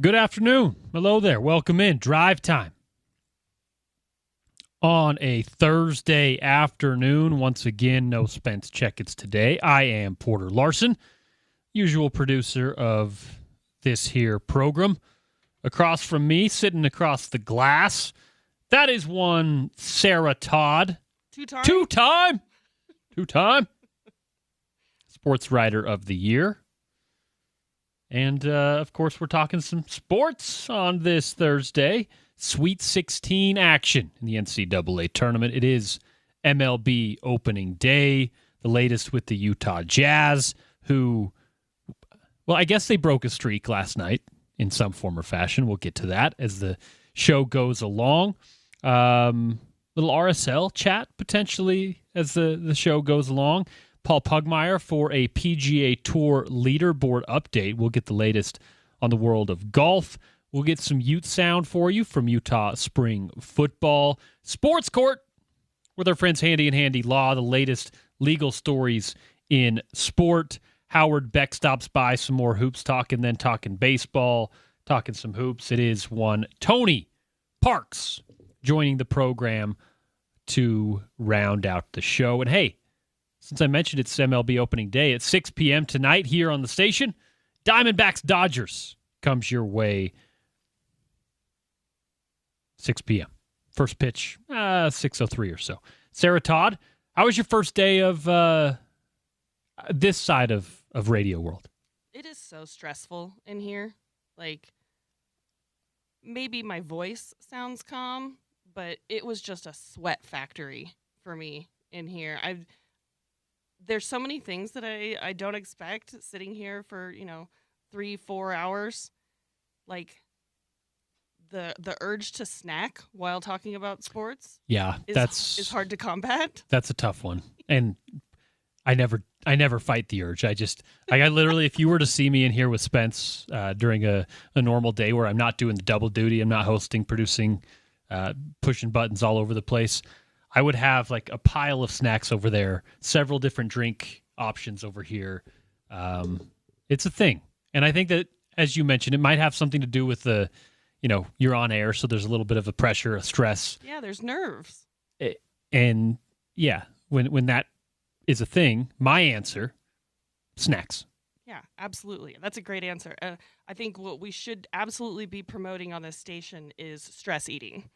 Good afternoon. Hello there. Welcome in. Drive time. On a Thursday afternoon, once again, no Spence Checketts today. I am Porter Larson, usual producer of this here program. Across from me, sitting across the glass, that is one Sarah Todd. Two-time sports writer of the year. And, of course, we're talking some sports on this Thursday. Sweet 16 action in the NCAA tournament. It is MLB opening day, the latest with the Utah Jazz, who, well, I guess they broke a streak last night in some form or fashion. We'll get to that as the show goes along. Little RSL chat potentially as the show goes along. Paul Pugmire for a PGA Tour leaderboard update. We'll get the latest on the world of golf. We'll get some Ute sound for you from Utah Spring Football. Sports Court with our friends Handy and Handy Law, the latest legal stories in sport. Howard Beck stops by, some more hoops talk, and then talking baseball, talking some hoops. It is one Tony Parks joining the program to round out the show. And hey, since I mentioned it's MLB opening day, at 6 p.m. tonight here on the station, Diamondbacks Dodgers comes your way. 6 p.m. First pitch, 6:03 or so. Sarah Todd, how was your first day of this side of radio world? It is so stressful in here. Like, maybe my voice sounds calm, but it was just a sweat factory for me in here. There's so many things that I don't expect sitting here for, 3-4 hours. Like, the urge to snack while talking about sports is hard to combat. That's a tough one. And I never fight the urge. I literally, if you were to see me in here with Spence during a normal day where I'm not doing the double duty, I'm not hosting, producing, pushing buttons all over the place, I would have like a pile of snacks over there, several different drink options over here. It's a thing. And I think that, as you mentioned, it might have something to do with you're on air, so there's a little bit of a pressure, a stress. Yeah, there's nerves. And yeah, when that is a thing, my answer, snacks. Yeah, absolutely. That's a great answer. I think what we should absolutely be promoting on this station is stress eating.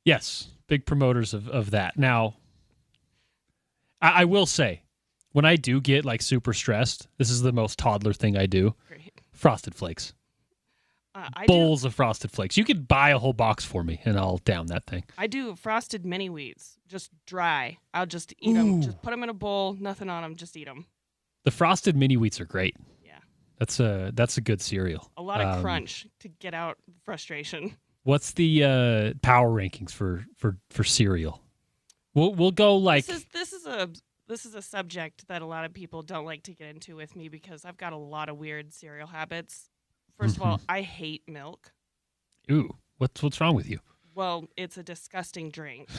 Yes, big promoters of that. Now, I will say, when I do get like super stressed, this is the most toddler thing I do. Great. Frosted Flakes. Bowls of Frosted Flakes. You could buy a whole box for me, and I'll down that thing. I do frosted mini wheats, just dry. I'll just eat them. Just put them in a bowl, nothing on them, just eat them. The frosted mini wheats are great. Yeah, that's a good cereal. A lot of crunch to get out frustration. What's the power rankings for cereal? We'll go like this is a subject that a lot of people don't like to get into with me because I've got a lot of weird cereal habits. First of all, I hate milk. Ooh, what's wrong with you? Well, it's a disgusting drink.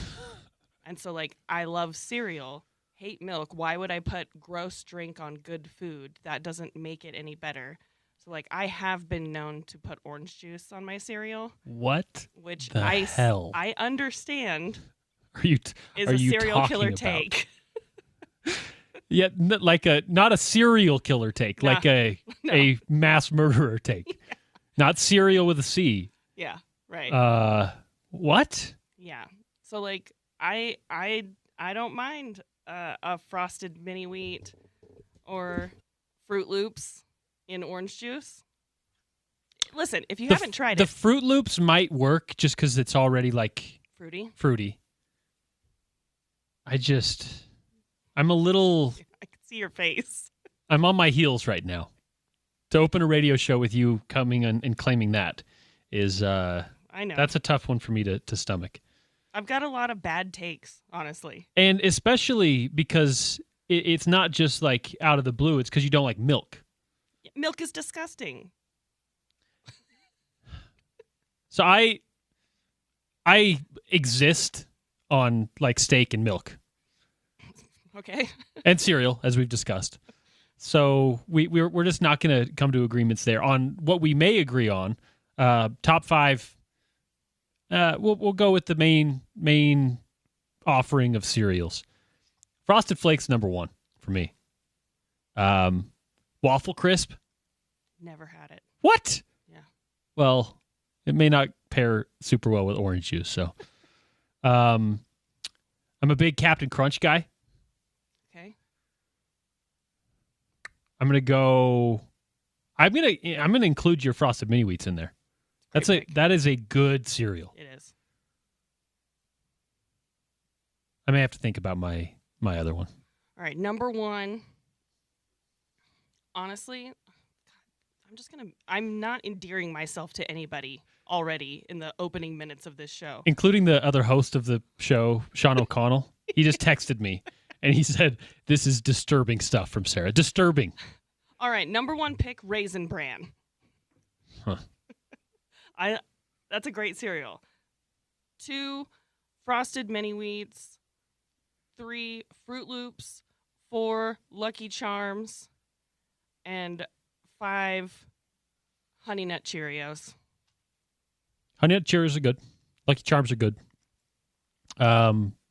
And so, I love cereal, hate milk. Why would I put gross drink on good food? That doesn't make it any better. So, I have been known to put orange juice on my cereal. What? Which the hell? I understand is a serial killer take. Yeah, not a serial killer take, no, like a mass murderer take. Yeah. Not cereal with a C. Yeah, right. What? Yeah. So I don't mind a frosted mini wheat or Fruit Loops in orange juice. Listen, if you haven't tried the Fruit Loops might work just because it's already fruity. I'm a little... I can see your face. I'm on my heels right now. To open a radio show with you coming and claiming that is... I know. That's a tough one for me to stomach. I've got a lot of bad takes, honestly. And especially because it's not just out of the blue. It's because you don't like milk. Milk is disgusting. So I exist on steak and milk. Okay. And cereal, as we've discussed. So we're just not going to come to agreements there. On what we may agree on, top 5, we'll go with the main offering of cereals. Frosted Flakes, number 1 for me. Waffle Crisp. Never had it. What? Yeah. Well, it may not pair super well with orange juice. So, I'm a big Captain Crunch guy. Okay. I'm gonna include your Frosted Mini Wheats in there. That is a good cereal. It is. I may have to think about my other one. All right, number 1. Honestly, I'm not endearing myself to anybody already in the opening minutes of this show. Including the other host of the show, Sean O'Connell. He just texted me and he said, "This is disturbing stuff from Sarah." Disturbing. All right, number 1 pick, Raisin Bran. Huh. That's a great cereal. 2, Frosted Mini Wheats. 3, Fruit Loops. 4, Lucky Charms. And 5, Honey Nut Cheerios. Honey Nut Cheerios are good. Lucky Charms are good.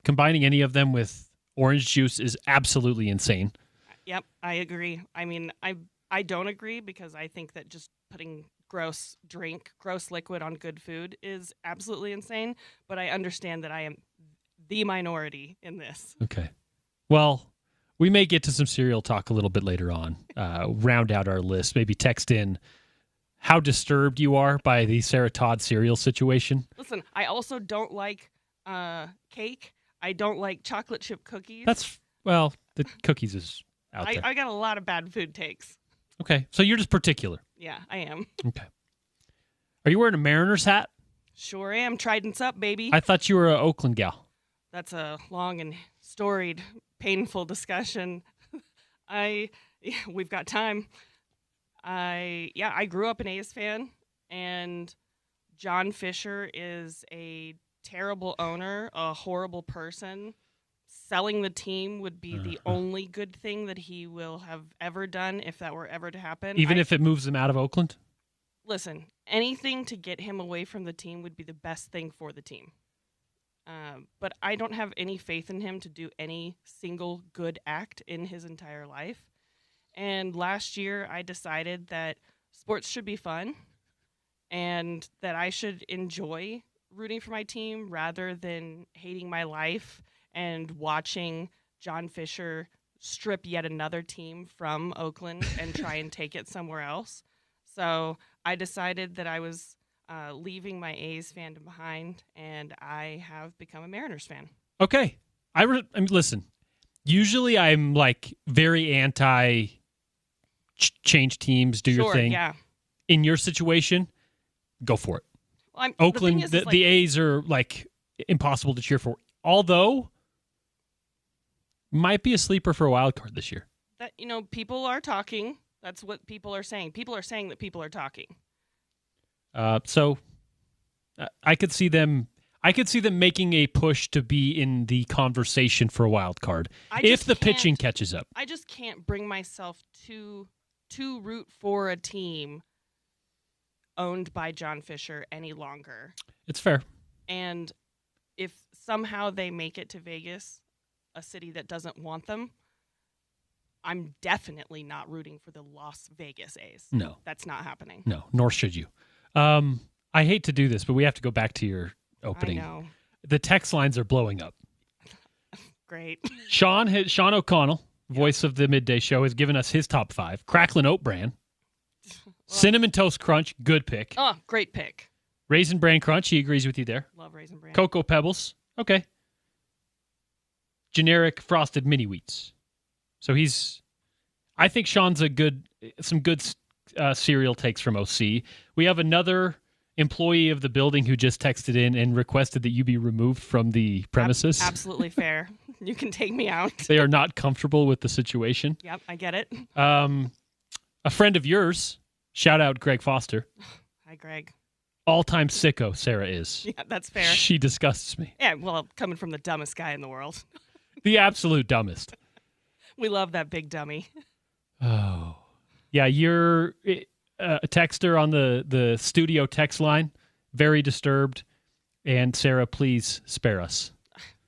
Combining any of them with orange juice is absolutely insane. Yep, I agree. I mean, I don't agree because I think that just putting gross liquid on good food is absolutely insane. But I understand that I am the minority in this. Okay. Well, we may get to some cereal talk a little bit later on. Round out our list. Maybe text in how disturbed you are by the Sarah Todd cereal situation. Listen, I also don't like cake. I don't like chocolate chip cookies. The cookies is out there. I got a lot of bad food takes. Okay. So you're just particular. Yeah, I am. Okay. Are you wearing a Mariners hat? Sure am. Trident's up, baby. I thought you were an Oakland gal. That's a long and storied, painful discussion. We've got time. I grew up an A's fan, and John Fisher is a terrible owner, a horrible person. Selling the team would be the only good thing that he will have ever done if that were ever to happen. Even if it moves him out of Oakland? Listen, anything to get him away from the team would be the best thing for the team. But I don't have any faith in him to do any single good act in his entire life. And last year, I decided that sports should be fun and that I should enjoy rooting for my team rather than hating my life and watching John Fisher strip yet another team from Oakland and try and take it somewhere else. So I decided that I was leaving my A's fandom behind, and I have become a Mariners fan. Okay. I mean, listen, usually I'm like very anti change teams, do your thing. Yeah. In your situation, go for it. Well, Oakland, the A's are like impossible to cheer for. Although, might be a sleeper for a wild card this year. That people are talking. That's what people are saying. People are saying that people are talking. So I could see them. I could see them making a push to be in the conversation for a wild card if the pitching catches up. I just can't bring myself to root for a team owned by John Fisher any longer. It's fair. And if somehow they make it to Vegas, a city that doesn't want them, I'm definitely not rooting for the Las Vegas A's. No. That's not happening. No, nor should you. I hate to do this, but we have to go back to your opening. I know. The text lines are blowing up. Great. Sean O'Connell, voice of the midday show, has given us his top 5. Cracklin' Oat Bran. Cinnamon Toast Crunch, good pick. Oh, great pick. Raisin Bran Crunch, he agrees with you there. Love Raisin Bran. Cocoa Pebbles, okay. Generic Frosted Mini Wheats. So I think Sean's some good cereal takes from OC. We have another employee of the building who just texted in and requested that you be removed from the premises. Absolutely fair. You can take me out. They are not comfortable with the situation. Yep, I get it. A friend of yours, shout out Greg Foster. Hi, Greg. All-time sicko Sarah is. Yeah, that's fair. She disgusts me. Yeah, well, coming from the dumbest guy in the world. The absolute dumbest. We love that big dummy. Oh, yeah. You're a texter on the studio text line. Very disturbed. And Sarah, please spare us.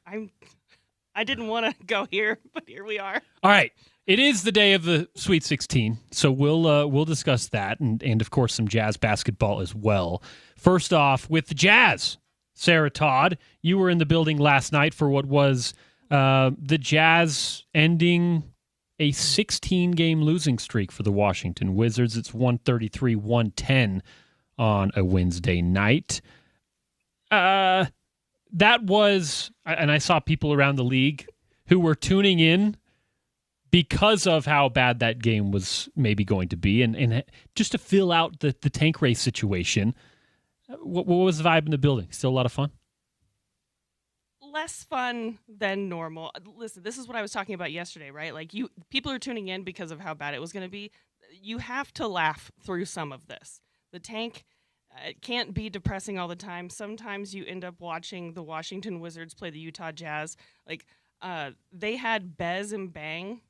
I didn't want to go here, but here we are. All right. It is the day of the Sweet 16, so we'll discuss that and of course some Jazz basketball as well. First off, with the Jazz, Sarah Todd, you were in the building last night for what was the Jazz ending a 16-game losing streak for the Washington Wizards. It's 133-110 on a Wednesday night. That was, and I saw people around the league who were tuning in because of how bad that game was maybe going to be, and just to fill out the tank race situation. What was the vibe in the building? Still a lot of fun? Less fun than normal. Listen, this is what I was talking about yesterday, right? Like people are tuning in because of how bad it was going to be. You have to laugh through some of this. The tank it can't be depressing all the time. Sometimes you end up watching the Washington Wizards play the Utah Jazz. Like they had Bez and Bang,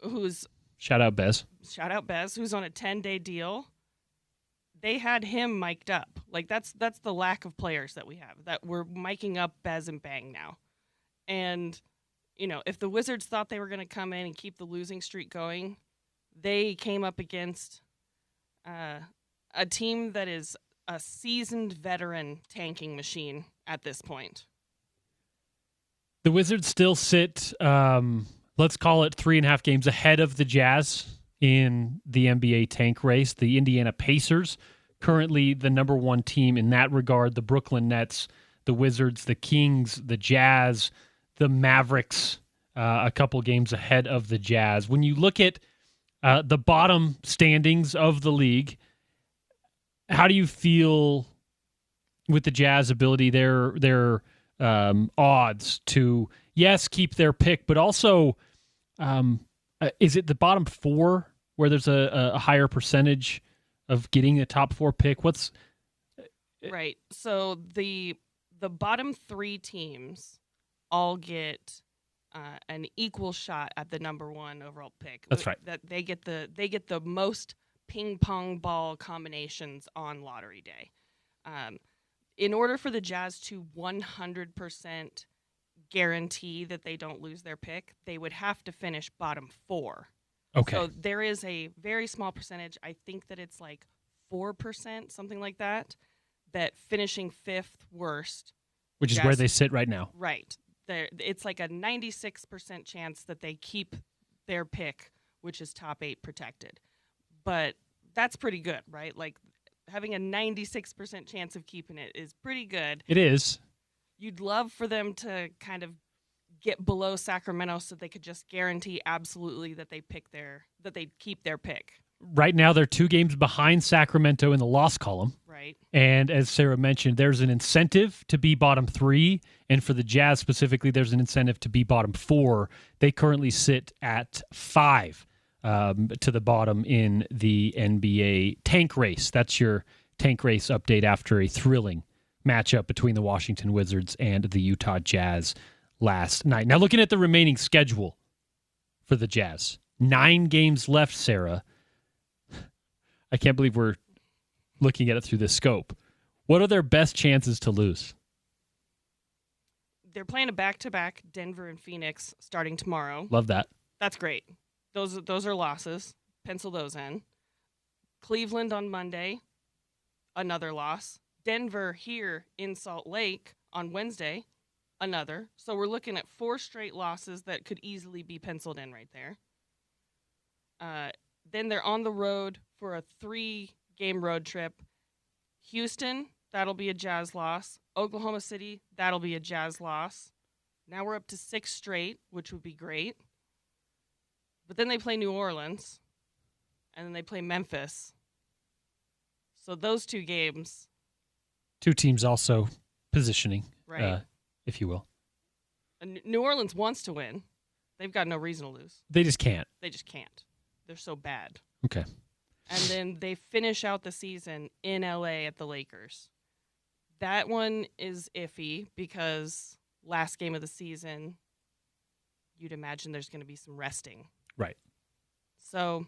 who's shout out Bez, who's on a 10-day deal. They had him mic'd up. Like that's the lack of players that we have, that we're miking up Bez and Bang now. And if the Wizards thought they were going to come in and keep the losing streak going, they came up against a team that is a seasoned veteran tanking machine at this point. The Wizards still sit, let's call it 3.5 games ahead of the Jazz in the NBA tank race. The Indiana Pacers, currently the number one team in that regard. The Brooklyn Nets, the Wizards, the Kings, the Jazz, the Mavericks, a couple games ahead of the Jazz. When you look at the bottom standings of the league, how do you feel with the Jazz ability, their odds to, yes, keep their pick, but also is it the bottom four where there's a higher percentage of getting a top four pick? What's right? So the bottom three teams all get an equal shot at the number one overall pick. That's right. That they get the most ping pong ball combinations on lottery day. In order for the Jazz to 100% guarantee that they don't lose their pick, they would have to finish bottom four. Okay. So there is a very small percentage, I think that it's like 4%, something like that finishing fifth worst. Which is where they sit right now. Right. It's like a 96% chance that they keep their pick, which is top 8 protected. But that's pretty good, right? Like having a 96% chance of keeping it is pretty good. It is. You'd love for them to kind of get below Sacramento so they could just guarantee absolutely that they keep their pick. Right now, they're 2 games behind Sacramento in the loss column. Right. And as Sarah mentioned, there's an incentive to be bottom 3. And for the Jazz specifically, there's an incentive to be bottom 4. They currently sit at 5 to the bottom in the NBA tank race. That's your tank race update after a thrilling matchup between the Washington Wizards and the Utah Jazz last night. Now, looking at the remaining schedule for the Jazz, 9 games left, Sarah. I can't believe we're looking at it through this scope. What are their best chances to lose? They're playing a back-to-back, Denver and Phoenix, starting tomorrow. Love that. That's great. Those are losses. Pencil those in. Cleveland on Monday, another loss. Denver here in Salt Lake on Wednesday, another. So we're looking at 4 straight losses that could easily be penciled in right there. Then they're on the road for a 3-game road trip. Houston, that'll be a Jazz loss. Oklahoma City, that'll be a Jazz loss. Now we're up to 6 straight, which would be great. But then they play New Orleans, and then they play Memphis. So those 2 games. 2 teams also positioning, right, if you will. New Orleans wants to win. They've got no reason to lose. They just can't. They're so bad. Okay. And then they finish out the season in LA at the Lakers. That one is iffy because last game of the season, you'd imagine there's going to be some resting. Right. So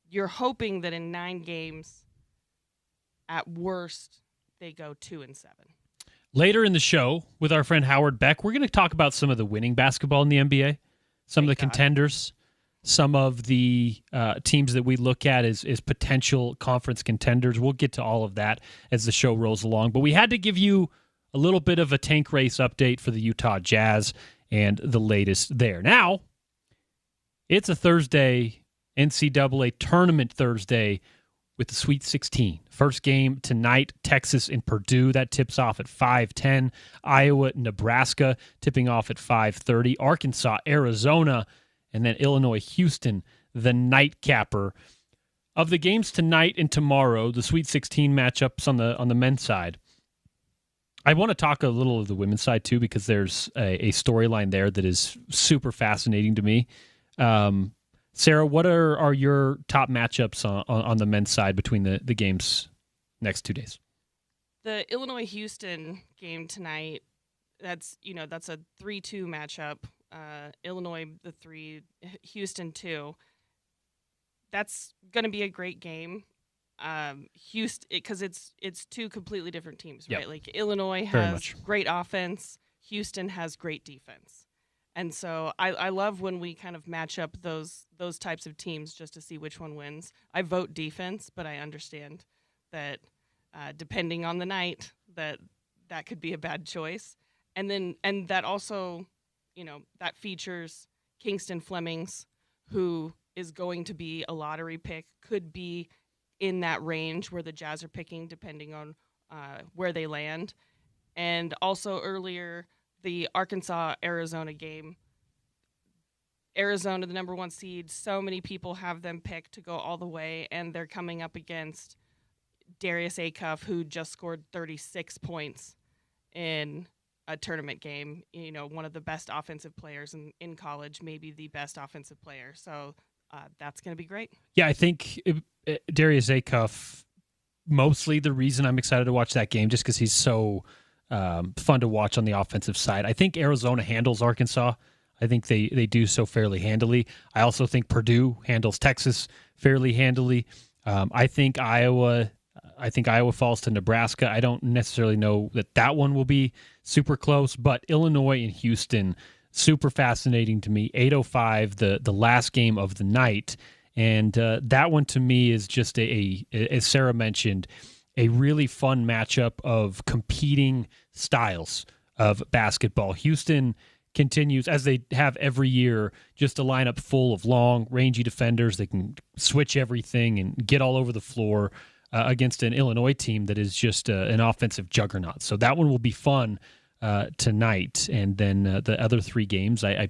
you're hoping that in 9 games, at worst, they go 2-7. Later in the show, with our friend Howard Beck, we're going to talk about some of the winning basketball in the NBA, some of the contenders, some of the teams that we look at as potential conference contenders. We'll get to all of that as the show rolls along. But we had to give you a little bit of a tank race update for the Utah Jazz and the latest there. Now, it's a Thursday, NCAA Tournament Thursday, with the Sweet 16. First game tonight, Texas and Purdue. That tips off at 5:10. Iowa, Nebraska, tipping off at 5:30. Arkansas, Arizona, and then Illinois, Houston, the nightcapper. Of the games tonight and tomorrow, the Sweet 16 matchups on the men's side, I want to talk a little of the women's side too, because there's a storyline there that is super fascinating to me. Sarah, what are your top matchups on the men's side between the games next 2 days? The Illinois-Houston game tonight, that's a 3-2 matchup. Illinois, the 3, Houston, 2. That's going to be a great game. Houston, because it's 2 completely different teams, right? Yep. Like Illinois has great offense, Houston has great defense. And so I love when we kind of match up those types of teams just to see which one wins. I vote defense, but I understand that depending on the night, that could be a bad choice. And that also, that features Kingston Flemings, who is going to be a lottery pick, could be in that range where the Jazz are picking, depending on where they land. And also earlier, the Arkansas-Arizona game. Arizona, the number 1 seed, so many people have them picked to go all the way, and they're coming up against Darius Acuff, who just scored 36 points in a tournament game. One of the best offensive players in college, maybe the best offensive player. So that's going to be great. Yeah, I think Darius Acuff, mostly the reason I'm excited to watch that game, just because he's so fun to watch on the offensive side. I think Arizona handles Arkansas. I think they do so fairly handily. I also think Purdue handles Texas fairly handily. I think Iowa falls to Nebraska. I don't necessarily know that one will be super close, but Illinois and Houston, super fascinating to me. 8:05, the last game of the night, and that one to me is just as Sarah mentioned, a really fun matchup of competing styles of basketball. Houston continues, as they have every year, just a lineup full of long, rangy defenders. They can switch everything and get all over the floor against an Illinois team that is just an offensive juggernaut. So that one will be fun tonight. And then the other 3 games, I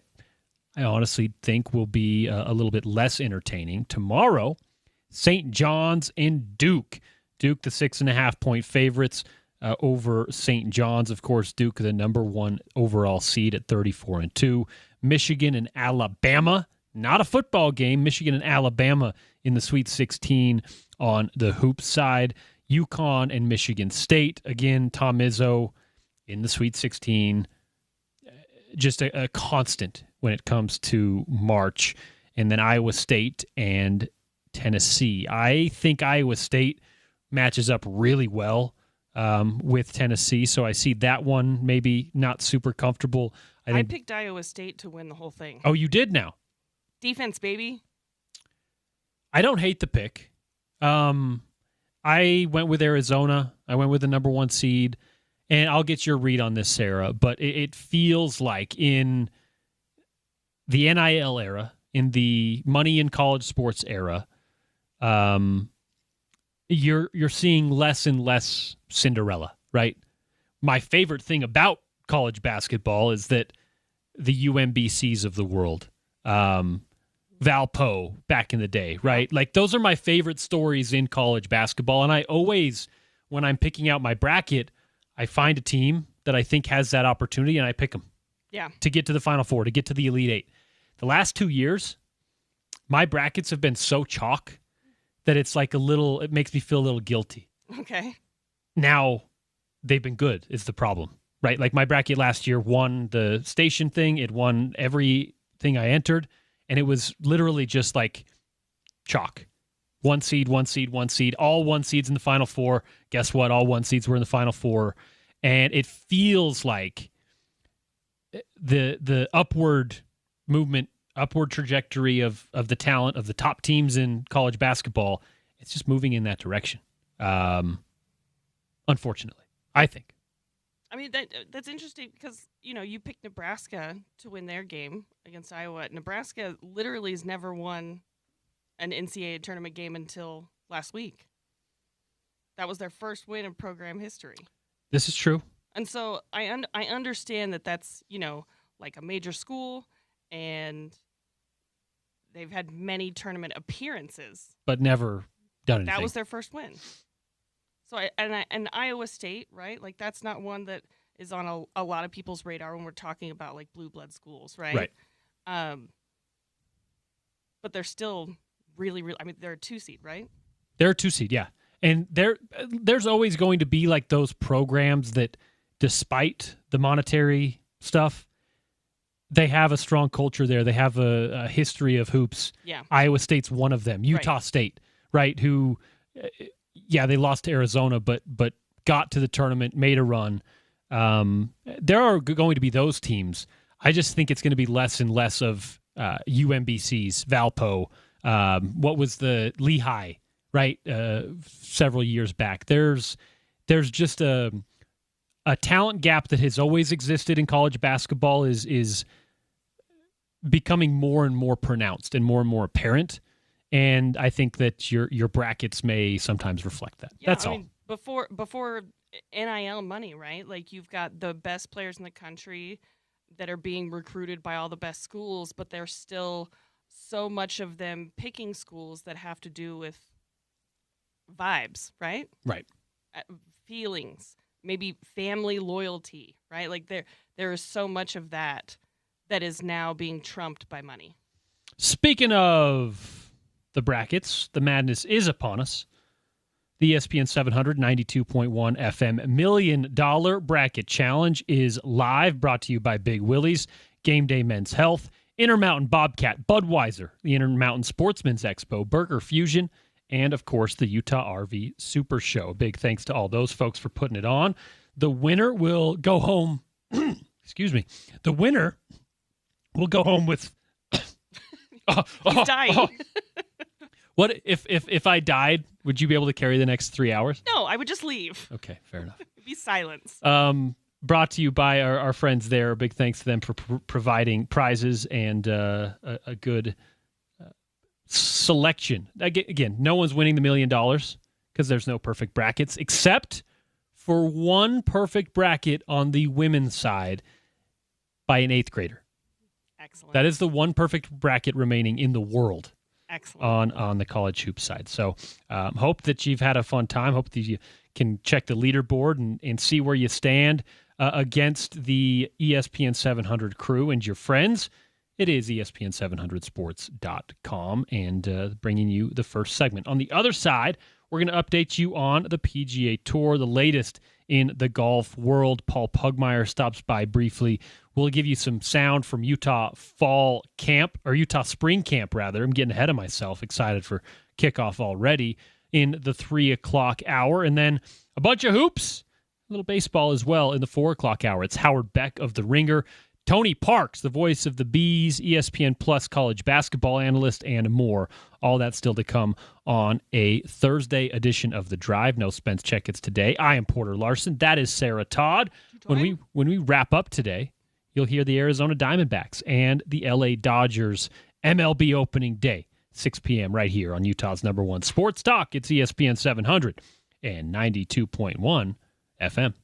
honestly think will be a little bit less entertaining. Tomorrow, St. John's and Duke. Duke, the 6.5-point favorites over St. John's. Of course, Duke, the number 1 overall seed at 34-2. Michigan and Alabama, not a football game. Michigan and Alabama in the Sweet 16 on the hoop side. UConn and Michigan State. Again, Tom Izzo in the Sweet 16. Just a constant when it comes to March. And then Iowa State and Tennessee. I think Iowa State matches up really well with Tennessee, so I see that one maybe not super comfortable. I picked Iowa State to win the whole thing. Oh, you did now? Defense, baby. I don't hate the pick. I went with Arizona. I went with the number 1 seed, and I'll get your read on this, Sarah, but it feels like in the NIL era, in the money in college sports era, you're seeing less and less Cinderella, right? My favorite thing about college basketball is that the UMBCs of the world, Valpo back in the day, right? Like those are my favorite stories in college basketball. And I always, when I'm picking out my bracket, I find a team that I think has that opportunity and I pick them. Yeah. To get to the Final Four, to get to the Elite Eight. The last 2 years, my brackets have been so chalk that it's like it makes me feel a little guilty. Okay. Now, they've been good is the problem, right? Like my bracket last year won the station thing. It won everything I entered. And it was literally just like Chalk. One seed, one seed, one seed. All one seeds in the Final Four. Guess what? All one seeds were in the Final Four. And it feels like the upward movement, upward trajectory of the talent of the top teams in college basketball, it's just moving in that direction. Unfortunately, I think. I mean, that's interesting because, you picked Nebraska to win their game against Iowa. Nebraska literally has never won an NCAA tournament game until last week. That was their first win in program history. This is true. And so I understand that that's, like a major school, and they've had many tournament appearances. But never done anything. That was their first win. So and Iowa State, right? Like that's not one that is on a lot of people's radar when we're talking about like blue blood schools, right? Right. But they're still really, really. I mean, they're a 2 seed, right? They're a 2 seed, yeah. And there's always going to be like those programs that, despite the monetary stuff, they have a strong culture there. They have a history of hoops. Yeah. Iowa State's one of them. Utah State, right? Who, they lost to Arizona, but got to the tournament, made a run. There are going to be those teams. I just think it's going to be less and less of UMBCs, Valpo. What was the Lehigh, right? Several years back. There's just a talent gap that has always existed in college basketball is becoming more and more pronounced and more apparent. And I think that your brackets may sometimes reflect that. Yeah, That's I all. mean, before NIL money, right? Like you've got the best players in the country that are being recruited by all the best schools, but there's still so much of them picking schools that have to do with vibes, right? Right. Feelings, maybe family loyalty, right? Like there is so much of that is now being trumped by money. Speaking of the brackets, the madness is upon us. The ESPN 700 92.1 FM $1 Million Bracket Challenge is live, brought to you by Big Willie's, Game Day Men's Health, Intermountain Bobcat, Budweiser, the Intermountain Sportsman's Expo, Burger Fusion, and, of course, the Utah RV Super Show. Big thanks to all those folks for putting it on. The winner will go home. Excuse me. The winner will go home with... He's dying. What if I died? Would you be able to carry the next 3 hours? No, I would just leave. Okay, fair enough. Be silence. Brought to you by our friends there. Big thanks to them for providing prizes and a good selection. Again, no one's winning the $1 million because there's no perfect brackets, except for one perfect bracket on the women's side by an 8th grader. Excellent. That is the one perfect bracket remaining in the world. Excellent. On the college hoop side. So hope that you've had a fun time. Hope that you can check the leaderboard and see where you stand against the ESPN 700 crew and your friends. It is ESPN700sports.com and bringing you the first segment. On the other side, we're going to update you on the PGA Tour, the latest in the golf world. Paul Pugmire stops by briefly. We'll give you some sound from Utah Fall Camp, or Utah Spring Camp, rather. I'm getting ahead of myself. Excited for kickoff already in the 3 o'clock hour. And then a bunch of hoops, a little baseball as well in the 4 o'clock hour. It's Howard Beck of The Ringer, Tony Parks, the voice of the Bees, ESPN Plus college basketball analyst, and more. All that still to come on a Thursday edition of The Drive. No Spence Checketts today. I am Porter Larson. That is Sarah Todd. When we wrap up today, you'll hear the Arizona Diamondbacks and the LA Dodgers MLB opening day, 6 p.m. right here on Utah's #1 sports talk. It's ESPN 700 and 92.1 FM.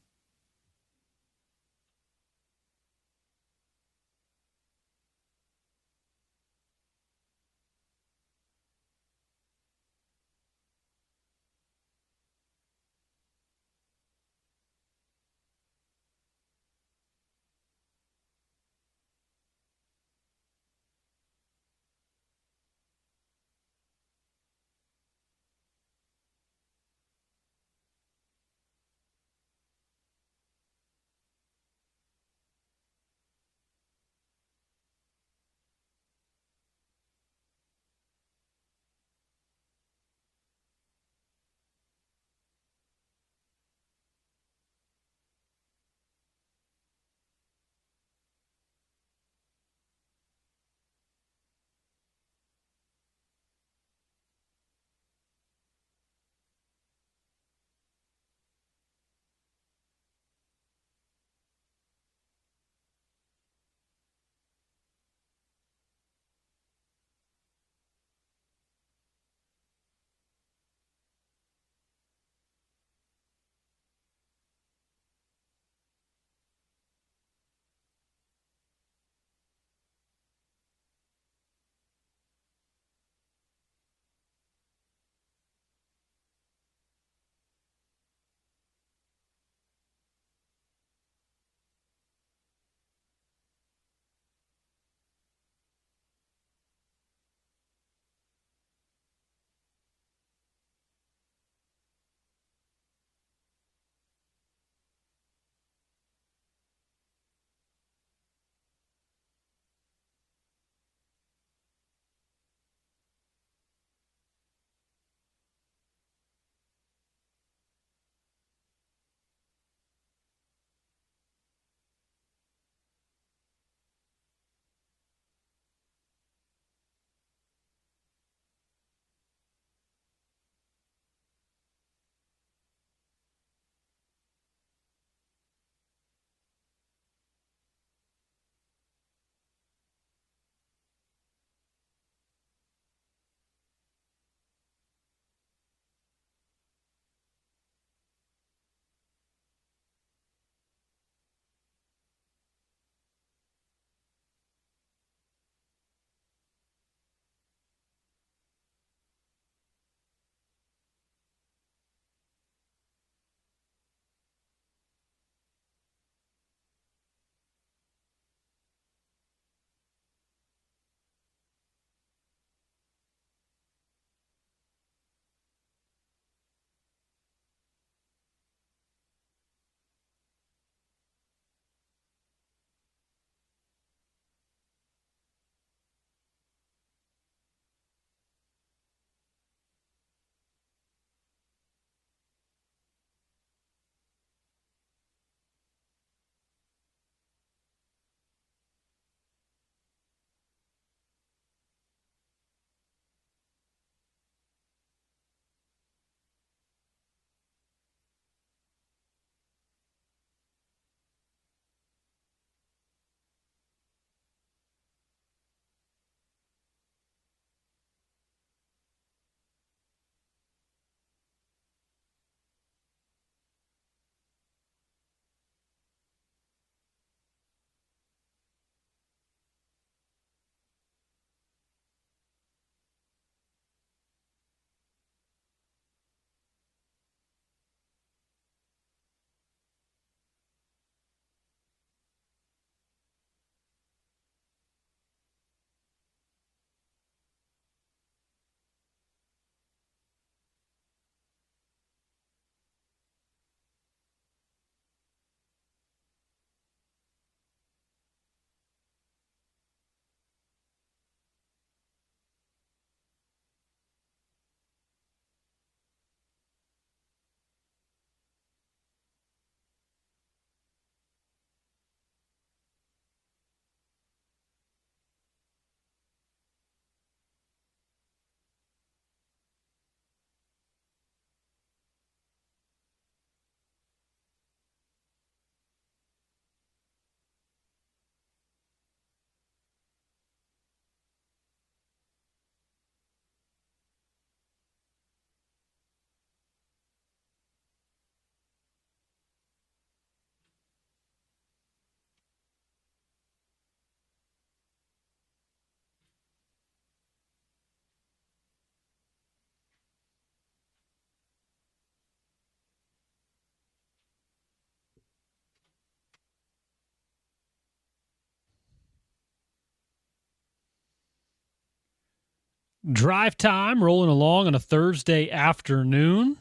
Drive time rolling along on a Thursday afternoon.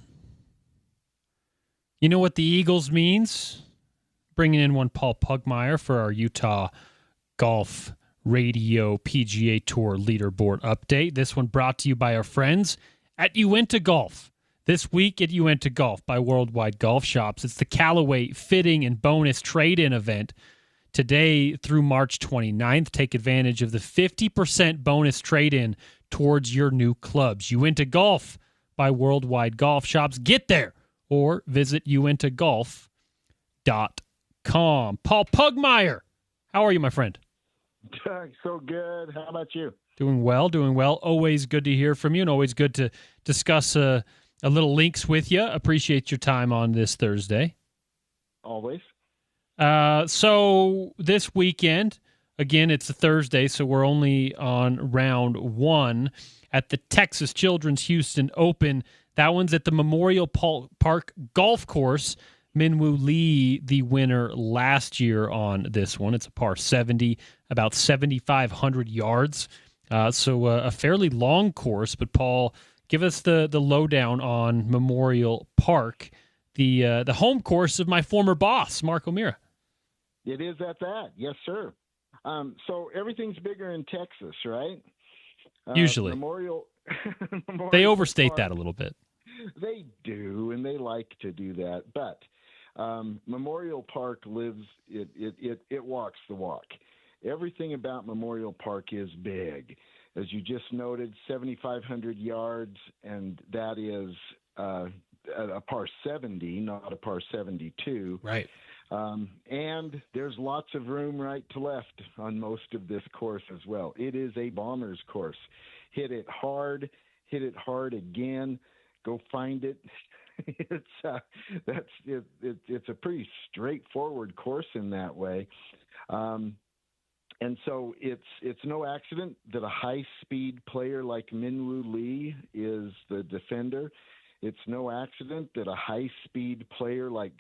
You know what the Eagles means? Bringing in one Paul Pugmire for our Utah Golf Radio PGA Tour leaderboard update. This one brought to you by our friends at Uinta Golf. This week at Uinta Golf by Worldwide Golf Shops, it's the Callaway Fitting and Bonus Trade-In event. Today through March 29th, take advantage of the 50% bonus trade-in towards your new clubs. Uinta Golf by Worldwide Golf Shops. Get there or visit uintagolf.com. Paul Pugmire, how are you, my friend? Doug, so good. How about you? Doing well, doing well. Always good to hear from you and always good to discuss a little links with you. Appreciate your time on this Thursday. Always. So this weekend, again, it's a Thursday, so we're only on round one at the Texas Children's Houston Open. That one's at the Memorial Park Golf Course. Minwoo Lee, the winner last year on this one. It's a par 70, about 7,500 yards. So a fairly long course, but Paul, give us the lowdown on Memorial Park, the home course of my former boss, Mark O'Meara. It is at that. Yes, sir. So everything's bigger in Texas, right? Usually. Memorial they overstate Park, that a little bit. They do, and they like to do that. But Memorial Park lives, it walks the walk. Everything about Memorial Park is big. As you just noted, 7,500 yards, and that is a par 70, not a par 72. Right. And there's lots of room right to left on most of this course as well. It is a bomber's course. Hit it hard again. Go find it. It's a pretty straightforward course in that way. And so it's no accident that a high-speed player like Minwoo Lee is the defender. It's no accident that a high-speed player like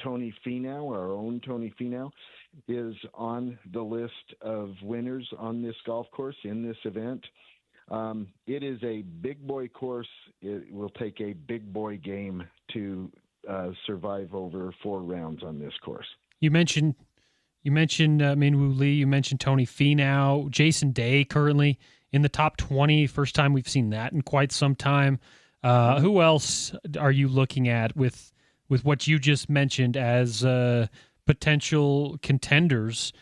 Tony Finau, our own Tony Finau, is on the list of winners on this golf course in this event. It is a big boy course. It will take a big boy game to survive over 4 rounds on this course. You mentioned Minwoo Lee. You mentioned Tony Finau. Jason Day currently in the top 20. First time we've seen that in quite some time. Who else are you looking at with what you just mentioned as potential contenders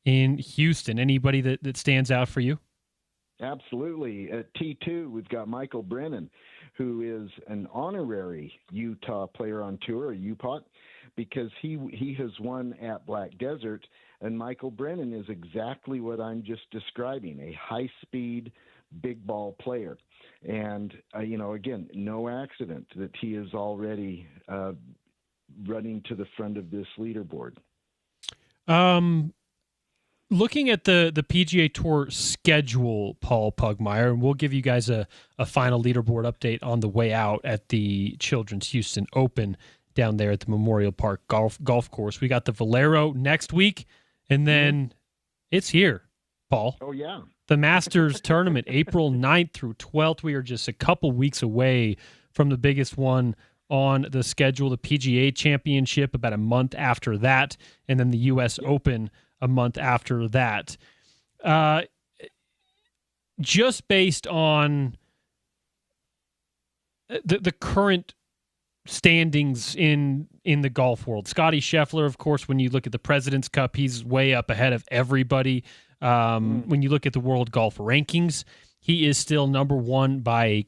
in Houston? Anybody that stands out for you? Absolutely. At T2, we've got Michael Brennan, who is an honorary Utah player on tour, a UPOT, because he has won at Black Desert, and Michael Brennan is exactly what I'm just describing, a high-speed, big ball player. And, again, no accident that he is already running to the front of this leaderboard. Looking at the PGA Tour schedule, Paul Pugmire, and we'll give you guys a final leaderboard update on the way out at the Children's Houston Open down there at the Memorial Park Golf Course. We got the Valero next week, and then it's here, Paul. Oh, yeah. The Masters Tournament, April 9th through 12th. We are just a couple weeks away from the biggest one on the schedule, the PGA Championship, about a month after that, and then the U.S. Open a month after that. Just based on the current standings in the golf world, Scotty Scheffler, of course, when you look at the President's Cup, he's way up ahead of everybody. When you look at the world golf rankings, he is still number one by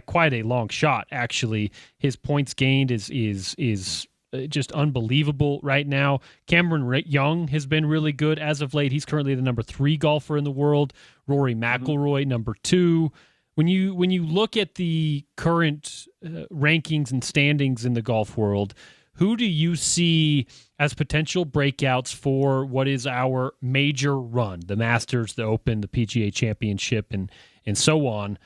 quite a long shot. Actually, his points gained is just unbelievable right now. Cameron Young has been really good as of late. He's currently the number 3 golfer in the world. Rory McIlroy, number 2. When you look at the current rankings and standings in the golf world, who do you see as potential breakouts for what is our major run? The Masters, the Open, the PGA Championship, and so on.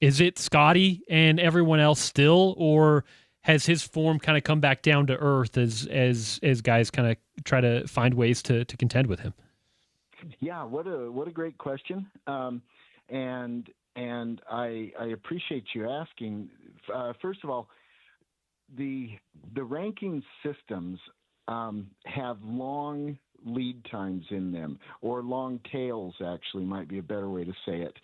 Is it Scotty and everyone else still, or has his form kind of come back down to earth as guys kind of try to find ways to contend with him? Yeah, what a great question. and I appreciate you asking. First of all, the ranking systems have long lead times in them, or long tails, actually, might be a better way to say it.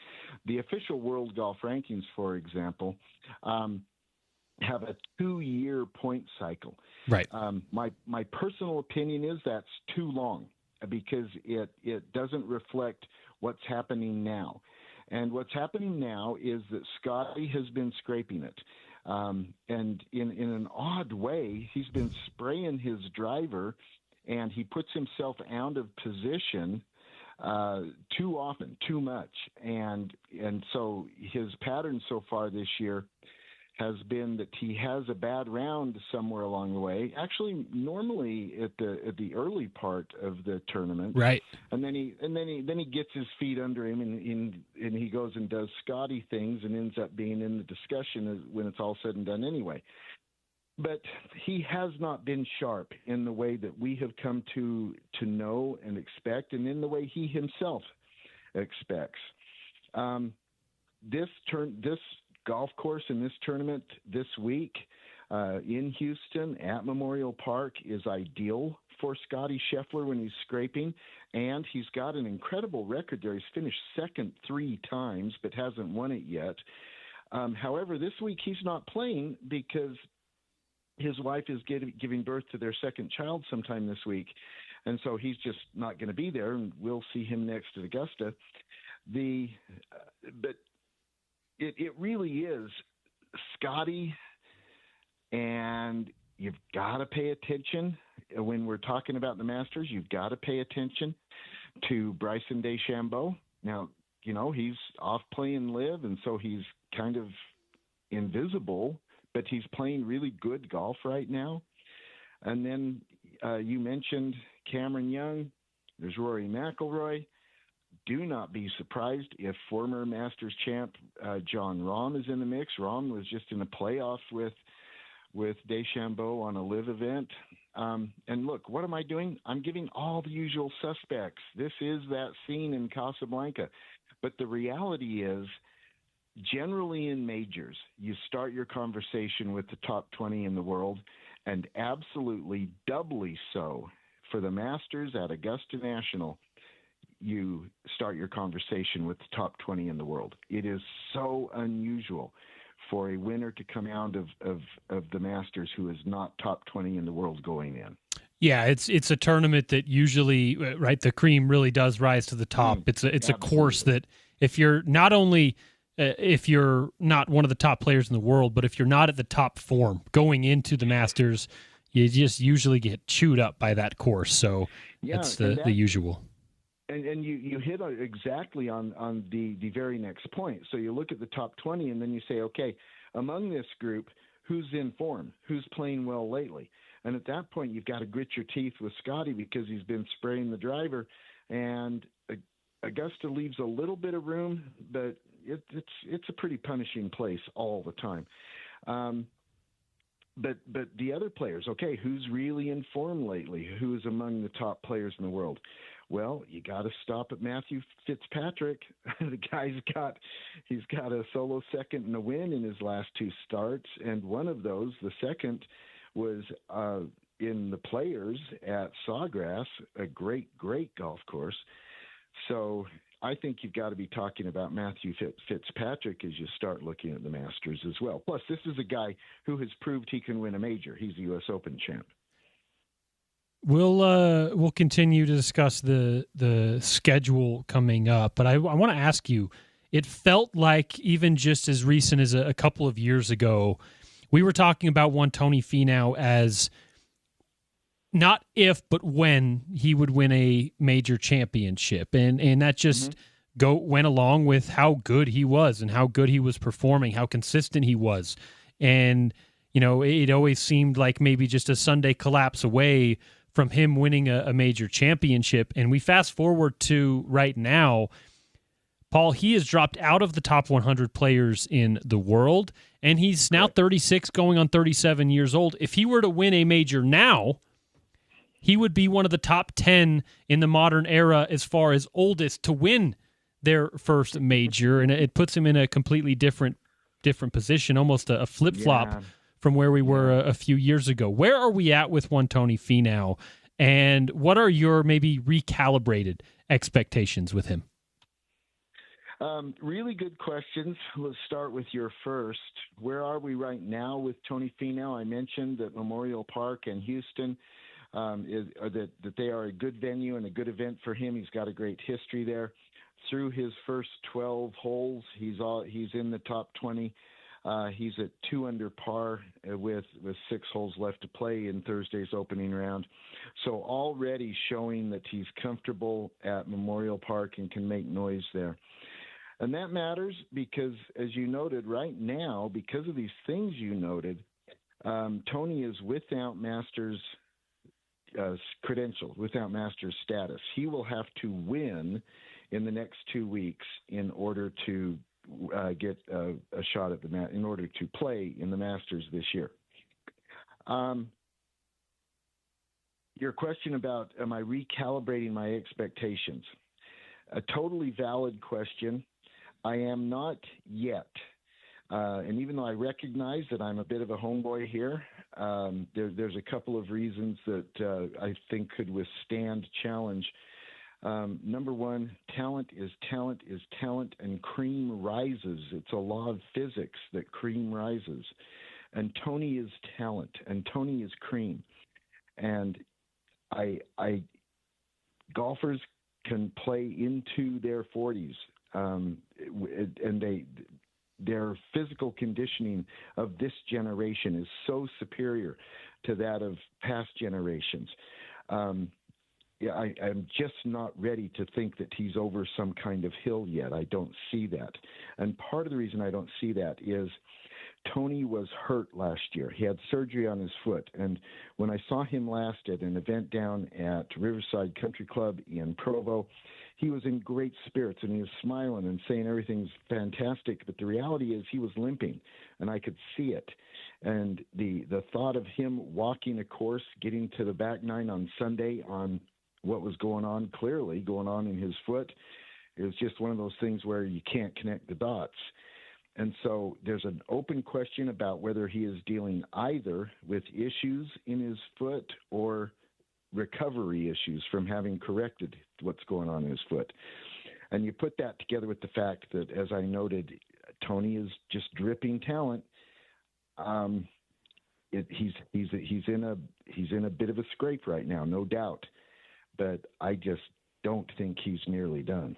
The official World Golf Rankings, for example, have a 2-year point cycle. Right. My personal opinion is that's too long, because it doesn't reflect what's happening now. And what's happening now is that Scotty has been scraping it. And in an odd way, he's been spraying his driver, and he puts himself out of position too often, too much. And so his pattern so far this year has been that he has a bad round somewhere along the way. Actually, normally at the early part of the tournament, right? And then he gets his feet under him, and he goes and does Scotty things, and ends up being in the discussion when it's all said and done anyway. But he has not been sharp in the way that we have come to know and expect, and in the way he himself expects. This golf course in this tournament this week in Houston at Memorial Park is ideal for Scotty Scheffler when he's scraping, and he's got an incredible record there. He's finished second 3 times but hasn't won it yet. However, this week he's not playing because his wife is giving birth to their second child sometime this week, and so he's just not going to be there, and we'll see him next at Augusta. But it really is Scotty, and you've got to pay attention when we're talking about the Masters. You've got to pay attention to Bryson DeChambeau. Now, he's off playing live, and so he's kind of invisible, but he's playing really good golf right now. And then you mentioned Cameron Young. There's Rory McIlroy. Do not be surprised if former Masters champ John Rahm is in the mix. Rahm was just in the playoffs with DeChambeau on a live event. And look, what am I doing? I'm giving all the usual suspects. This is that scene in Casablanca. But the reality is, generally in majors, you start your conversation with the top 20 in the world, and absolutely doubly so for the Masters at Augusta National. You start your conversation with the top 20 in the world. It is so unusual for a winner to come out of the Masters who is not top 20 in the world going in. Yeah, it's a tournament that usually, right, the cream really does rise to the top. It's a course that if you're not only if you're not one of the top players in the world, but if you're not at the top form going into the Masters, you just usually get chewed up by that course. So it's the usual. And you hit exactly on the very next point. So you look at the top 20, and then you say, okay, among this group, who's in form? Who's playing well lately? And at that point, you've got to grit your teeth with Scotty because he's been spraying the driver. And Augusta leaves a little bit of room, but it's a pretty punishing place all the time. But the other players, okay, who's really in form lately? Who's among the top players in the world? Well, you got to stop at Matthew Fitzpatrick. The guy's got a solo second and a win in his last 2 starts, and one of those, the second, was in the Players at Sawgrass, a great golf course. So I think you've got to be talking about Matthew Fitzpatrick as you start looking at the Masters as well. Plus, this is a guy who has proved he can win a major. He's the U.S. Open champ. We'll continue to discuss the schedule coming up, but I want to ask you, it felt like even just as recent as a couple of years ago, we were talking about one Tony Finau as not if, but when he would win a major championship. And that just went along with how good he was and how good he was performing, how consistent he was. And, it always seemed like maybe just a Sunday collapse away from him winning a major championship. And we fast forward to right now, Paul, he has dropped out of the top 100 players in the world, and he's now 36, going on 37 years old. If he were to win a major now, he would be one of the top 10 in the modern era as far as oldest to win their first major, and it puts him in a completely different position, almost a flip-flop from where we were a few years ago. Where are we at with one Tony Finau, and what are your maybe recalibrated expectations with him? Really good questions. Let's start with your first. Where are we right now with Tony Finau? I mentioned that Memorial Park and Houston, that they are a good venue and a good event for him. He's got a great history there. Through his first 12 holes, he's in the top 20. He's at 2 under par with 6 holes left to play in Thursday's opening round. So already showing that he's comfortable at Memorial Park and can make noise there. And that matters because, as you noted, right now, because of these things you noted, Tony is without Masters credential, without Masters status. He will have to win in the next 2 weeks in order to get a shot at in order to play in the Masters this year. Your question about am I recalibrating my expectations? A totally valid question. I am not yet. And even though I recognize that I'm a bit of a homeboy here, there's a couple of reasons that I think could withstand challenge. Number one, talent is talent, and cream rises. It's a law of physics that cream rises. And Tony is talent, and Tony is cream. And golfers can play into their 40s. And their physical conditioning of this generation is so superior to that of past generations. I'm just not ready to think that he's over some kind of hill yet. I don't see that. And part of the reason I don't see that is Tony was hurt last year. He had surgery on his foot. And when I saw him last at an event down at Riverside Country Club in Provo, he was in great spirits and he was smiling and saying everything's fantastic. But the reality is he was limping and I could see it. And the thought of him walking a course, getting to the back nine on Sunday on what was clearly going on in his foot, it was just one of those things where you can't connect the dots. And so there's an open question about whether he is dealing either with issues in his foot or recovery issues from having corrected what's going on in his foot. And you put that together with the fact that, as I noted, Tony is just dripping talent. He's in a bit of a scrape right now, no doubt. But I just don't think he's nearly done.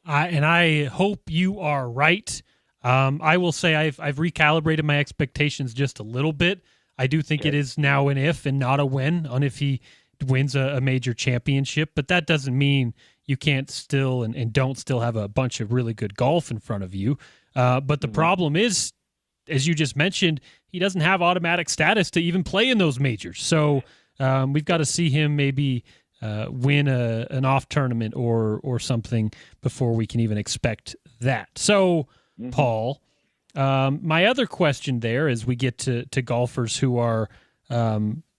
I hope you are right. I will say I've recalibrated my expectations just a little bit. I do think it is now an if and not a when on if he wins a major championship, but that doesn't mean you can't still and don't still have a bunch of really good golf in front of you. But the problem is, as you just mentioned, he doesn't have automatic status to even play in those majors. So we've got to see him maybe win an off tournament or something before we can even expect that. So, Paul, my other question there as we get to golfers who are,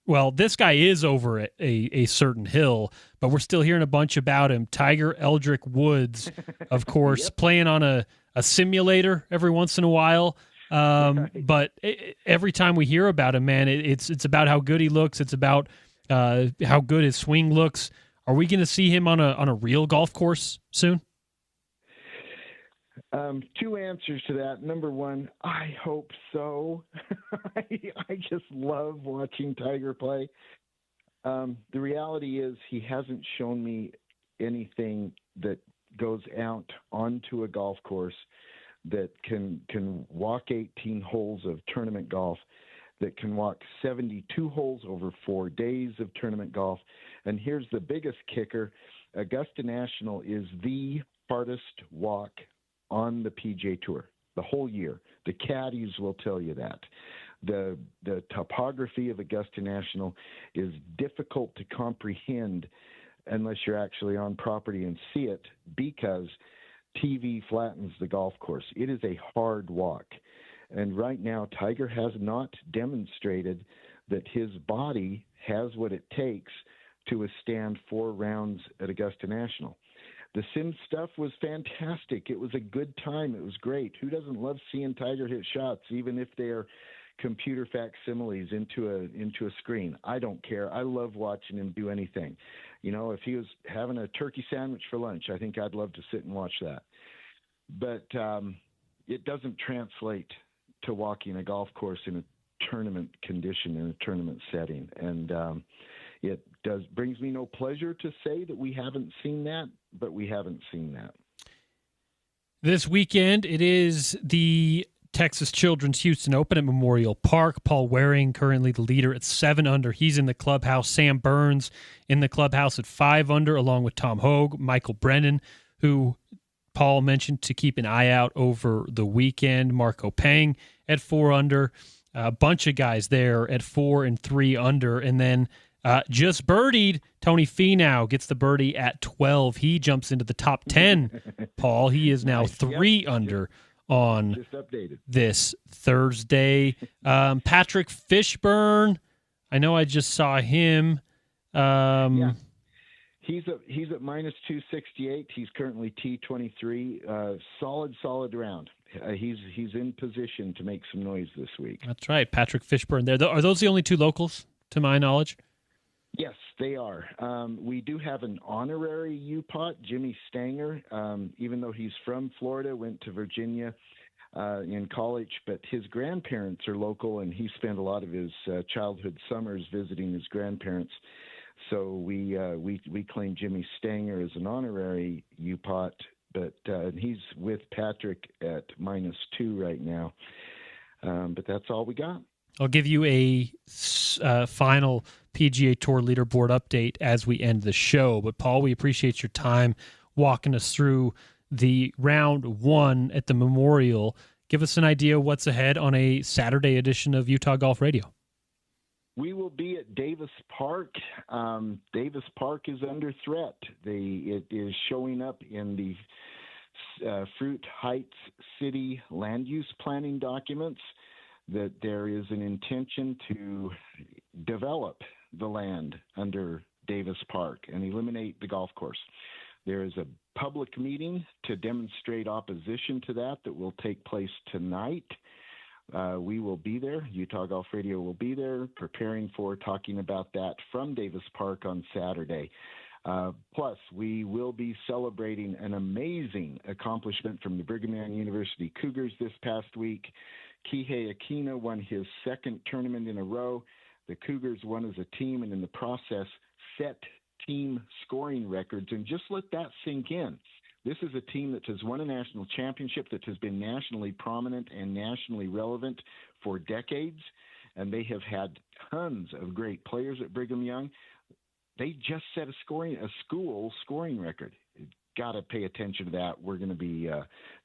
well, this guy is over a certain hill, but we're still hearing a bunch about him. Tiger Eldrick Woods, of course, playing on a simulator every once in a while. But every time we hear about him, man, it's about how good he looks. It's about how good his swing looks. Are we going to see him on a real golf course soon? Two answers to that. Number one, I hope so. I just love watching Tiger play. The reality is he hasn't shown me anything that goes out onto a golf course that can walk 18 holes of tournament golf, that can walk 72 holes over 4 days of tournament golf. And here's the biggest kicker. Augusta National is the hardest walk on the PGA Tour the whole year. The caddies will tell you that. The topography of Augusta National is difficult to comprehend unless you're actually on property and see it, because TV flattens the golf course. It is a hard walk. And right now, Tiger has not demonstrated that his body has what it takes to withstand 4 rounds at Augusta National. The sim stuff was fantastic. It was a good time. It was great. Who doesn't love seeing Tiger hit shots, even if they're computer facsimiles into a screen? I don't care. I love watching him do anything. If he was having a turkey sandwich for lunch, I think I'd love to sit and watch that. But it doesn't translate to walking a golf course in a tournament condition, in a tournament setting. And it brings me no pleasure to say that we haven't seen that, but we haven't seen that. This weekend, it is the Texas Children's Houston Open at Memorial Park. Paul Waring, currently the leader at 7 under. He's in the clubhouse. Sam Burns in the clubhouse at 5 under, along with Tom Hogue, Michael Brennan, who Paul mentioned to keep an eye out over the weekend. Marco Pang at 4 under. A bunch of guys there at 4 and 3 under. And then just birdied, Tony Finau gets the birdie at 12. He jumps into the top 10, Paul. He is now 3 under on just updated this Thursday. Patrick Fishburne, I know I just saw him. Yeah. He's at minus 268. He's currently T23. Solid round. He's in position to make some noise this week. That's right, Patrick Fishburne. There are those the only 2 locals, to my knowledge? Yes, they are. We do have an honorary UPOT, Jimmy Stanger, even though he's from Florida, went to Virginia in college, but his grandparents are local, and he spent a lot of his childhood summers visiting his grandparents. So we claim Jimmy Stanger as an honorary UPOT, but he's with Patrick at minus 2 right now. But that's all we got. I'll give you a final PGA Tour leaderboard update as we end the show. But, Paul, we appreciate your time walking us through the round 1 at the Memorial. Give us an idea of what's ahead on a Saturday edition of Utah Golf Radio. We will be at Davis Park. Davis Park is under threat. It is showing up in the Fruit Heights City land use planning documents that there is an intention to develop the land under Davis Park and eliminate the golf course. There is a public meeting to demonstrate opposition to that will take place tonight. We will be there. Utah Golf Radio will be there preparing for talking about that from Davis Park on Saturday. Plus, we will be celebrating an amazing accomplishment from the Brigham Young University Cougars this past week. Kihei Akina won his 2nd tournament in a row. The Cougars won as a team, and in the process set team scoring records. And just let that sink in. This is a team that has won a national championship, that has been nationally prominent and nationally relevant for decades, and they have had tons of great players at Brigham Young. They just set a school scoring record. Got to pay attention to that. We're going to be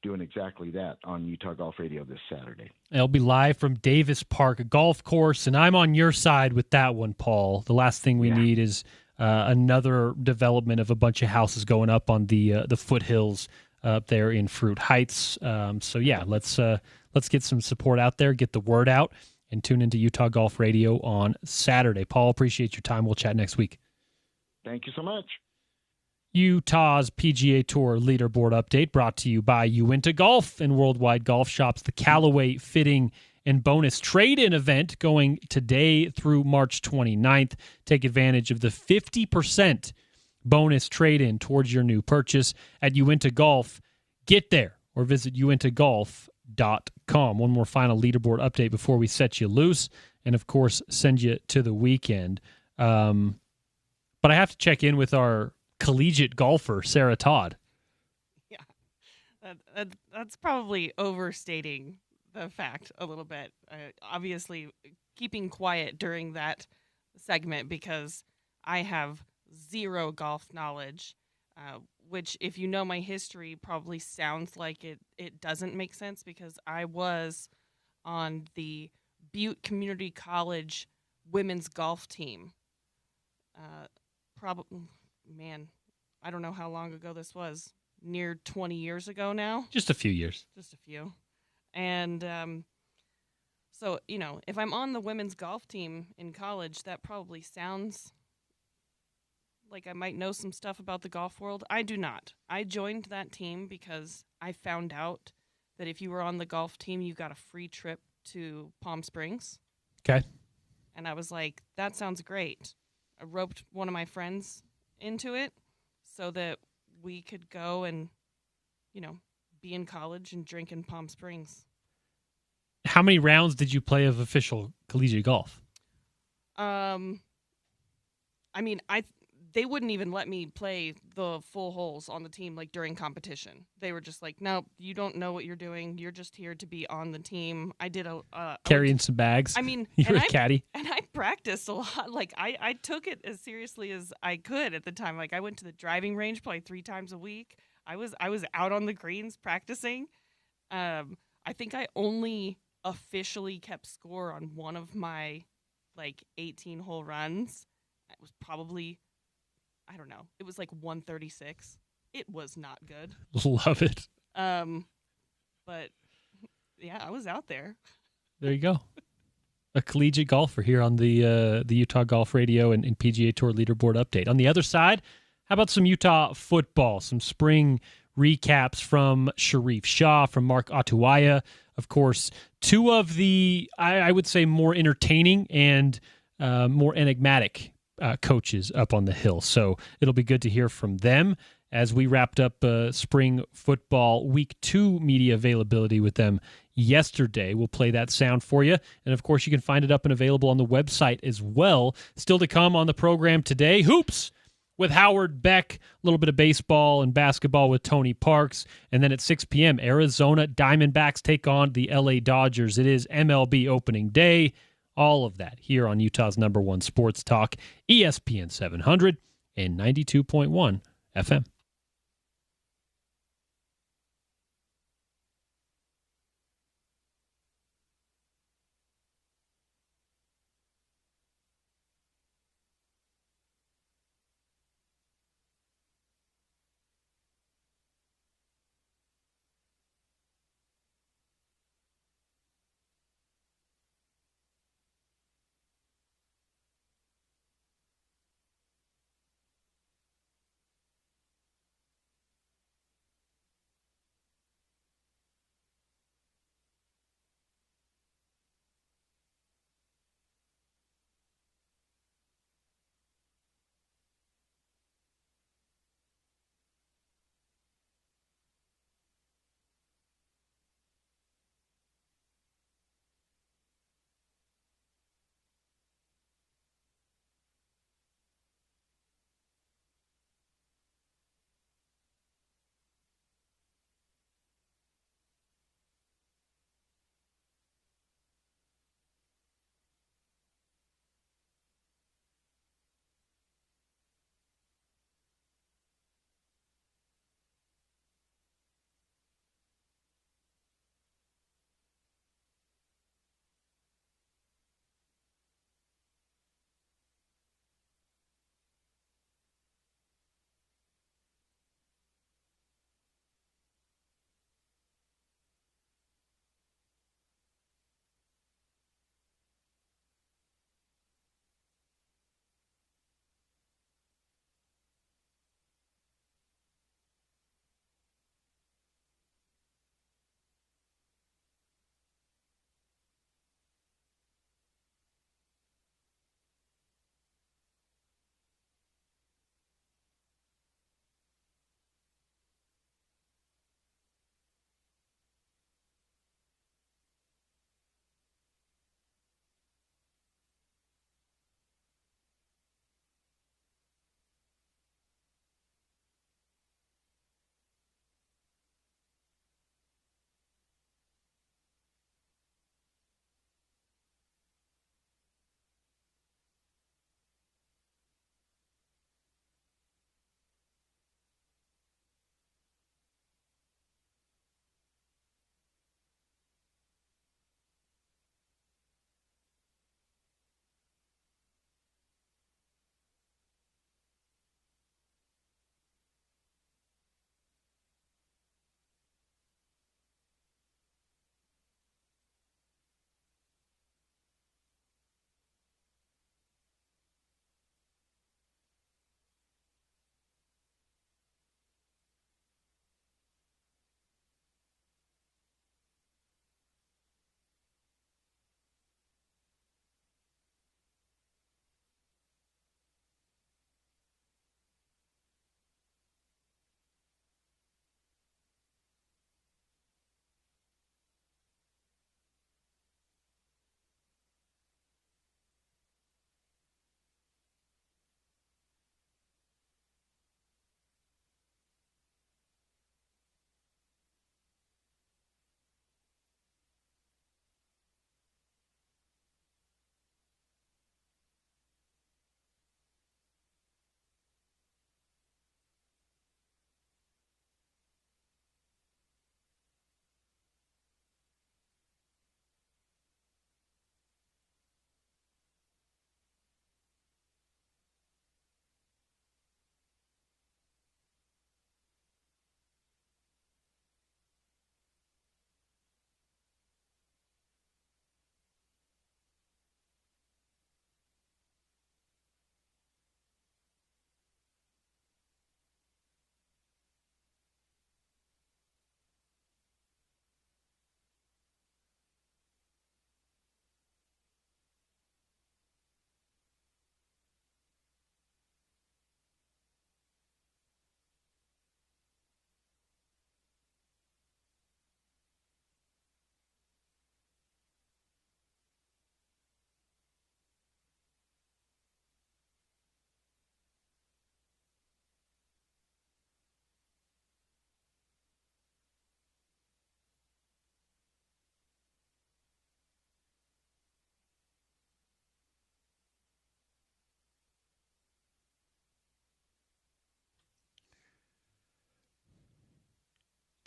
doing exactly that on Utah Golf Radio this Saturday. It'll be live from Davis Park Golf Course, and I'm on your side with that one, Paul. The last thing we need is another development of a bunch of houses going up on the foothills up there in Fruit Heights. So yeah, let's get some support out there, get the word out, and tune into Utah Golf Radio on Saturday. Paul, appreciate your time. We'll chat next week. Thank you so much. Utah's PGA Tour leaderboard update brought to you by Uinta Golf and Worldwide Golf Shops. The Callaway Fitting and Bonus Trade-In event going today through March 29th. Take advantage of the 50% bonus trade-in towards your new purchase at Uinta Golf. Get there or visit uintagolf.com. One more final leaderboard update before we set you loose and, of course, send you to the weekend. But I have to check in with our collegiate golfer, Sarah Todd. Yeah, that's probably overstating the fact a little bit. Obviously, keeping quiet during that segment because I have zero golf knowledge, which, if you know my history, probably sounds like it doesn't make sense because I was on the Butte Community College women's golf team. Man, I don't know how long ago this was. Near 20 years ago now. Just a few years. Just a few. And so, if I'm on the women's golf team in college, that probably sounds like I might know some stuff about the golf world. I do not. I joined that team because I found out that if you were on the golf team, you got a free trip to Palm Springs. Okay. And I was like, that sounds great. I roped one of my friends into it so that we could go and, be in college and drink in Palm Springs. How many rounds did you play of official collegiate golf? They wouldn't even let me play the full holes on the team like during competition. They were just like, "No, you don't know what you're doing. You're just here to be on the team." I did carrying some bags. You're a caddy, and I practiced a lot. Like I took it as seriously as I could at the time. Like I went to the driving range probably 3 times a week. I was out on the greens practicing. I think I only officially kept score on one of my 18-hole runs. It was probably, I don't know, it was like 136. It was not good. Love it. But yeah, I was out there. There you go. A collegiate golfer here on the Utah Golf Radio and PGA Tour leaderboard update. On the other side, how about some Utah football? Some spring recaps from Sharif Shah, from Mark Atuaya. Of course, 2 of the, I would say, more entertaining and more enigmatic coaches up on the hill. So it'll be good to hear from them as we wrapped up spring football week 2 media availability with them yesterday. We'll play that sound for you. And of course, you can find it up and available on the website as well. Still to come on the program today, hoops with Howard Beck, a little bit of baseball and basketball with Tony Parks. And then at 6 p.m., Arizona Diamondbacks take on the LA Dodgers. It is MLB opening day. All of that here on Utah's #1 sports talk, ESPN 700 and 92.1 FM.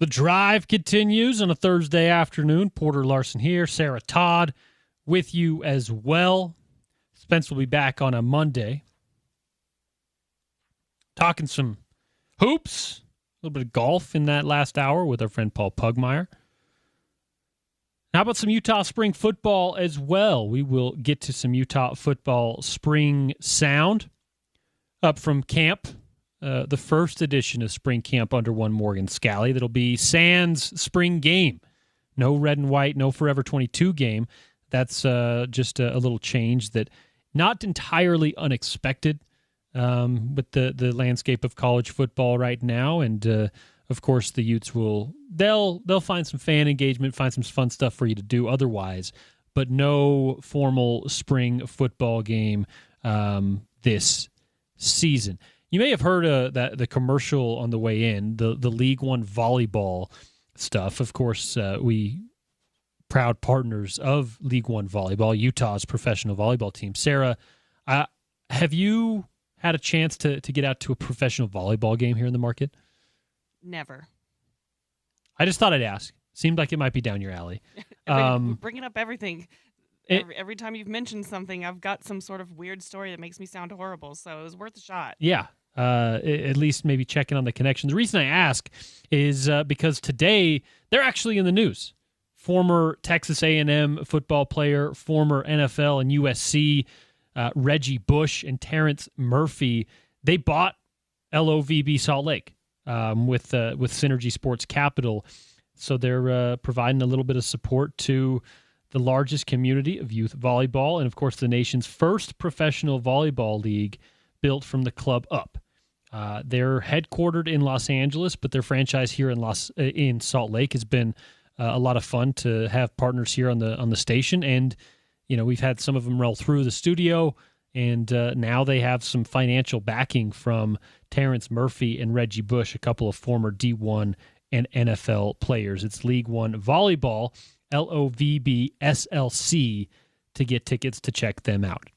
The drive continues on a Thursday afternoon. Porter Larson here, Sarah Todd with you as well. Spence will be back on a Monday. Talking some hoops, a little bit of golf in that last hour with our friend Paul Pugmire. How about some Utah spring football as well? We will get to some Utah football spring sound up from camp. The first edition of spring camp under one Morgan Scalley. That'll be Sans spring game. No red and white, no Forever 22 game. That's just a little change that not entirely unexpected with the landscape of college football right now. And of course, the Utes they'll find some fan engagement, find some fun stuff for you to do otherwise, but no formal spring football game this season. You may have heard that the commercial on the way in, the League One volleyball stuff. Of course, we proud partners of League One volleyball, Utah's professional volleyball team. Sarah, have you had a chance to get out to a professional volleyball game here in the market? Never. I just thought I'd ask. Seemed like it might be down your alley. Bringing up everything. Every time you've mentioned something, I've got some sort of weird story that makes me sound horrible, so it was worth a shot. Yeah, at least maybe checking on the connection. The reason I ask is because today they're actually in the news. Former Texas A&M football player, former NFL and USC Reggie Bush and Terrence Murphy, they bought LOVB Salt Lake with Synergy Sports Capital. So they're providing a little bit of support to the largest community of youth volleyball, and of course the nation's first professional volleyball league built from the club up. They're headquartered in Los Angeles, but their franchise here in Salt Lake has been a lot of fun to have partners here on the station. And we've had some of them roll through the studio, and now they have some financial backing from Terrence Murphy and Reggie Bush, a couple of former D1 and NFL players. It's League One Volleyball, LOVB SLC, to get tickets to check them out.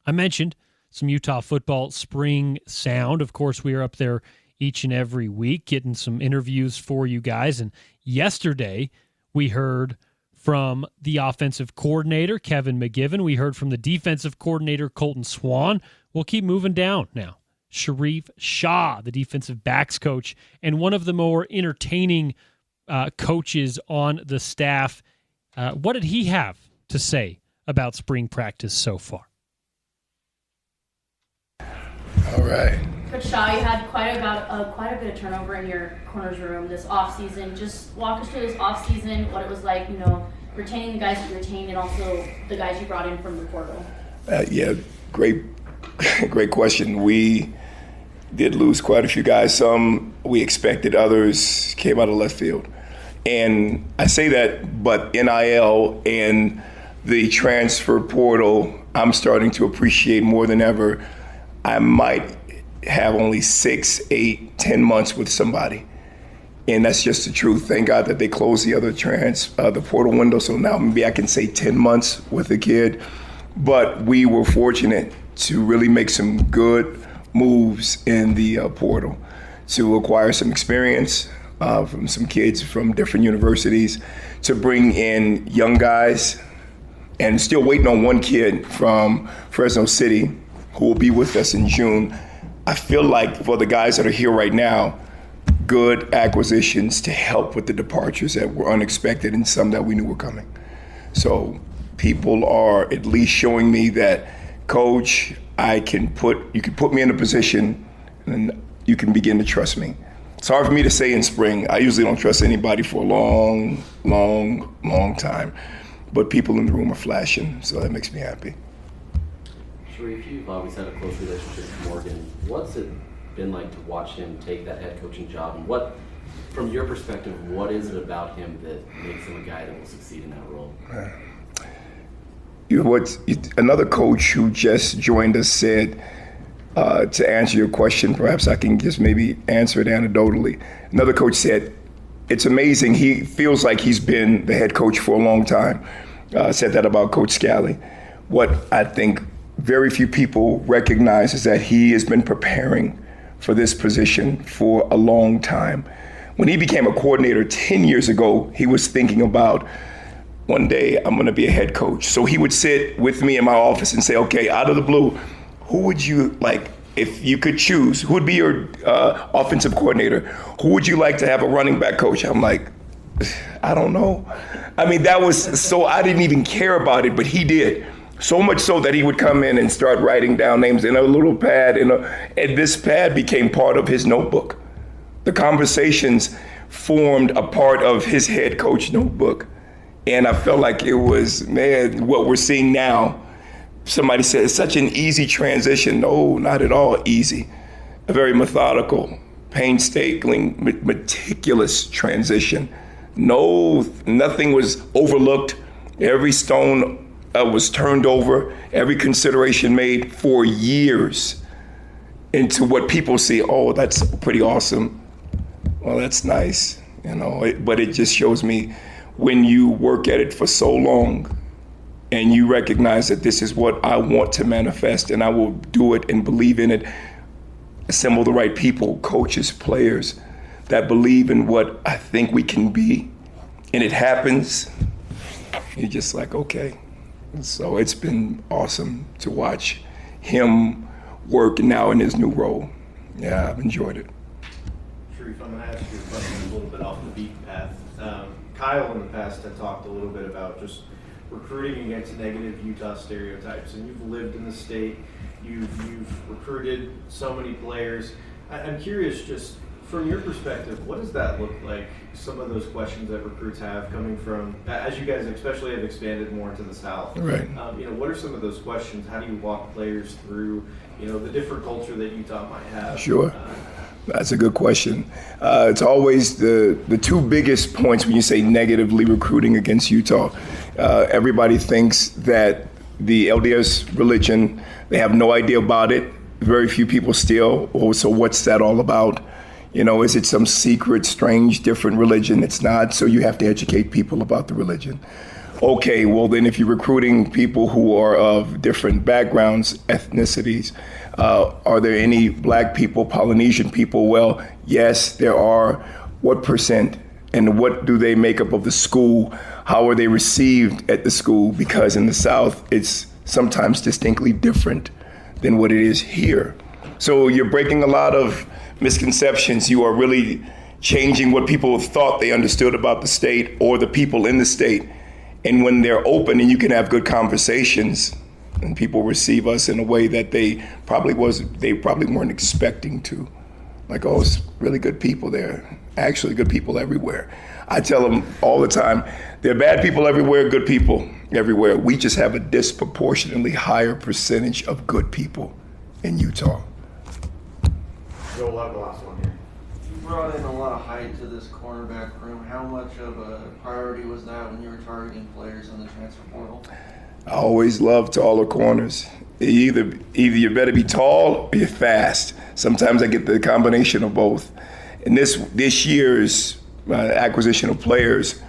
I mentioned some Utah football spring sound. Of course, we are up there each and every week getting some interviews for you guys. And yesterday, we heard from the offensive coordinator, Kevin McGivern. We heard from the defensive coordinator, Colton Swan. We'll keep moving down now. Sharif Shah, the defensive backs coach, and one of the more entertaining coaches on the staff. What did he have to say about spring practice so far? All right. Coach Shaw, you had quite a bit of turnover in your corners room this offseason. Just walk us through this offseason, what it was like, retaining the guys you retained and also the guys you brought in from the portal. Great question. We did lose quite a few guys. Some we expected, others came out of left field. And I say that, but NIL and the transfer portal, I'm starting to appreciate more than ever. I might have only 6, 8, 10 months with somebody. And that's just the truth. Thank God that they closed the portal window. So now maybe I can say 10 months with a kid. But we were fortunate to really make some good moves in the portal to acquire some experience from some kids from different universities, to bring in young guys, and still waiting on one kid from Fresno City who will be with us in June. I feel like for the guys that are here right now, good acquisitions to help with the departures that were unexpected and some that we knew were coming. So people are at least showing me that, Coach, you can put me in a position and you can begin to trust me. It's hard for me to say in spring. I usually don't trust anybody for a long, long, long time. But people in the room are flashing, so that makes me happy. Sharif, you've always had a close relationship with Morgan. What's it been like to watch him take that head coaching job? And what, from your perspective, what is it about him that makes him a guy that will succeed in that role? Another coach who just joined us said, to answer your question, perhaps I can just maybe answer it anecdotally. Another coach said, it's amazing. He feels like he's been the head coach for a long time. Said that about Coach Scalley. What I think very few people recognize is that he has been preparing for this position for a long time. When he became a coordinator 10 years ago, he was thinking about, one day I'm going to be a head coach. So he would sit with me in my office and say, okay, out of the blue, who would you like, if you could choose, who would be your offensive coordinator? Who would you like to have a running back coach? I'm like, I don't know. I mean, that was so, I didn't even care about it, but he did. So much so that he would come in and start writing down names in a little pad, and this pad became part of his notebook. The conversations formed a part of his head coach notebook. And I felt like it was, man, what we're seeing now. Somebody said it's such an easy transition. No, not at all easy. A very methodical, painstaking, meticulous transition. No, nothing was overlooked. Every stone was turned over, every consideration made for years into what people see. Oh, that's pretty awesome. Well, that's nice, but it just shows me when you work at it for so long and you recognize that this is what I want to manifest and I will do it and believe in it, assemble the right people, coaches, players that believe in what I think we can be, and it happens, you're just like, okay. So it's been awesome to watch him work now in his new role. Yeah, I've enjoyed it. Sharif, I'm going to ask you a question a little bit off the beaten path. Kyle in the past had talked a little bit about just recruiting against negative Utah stereotypes, and you've lived in the state, you've recruited so many players. I'm curious, just from your perspective, what does that look like, some of those questions that recruits have coming from, as you guys especially have expanded more into the South? Right. What are some of those questions? How do you walk players through, the different culture that Utah might have? Sure. That's a good question. It's always the two biggest points when you say negatively recruiting against Utah. Everybody thinks that the LDS religion, they have no idea about it. Very few people still. Oh, so what's that all about? Is it some secret, strange, different religion? It's not. So you have to educate people about the religion. Okay, well then if you're recruiting people who are of different backgrounds, ethnicities, are there any black people, Polynesian people? Well, yes, there are. What percent? And what do they make up of the school? How are they received at the school? Because in the South, it's sometimes distinctly different than what it is here. So you're breaking a lot of misconceptions. You are really changing what people thought they understood about the state or the people in the state. And when they're open and you can have good conversations and people receive us in a way that they probably weren't expecting to. Like, oh, it's really good people there. Actually, good people everywhere. I tell them all the time, there are bad people everywhere, good people everywhere. We just have a disproportionately higher percentage of good people in Utah. Joel, I'll have the last one here. You brought in a lot of height to this cornerback room. How much of a priority was that when you were targeting players in the transfer portal? I always love taller corners. Either you better be tall or you're fast. Sometimes I get the combination of both. And this year's acquisition of players,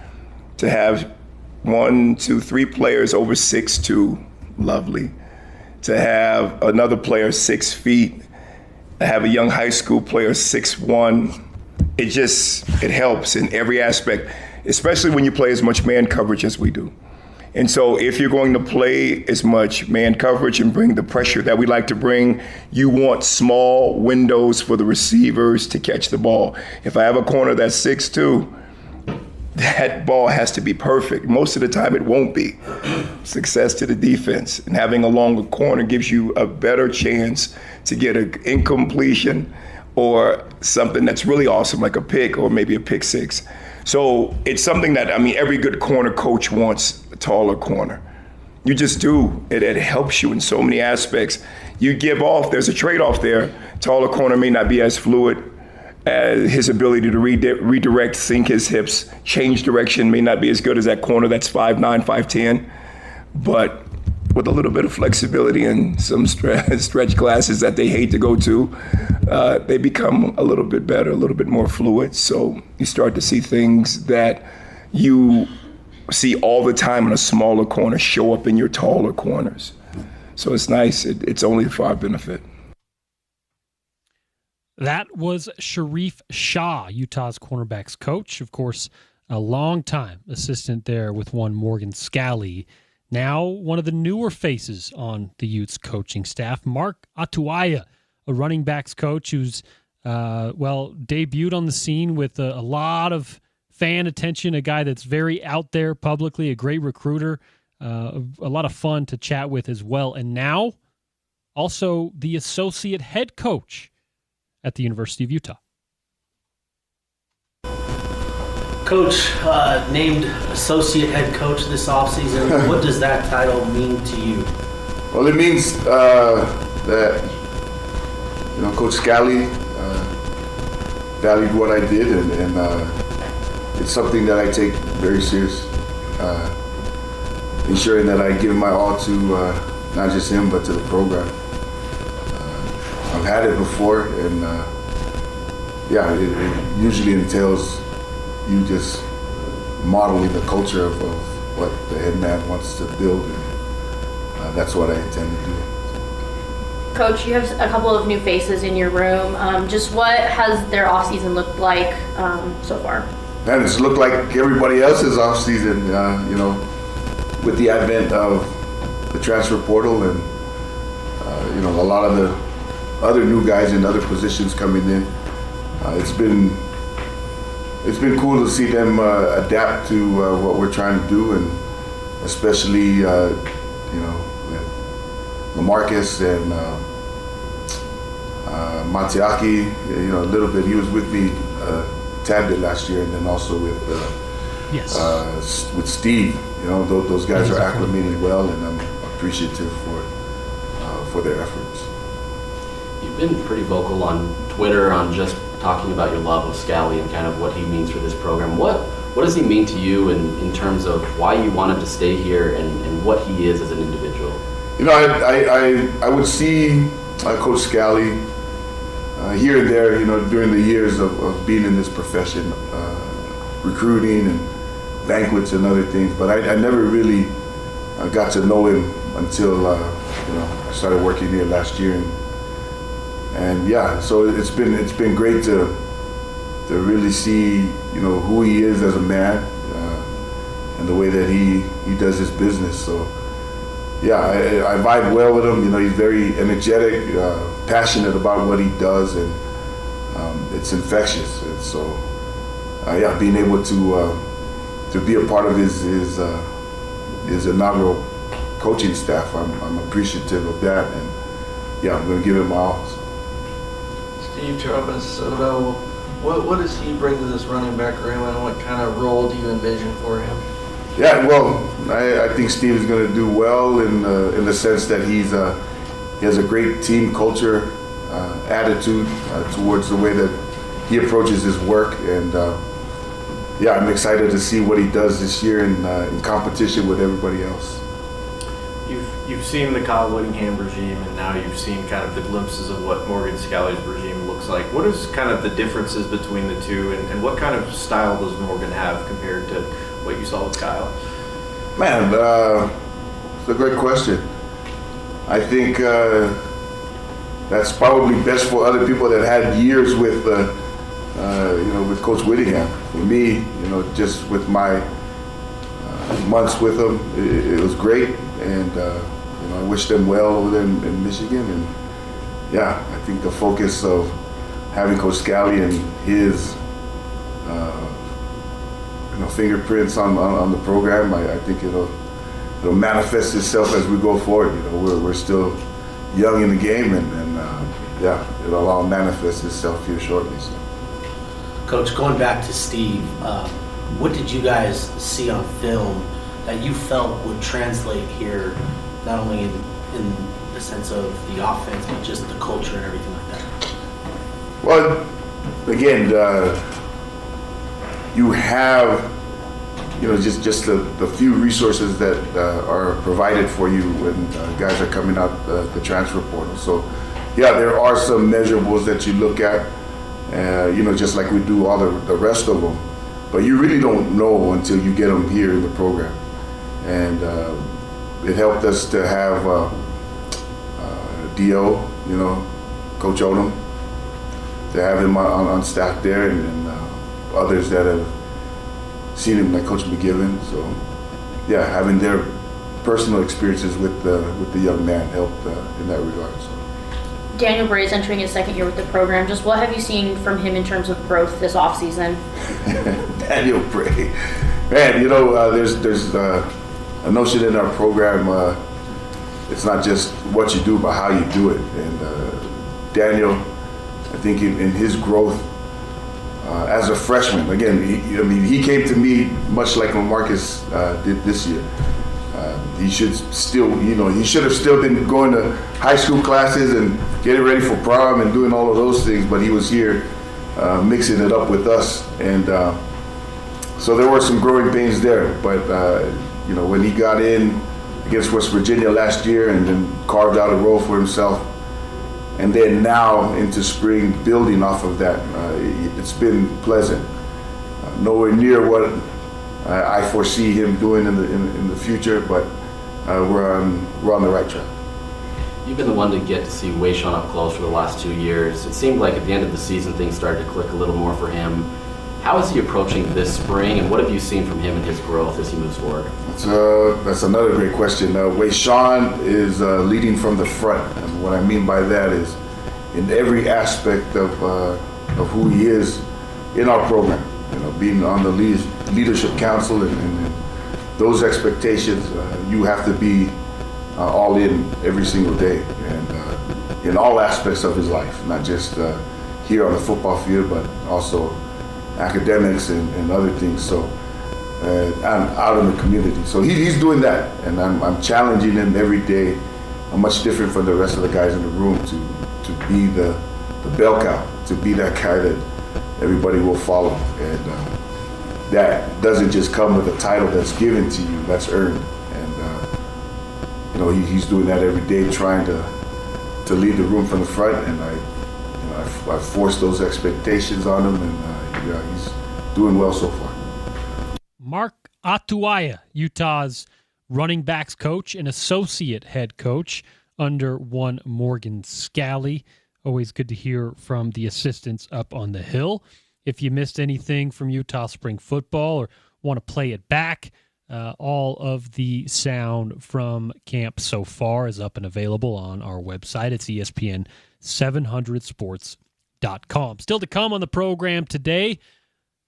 to have 1, 2, 3 players over 6'2", lovely. To have another player 6 feet, have a young high school player 6'1", it helps in every aspect, especially when you play as much man coverage as we do. And so if you're going to play as much man coverage and bring the pressure that we like to bring, you want small windows for the receivers to catch the ball. If I have a corner that's 6'2", that ball has to be perfect. Most of the time it won't be. Success to the defense. And having a longer corner gives you a better chance to get an incompletion or something that's really awesome, like a pick or maybe a pick six. So it's something that, every good corner coach wants a taller corner. You just do. It helps you in so many aspects. You give off, there's a trade-off there. Taller corner may not be as fluid. His ability to redirect, sink his hips, change direction may not be as good as that corner that's 5'9", 5'10". But with a little bit of flexibility and some stretch classes that they hate to go to, they become a little bit better, a little bit more fluid. So you start to see things that you see all the time in a smaller corner show up in your taller corners. So it's nice. It's only for our benefit. That was Sharif Shah, Utah's cornerbacks coach. Of course, a long-time assistant there with one Morgan Scalley. Now one of the newer faces on the Utes coaching staff, Mark Atuaya, a running backs coach who's, debuted on the scene with a lot of fan attention, a guy that's very out there publicly, a great recruiter, a lot of fun to chat with as well. And now also the associate head coach at the University of Utah. Coach, named associate head coach this offseason, what does that title mean to you? Well, it means that, Coach Scalley valued what I did, and it's something that I take very serious, ensuring that I give my all to not just him, but to the program. I've had it before, and it usually entails you just modeling the culture of what the head man wants to build, and that's what I intend to do. Coach, you have a couple of new faces in your room. Just what has their offseason looked like so far? Man, it's looked like everybody else's offseason, with the advent of the transfer portal and, a lot of the other new guys in other positions coming in. It's been cool to see them adapt to what we're trying to do, and especially with LaMarcus and Matiaki. A little bit. He was with me a tad bit last year, and then also with Steve. Those guys are acclimating well, and I'm appreciative for their efforts. You've been pretty vocal on Twitter on just talking about your love of Scalley and kind of what he means for this program. What does he mean to you in terms of why you wanted to stay here and what he is as an individual? I would see Coach Scalley here and there, during the years of being in this profession, recruiting and banquets and other things, but I never really got to know him until I started working here last year, and so it's been great to really see who he is as a man, and the way that he does his business. So I vibe well with him. He's very energetic, passionate about what he does, and it's infectious. And so being able to be a part of his inaugural coaching staff, I'm appreciative of that, and I'm going to give him my all. Steve Soto, what does he bring to this running back room, and what kind of role do you envision for him? Yeah, well, I think Steve is going to do well in the sense that he has a great team culture, attitude towards the way that he approaches his work, and I'm excited to see what he does this year in competition with everybody else. You've seen the Kyle Whittingham regime, and now you've seen kind of the glimpses of what Morgan Scalley's regime looks like. What is kind of the differences between the two, and what kind of style does Morgan have compared to what you saw with Kyle? Man, it's a great question. I think that's probably best for other people that had years with with Coach Whittingham. For me, just with my months with him, it was great, and I wish them well over there in Michigan. And I think the focus of having Coach Scalley and his fingerprints on the program, I think it'll manifest itself as we go forward. We're still young in the game, and it'll all manifest itself here shortly. So. Coach, going back to Steve, what did you guys see on film that you felt would translate here, not only in the sense of the offense, but just the culture and everything like that? Well, again, you have just the few resources that are provided for you when guys are coming out the transfer portal. So there are some measurables that you look at, just like we do all the rest of them, but you really don't know until you get them here in the program. And it helped us to have D.O., Coach Odom, to have him on staff there, and others that have seen him, like Coach McGiven. So, yeah, having their personal experiences with the young man helped in that regard. So. Daniel Bray is entering his second year with the program. Just what have you seen from him in terms of growth this offseason? Daniel Bray, man, you know, there's a notion in our program. It's not just what you do, but how you do it. And Daniel, I think in his growth as a freshman, again, he came to me much like Marcus did this year. He should have still been going to high school classes and getting ready for prom and doing all of those things, but he was here mixing it up with us. And so there were some growing pains there. But, when he got in against West Virginia last year and then carved out a role for himself, and then now into spring building off of that, it's been pleasant. Nowhere near what I foresee him doing in the future, but we're on the right track. You've been the one to get to see Wayshawn up close for the last 2 years. It seemed like at the end of the season things started to click a little more for him. How is he approaching this spring, and what have you seen from him and his growth as he moves forward? That's another great question. Wayshawn is leading from the front, and what I mean by that is in every aspect of who he is in our program. Being on the leadership council and those expectations, you have to be all in every single day, and in all aspects of his life, not just here on the football field, but also academics and other things. So, and out in the community. So he's doing that, and I'm challenging him every day. I'm much different from the rest of the guys in the room to be the bell cow, to be that guy that everybody will follow, and that doesn't just come with a title that's given to you, that's earned. And he's doing that every day, trying to lead the room from the front, and I forced those expectations on him, and he's doing well so far. Mark Atuaya, Utah's running backs coach and associate head coach under one Morgan Scalley. Always good to hear from the assistants up on the Hill. If you missed anything from Utah Spring football or want to play it back, all of the sound from camp so far is up and available on our website. It's ESPN700sports.com. Still to come on the program today,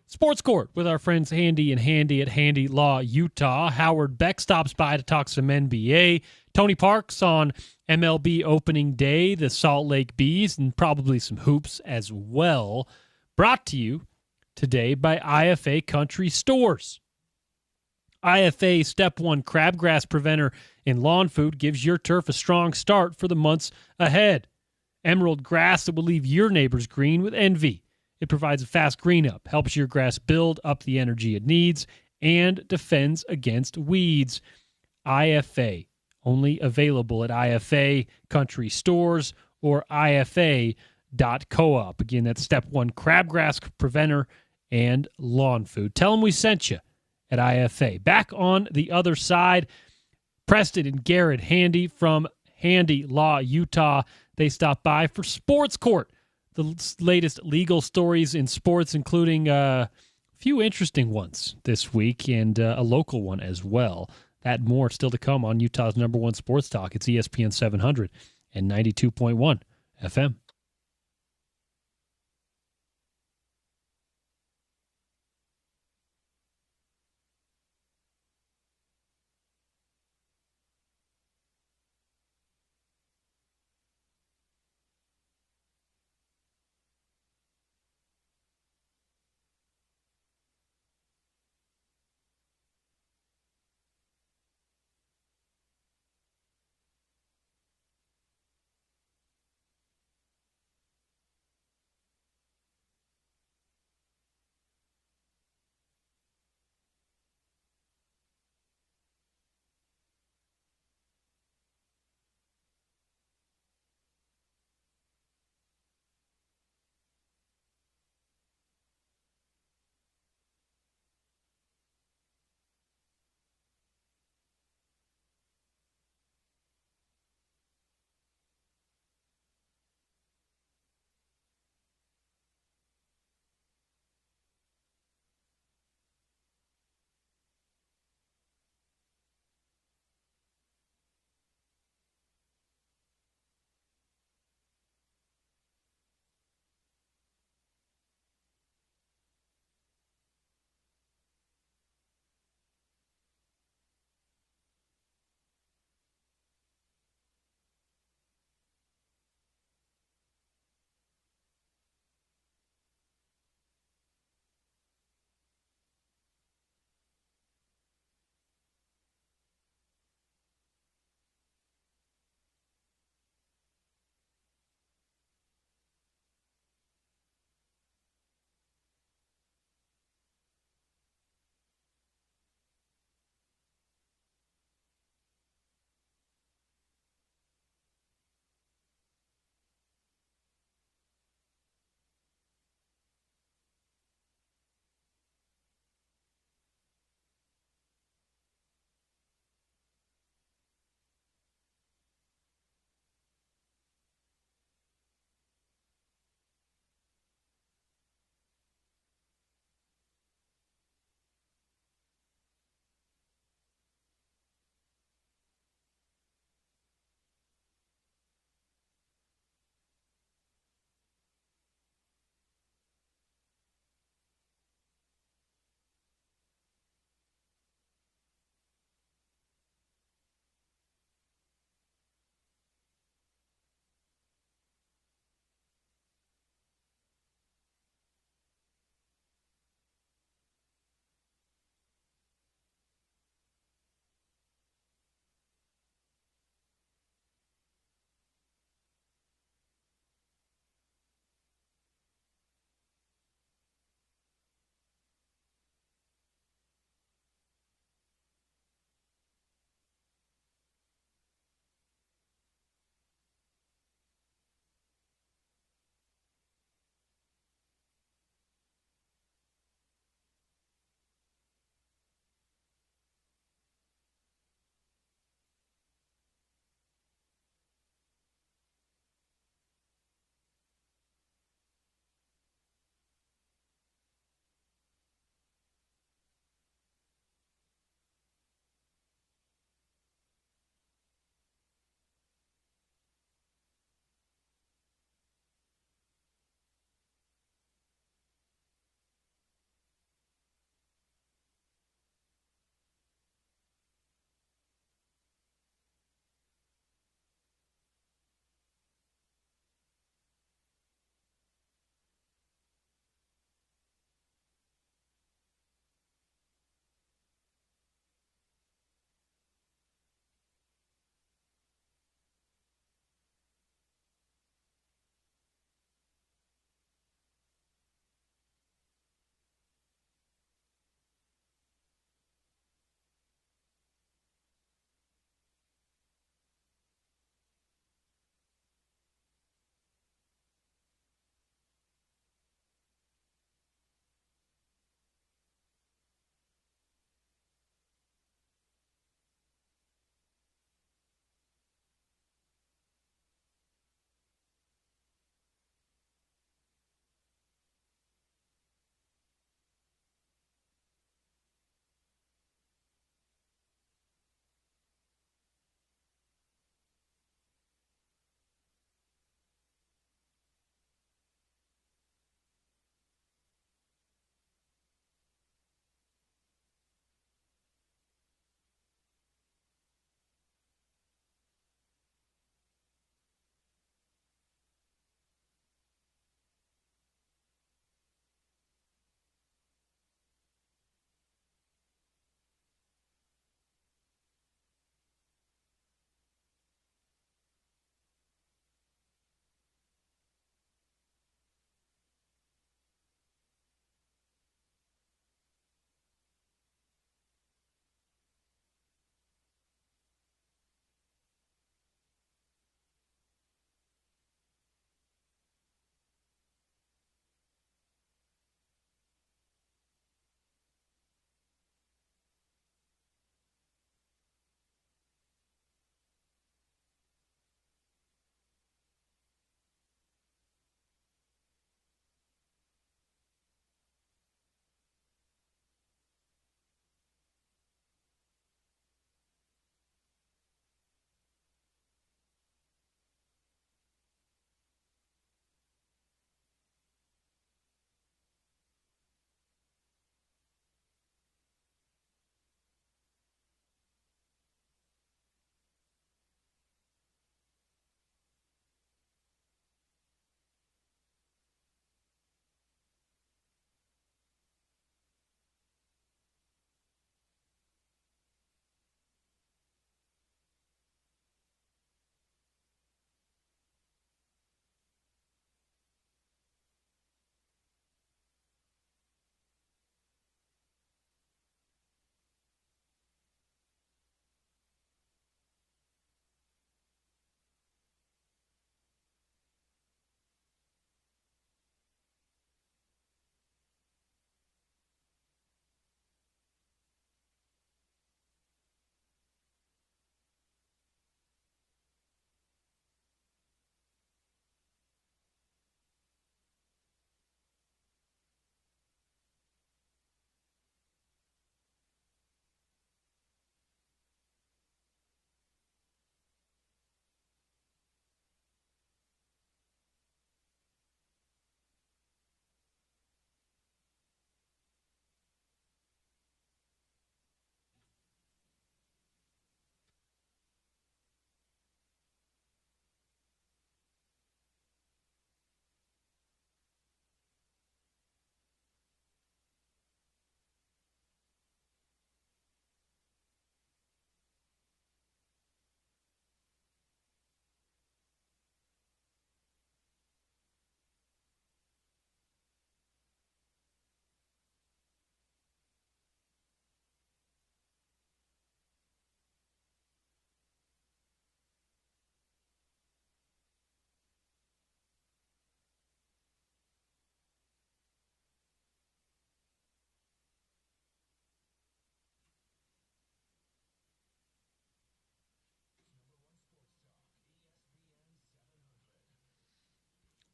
Sports Court with our friends Handy and Handy at Handy Law Utah. Howard Beck stops by to talk some NBA. Tony Parks on MLB opening day, the Salt Lake Bees, and probably some hoops as well. Brought to you today by IFA Country Stores. IFA Step 1 Crabgrass Preventer in Lawn Food gives your turf a strong start for the months ahead. Emerald grass that will leave your neighbors green with envy. It provides a fast green up, helps your grass build up the energy it needs, and defends against weeds. IFA, only available at IFA Country Stores or IFA.coop. Again, that's Step 1 Crabgrass Preventer and Lawn Food. Tell them we sent you at IFA. Back on the other side, Preston and Garrett Handy from Handy Law Utah. They stopped by for Sports Court. The latest legal stories in sports, including a few interesting ones this week and a local one as well. That more still to come on Utah's number one sports talk. It's ESPN 700 and 92.1 FM.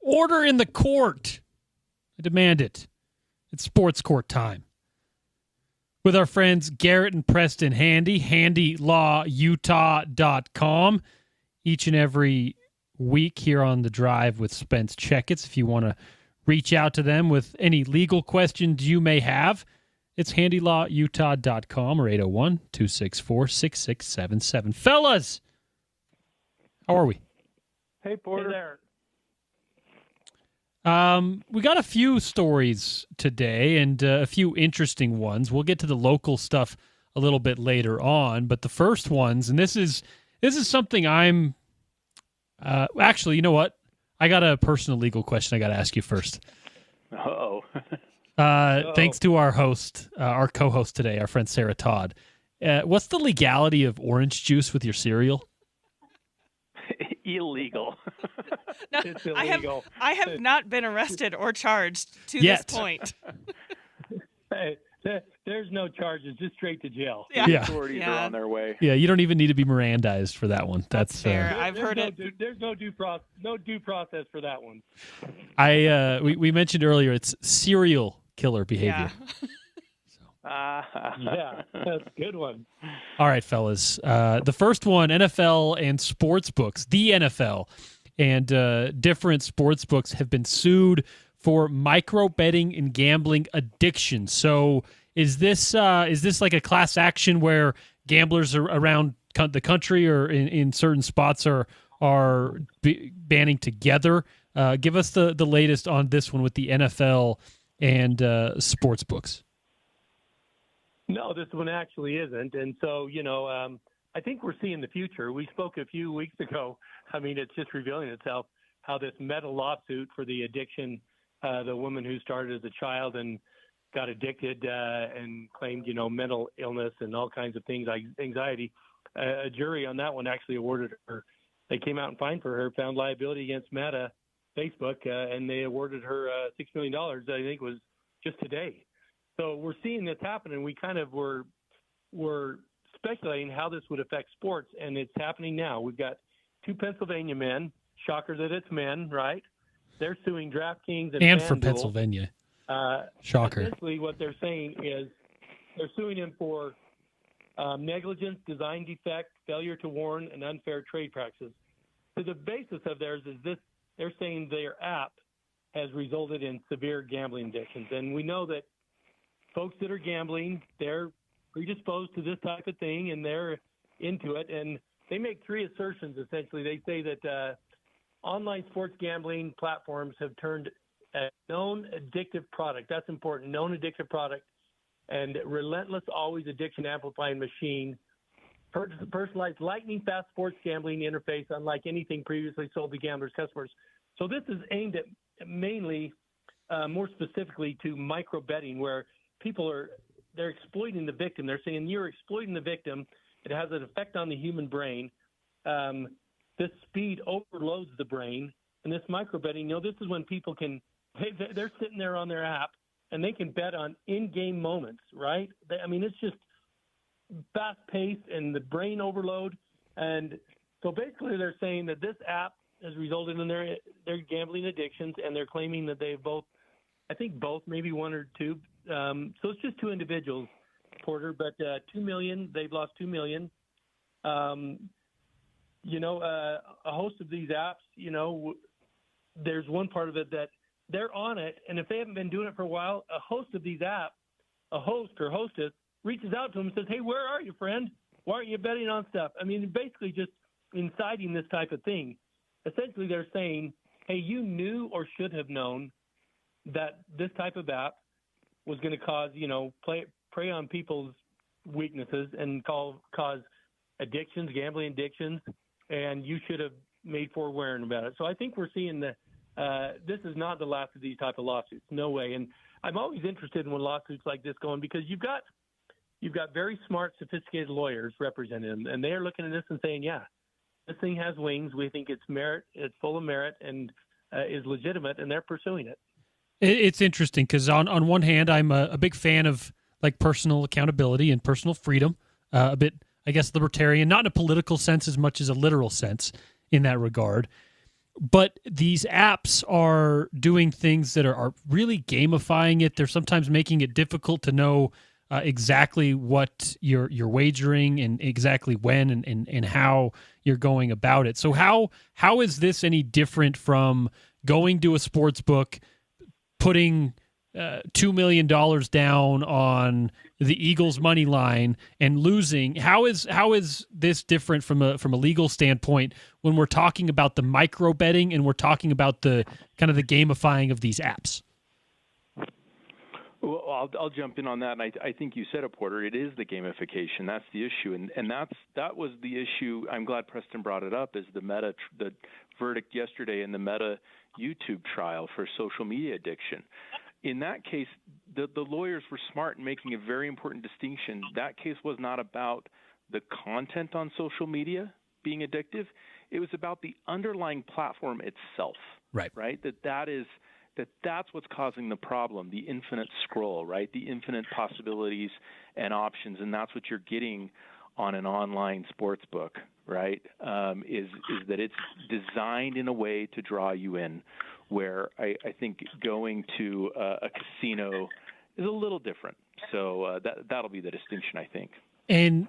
Order in the court. I demand it. It's sports court time. With our friends Garrett and Preston Handy, handylawutah.com. Each and every week here on The Drive with Spence Checketts. If you want to reach out to them with any legal questions you may have, it's handylawutah.com or 801-264-6677. Fellas, how are we? Hey, Porter. Hey there. We got a few stories today and a few interesting ones. We'll get to the local stuff a little bit later on, but the first ones, and this is something I'm actually, you know what? I got a personal legal question I got to ask you first. Uh-oh. Thanks to our host, our co-host today, our friend Sarah Todd. What's the legality of orange juice with your cereal? Illegal. No, it's illegal. I have not been arrested or charged to Yet. this point. Hey, there's no charges, just straight to jail. Yeah. Yeah. Authorities are on their way. Yeah, you don't even need to be Mirandized for that one. That's fair. I've heard it. There's no due process for that one. We mentioned earlier it's serial killer behavior. Yeah, that's a good one. All right, fellas. The first one, NFL and sports books. The NFL and different sports books have been sued for micro betting and gambling addiction. So is this like a class action where gamblers around the country or in certain spots are banding together? Give us the latest on this one with the NFL and sports books. No, this one actually isn't. And so, I think we're seeing the future. We spoke a few weeks ago. I mean, it's just revealing itself how this meta lawsuit for the addiction, the woman who started as a child and got addicted and claimed, mental illness and all kinds of things like anxiety. A jury on that one actually awarded her. They came out and fined for her, found liability against Meta, Facebook, and they awarded her $6 million, I think was just today. So we're seeing this happen, and we kind of were speculating how this would affect sports, and it's happening now. We've got two Pennsylvania men. Shocker that it's men, right? They're suing DraftKings and from FanDuel. Pennsylvania. Shocker. Essentially, what they're saying is they're suing him for negligence, design defect, failure to warn, and unfair trade practices. So the basis of theirs is this: they're saying their app has resulted in severe gambling addictions, and we know that folks that are gambling, they're predisposed to this type of thing, and they're into it. And they make three assertions, essentially. They say that online sports gambling platforms have turned a known addictive product. That's important, known addictive product, and relentless, always addiction-amplifying machine, personalized lightning-fast sports gambling interface unlike anything previously sold to gamblers' customers. So this is aimed at mainly, more specifically, to micro-betting, where they're exploiting the victim. They're saying you're exploiting the victim. It has an effect on the human brain. This speed overloads the brain. And this micro betting, this is when people they're sitting there on their app and they can bet on in-game moments, right? It's just fast-paced and the brain overload. And so basically they're saying that this app has resulted in their gambling addictions, and they're claiming that they've both, maybe one or two. So it's just two individuals, Porter, but $2 million, they've lost $2 million. A host of these apps, there's one part of it that they're on it, and if they haven't been doing it for a while, a host of these apps, a host or hostess reaches out to them and says, hey, where are you, friend? Why aren't you betting on stuff? Basically just inciting this type of thing. Essentially, they're saying, hey, you knew or should have known that this type of app was going to cause, prey on people's weaknesses and cause addictions, gambling addictions, and you should have made forewarning about it. So I think we're seeing that this is not the last of these type of lawsuits. No way. And I'm always interested in when lawsuits like this go on, because you've got very smart, sophisticated lawyers representing them, and they are looking at this and saying, yeah, this thing has wings. We think it's full of merit, and is legitimate, and they're pursuing it. It's interesting because on one hand, I'm a big fan of like personal accountability and personal freedom, a bit, I guess, libertarian, not in a political sense as much as a literal sense in that regard. But these apps are doing things that are really gamifying it. They're sometimes making it difficult to know exactly what you're wagering and exactly when and how you're going about it. So how is this any different from going to a sports book, putting $2 million down on the Eagles money line and losing? How is this different from a legal standpoint when we're talking about the micro betting and we're talking about the kind of the gamifying of these apps? Well, I'll jump in on that, and I think you said it, Porter. It is the gamification. That's the issue, and that was the issue. I'm glad Preston brought it up. Is the verdict yesterday in the Meta YouTube trial for social media addiction? In that case, the lawyers were smart in making a very important distinction. That case was not about the content on social media being addictive. It was about the underlying platform itself. Right. That's what's causing the problem, the infinite scroll, right? The infinite possibilities and options, and that's what you're getting on an online sports book, right? Is that it's designed in a way to draw you in, where I think going to a casino is a little different. So that'll be the distinction, I think. And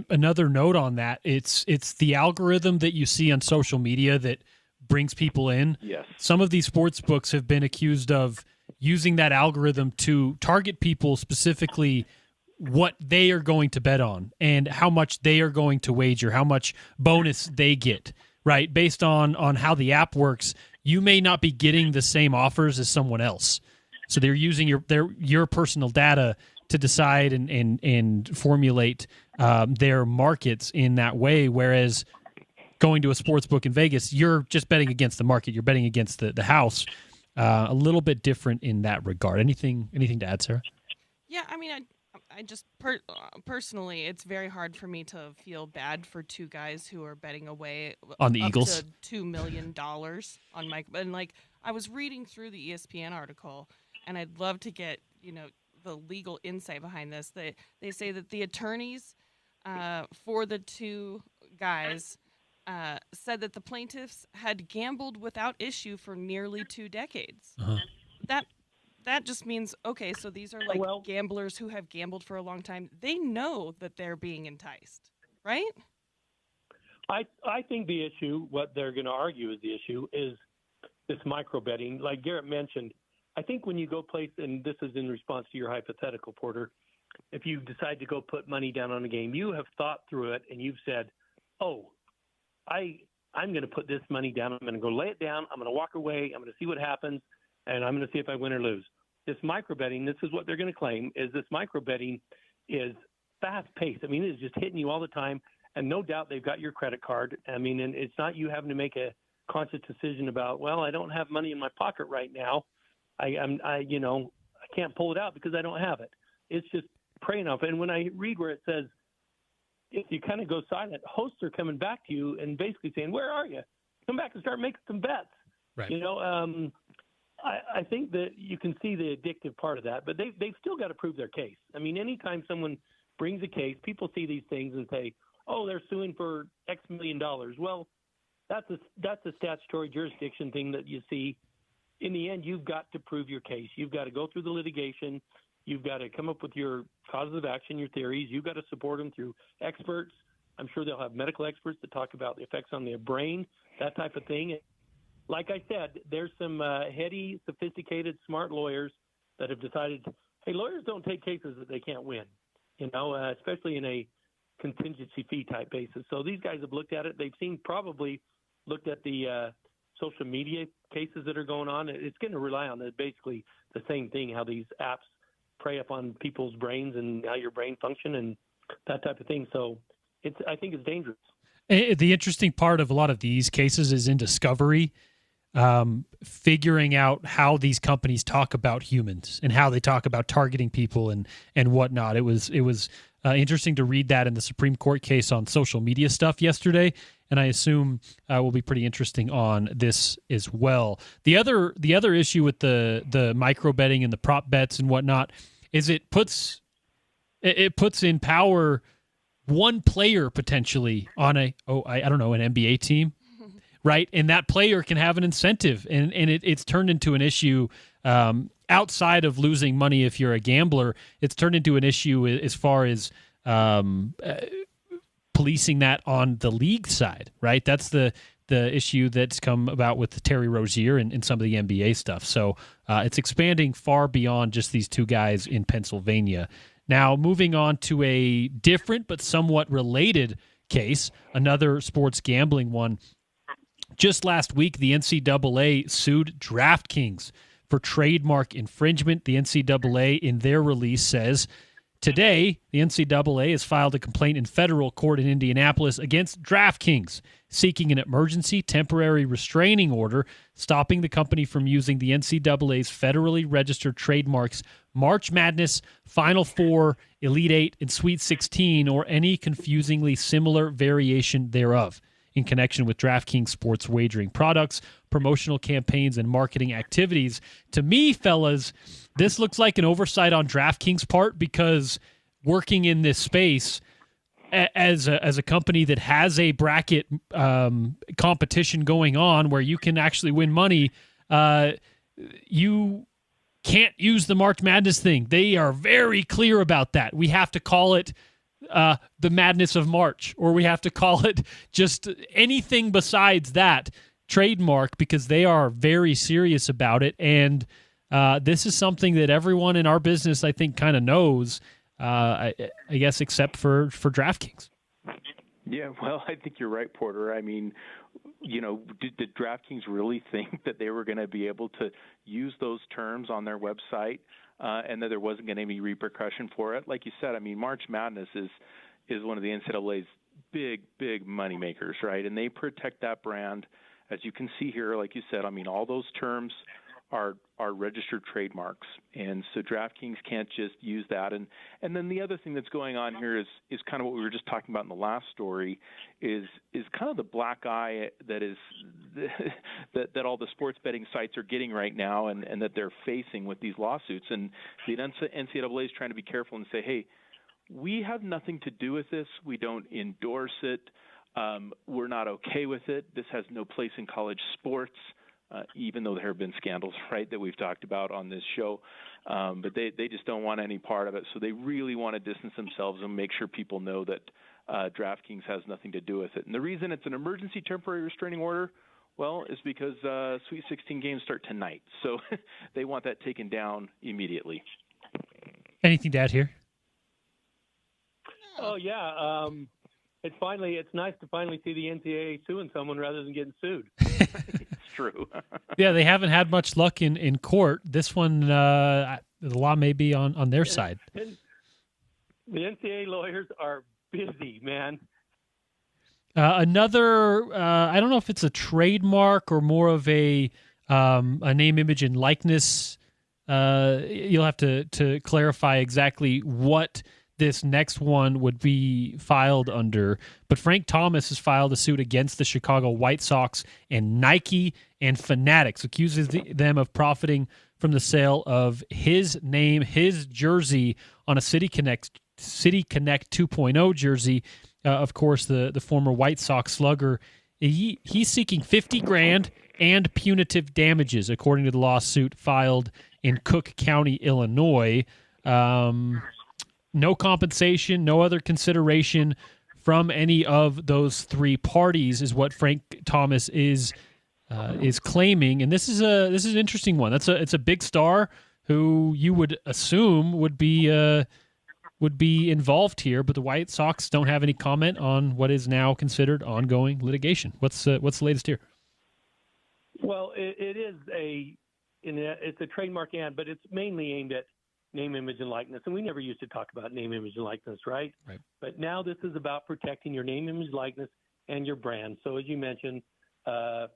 another note on that, it's the algorithm that you see on social media that brings people in. Yes. Some of these sports books have been accused of using that algorithm to target people specifically what they are going to bet on and how much they are going to wager, how much bonus they get, right? Based on how the app works, you may not be getting the same offers as someone else. So they're using your personal data to decide and formulate their markets in that way, whereas going to a sports book in Vegas, you're just betting against the market. You're betting against the house. A little bit different in that regard. Anything to add, Sarah? Yeah, I mean, I just personally, it's very hard for me to feel bad for two guys who are betting away on the up Eagles to $2 million on Mike. And like, I was reading through the ESPN article, and I'd love to get the legal insight behind this. They say that the attorneys for the two guys said that the plaintiffs had gambled without issue for nearly 2 decades. Uh-huh. That just means, okay, so these are like gamblers who have gambled for a long time. They know that they're being enticed, right? I think the issue, what they're going to argue is the issue, is this micro betting. Like Garrett mentioned, I think when you go place, and this is in response to your hypothetical, Porter, if you decide to go put money down on a game, you have thought through it and you've said, I'm going to put this money down. I'm going to go lay it down. I'm going to walk away. I'm going to see what happens, and I'm going to see if I win or lose. This micro betting, this is what they're going to claim, is this micro betting is fast paced. I mean, it's just hitting you all the time, and no doubt they've got your credit card. I mean, and it's not you having to make a conscious decision about, well, I don't have money in my pocket right now. I can't pull it out because I don't have it. It's just praying off. And when I read where it says, if you kind of go silent, hosts are coming back to you and basically saying, where are you? Come back and start making some bets. Right. I think that you can see the addictive part of that, but they've still got to prove their case. I mean, anytime someone brings a case, people see these things and say, oh, they're suing for X million dollars. Well, that's a statutory jurisdiction thing that you see. In the end, you've got to prove your case. You've got to go through the litigation. You've got to come up with your causes of action, your theories. You've got to support them through experts. I'm sure they'll have medical experts that talk about the effects on their brain, that type of thing. Like I said, there's some heady, sophisticated, smart lawyers that have decided, hey, lawyers don't take cases that they can't win, especially in a contingency fee type basis. So these guys have looked at it. They've probably looked at the social media cases that are going on. It's going to rely on basically the same thing, how these apps prey upon people's brains and how your brain function and that type of thing. So I think it's dangerous. The interesting part of a lot of these cases is in discovery, figuring out how these companies talk about humans and how they talk about targeting people and whatnot. It was interesting to read that in the Supreme Court case on social media stuff yesterday, and I assume will be pretty interesting on this as well. The other issue with the micro betting and the prop bets and whatnot is it puts in power one player potentially on an NBA team, right? And that player can have an incentive, and it's turned into an issue outside of losing money if you're a gambler. It's turned into an issue as far as policing that on the league side, right? That's the issue that's come about with Terry Rozier and some of the NBA stuff. So it's expanding far beyond just these two guys in Pennsylvania. Now, moving on to a different but somewhat related case, another sports gambling one. Just last week, the NCAA sued DraftKings for trademark infringement. The NCAA, in their release, says, today, the NCAA has filed a complaint in federal court in Indianapolis against DraftKings, seeking an emergency temporary restraining order, stopping the company from using the NCAA's federally registered trademarks March Madness, Final Four, Elite Eight, and Sweet 16, or any confusingly similar variation thereof, in connection with DraftKings sports wagering products, promotional campaigns, and marketing activities. To me, fellas, this looks like an oversight on DraftKings' part, because working in this space as a company that has a bracket competition going on where you can actually win money, you can't use the March Madness thing. They are very clear about that. We have to call it the Madness of March, or we have to call it just anything besides that trademark, because they are very serious about it. And this is something that everyone in our business, I think, kind of knows, I guess, except for DraftKings. Yeah, well, I think you're right, Porter. I mean, did DraftKings really think that they were going to be able to use those terms on their website and that there wasn't going to be any repercussion for it? Like you said, I mean, March Madness is one of the NCAA's big money makers, right? And they protect that brand. As you can see here, like you said, I mean, all those terms are registered trademarks, and so DraftKings can't just use that. And then the other thing that's going on here is kind of what we were just talking about in the last story, is kind of the black eye that is that all the sports betting sites are getting right now, and that they're facing with these lawsuits. And the NCAA is trying to be careful and say, hey, we have nothing to do with this. We don't endorse it. We're not okay with it. This has no place in college sports. Even though there have been scandals, right, that we've talked about on this show. But they just don't want any part of it. So they really want to distance themselves and make sure people know that DraftKings has nothing to do with it. And the reason it's an emergency temporary restraining order, well, is because Sweet 16 games start tonight. So they want that taken down immediately. Anything to add here? Oh, yeah. It's nice to finally see the NCAA suing someone rather than getting sued. True. Yeah, they haven't had much luck in court. This one, the law may be on their side. And the NCAA lawyers are busy, man. Another, I don't know if it's a trademark or more of a name, image, and likeness. You'll have to clarify exactly what this next one would be filed under. But Frank Thomas has filed a suit against the Chicago White Sox and Nike and Fanatics, accuses them of profiting from the sale of his name, his jersey on a City Connect 2.0 jersey. Of course, the former White Sox slugger. He's seeking $50,000 and punitive damages, according to the lawsuit filed in Cook County, Illinois. No compensation, no other consideration from any of those three parties is what Frank Thomas is claiming, and this is an interesting one. It's a big star who you would assume would be involved here, but the White Sox don't have any comment on what is now considered ongoing litigation. What's the latest here? Well, it's a trademark ad, but it's mainly aimed at name, image, and likeness. And we never used to talk about name, image, and likeness, right? Right. But now this is about protecting your name, image, likeness, and your brand. So as you mentioned,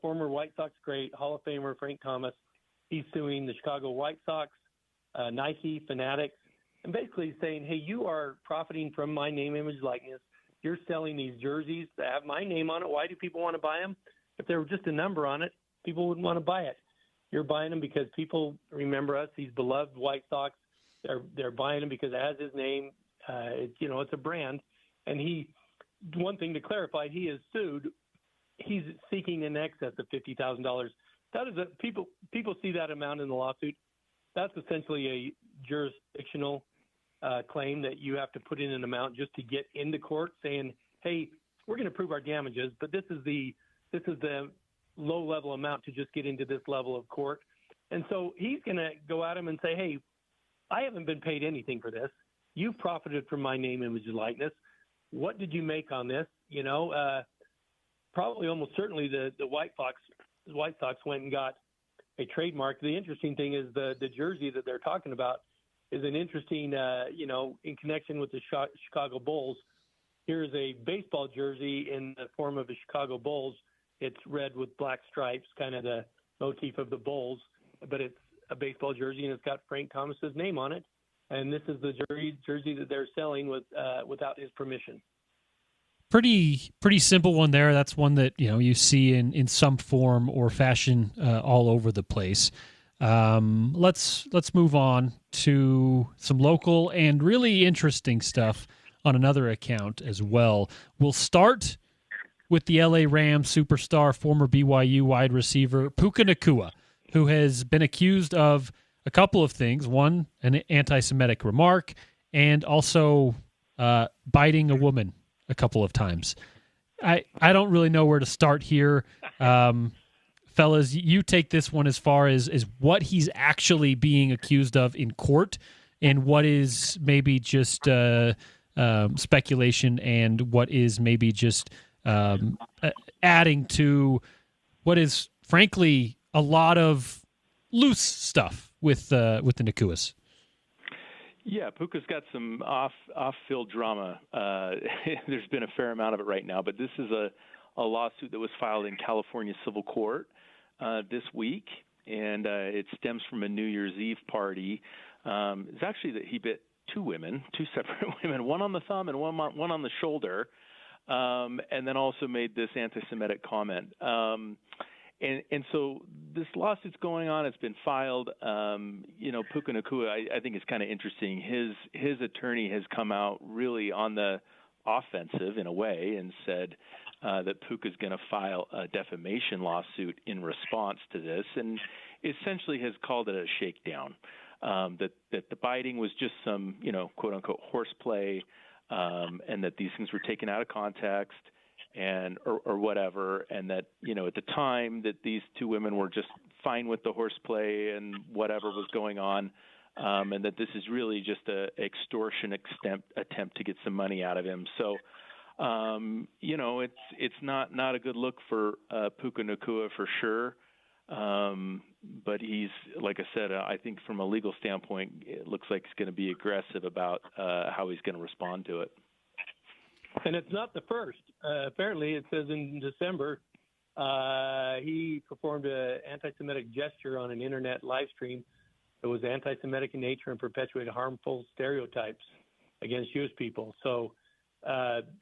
former White Sox great, Hall of Famer Frank Thomas, he's suing the Chicago White Sox, Nike, Fanatics, and basically saying, hey, you are profiting from my name, image, likeness. You're selling these jerseys that have my name on it. Why do people want to buy them? If there were just a number on it, people wouldn't want to buy it. You're buying them because people remember us, these beloved White Sox. They're buying them because it has his name. It's a brand. And one thing to clarify, he is sued he's seeking in excess of $50,000. That is people see that amount in the lawsuit. That's essentially a jurisdictional claim that you have to put in an amount just to get into court, saying, "Hey, we're going to prove our damages, but this is the low level amount to just get into this level of court." And so he's going to go at him and say, "Hey, I haven't been paid anything for this. You've profited from my name, image, and likeness. What did you make on this?" Probably almost certainly the White Sox went and got a trademark. The interesting thing is the jersey that they're talking about is an interesting, in connection with the Chicago Bulls. Here's a baseball jersey in the form of the Chicago Bulls. It's red with black stripes, kind of the motif of the Bulls, but it's a baseball jersey and it's got Frank Thomas's name on it. And this is the jersey that they're selling without his permission. Pretty simple one there. That's one that you see in some form or fashion all over the place. Let's move on to some local and really interesting stuff on another account as well. We'll start with the LA Rams superstar, former BYU wide receiver Puka Nacua, who has been accused of a couple of things. One, an anti-Semitic remark, and also biting a woman a couple of times. I don't really know where to start here. Fellas, you take this one as far as what he's actually being accused of in court and what is maybe just speculation and what is maybe just adding to what is, frankly, a lot of loose stuff with the Nacuas. Yeah, Puka's got some off-field drama. There's been a fair amount of it right now, but this is a lawsuit that was filed in California civil court this week, and it stems from a New Year's Eve party. It's actually that he bit two separate women, one on the thumb and one on the shoulder, and then also made this anti-Semitic comment. And so this lawsuit's going on. It's been filed. Puka Nacua, I think it's kind of interesting. His attorney has come out really on the offensive in a way and said that Puka's going to file a defamation lawsuit in response to this, and essentially has called it a shakedown. That the biting was just some, quote unquote horseplay, and that these things were taken out of context. Or whatever, and that at the time that these two women were just fine with the horseplay and whatever was going on, and that this is really just a extortion attempt to get some money out of him. So, it's not a good look for Puka Nacua for sure. But he's, like I said, I think from a legal standpoint, it looks like he's going to be aggressive about how he's going to respond to it. And it's not the first. Apparently, it says in December, he performed an anti-Semitic gesture on an internet live stream that was anti-Semitic in nature and perpetuated harmful stereotypes against Jewish people. So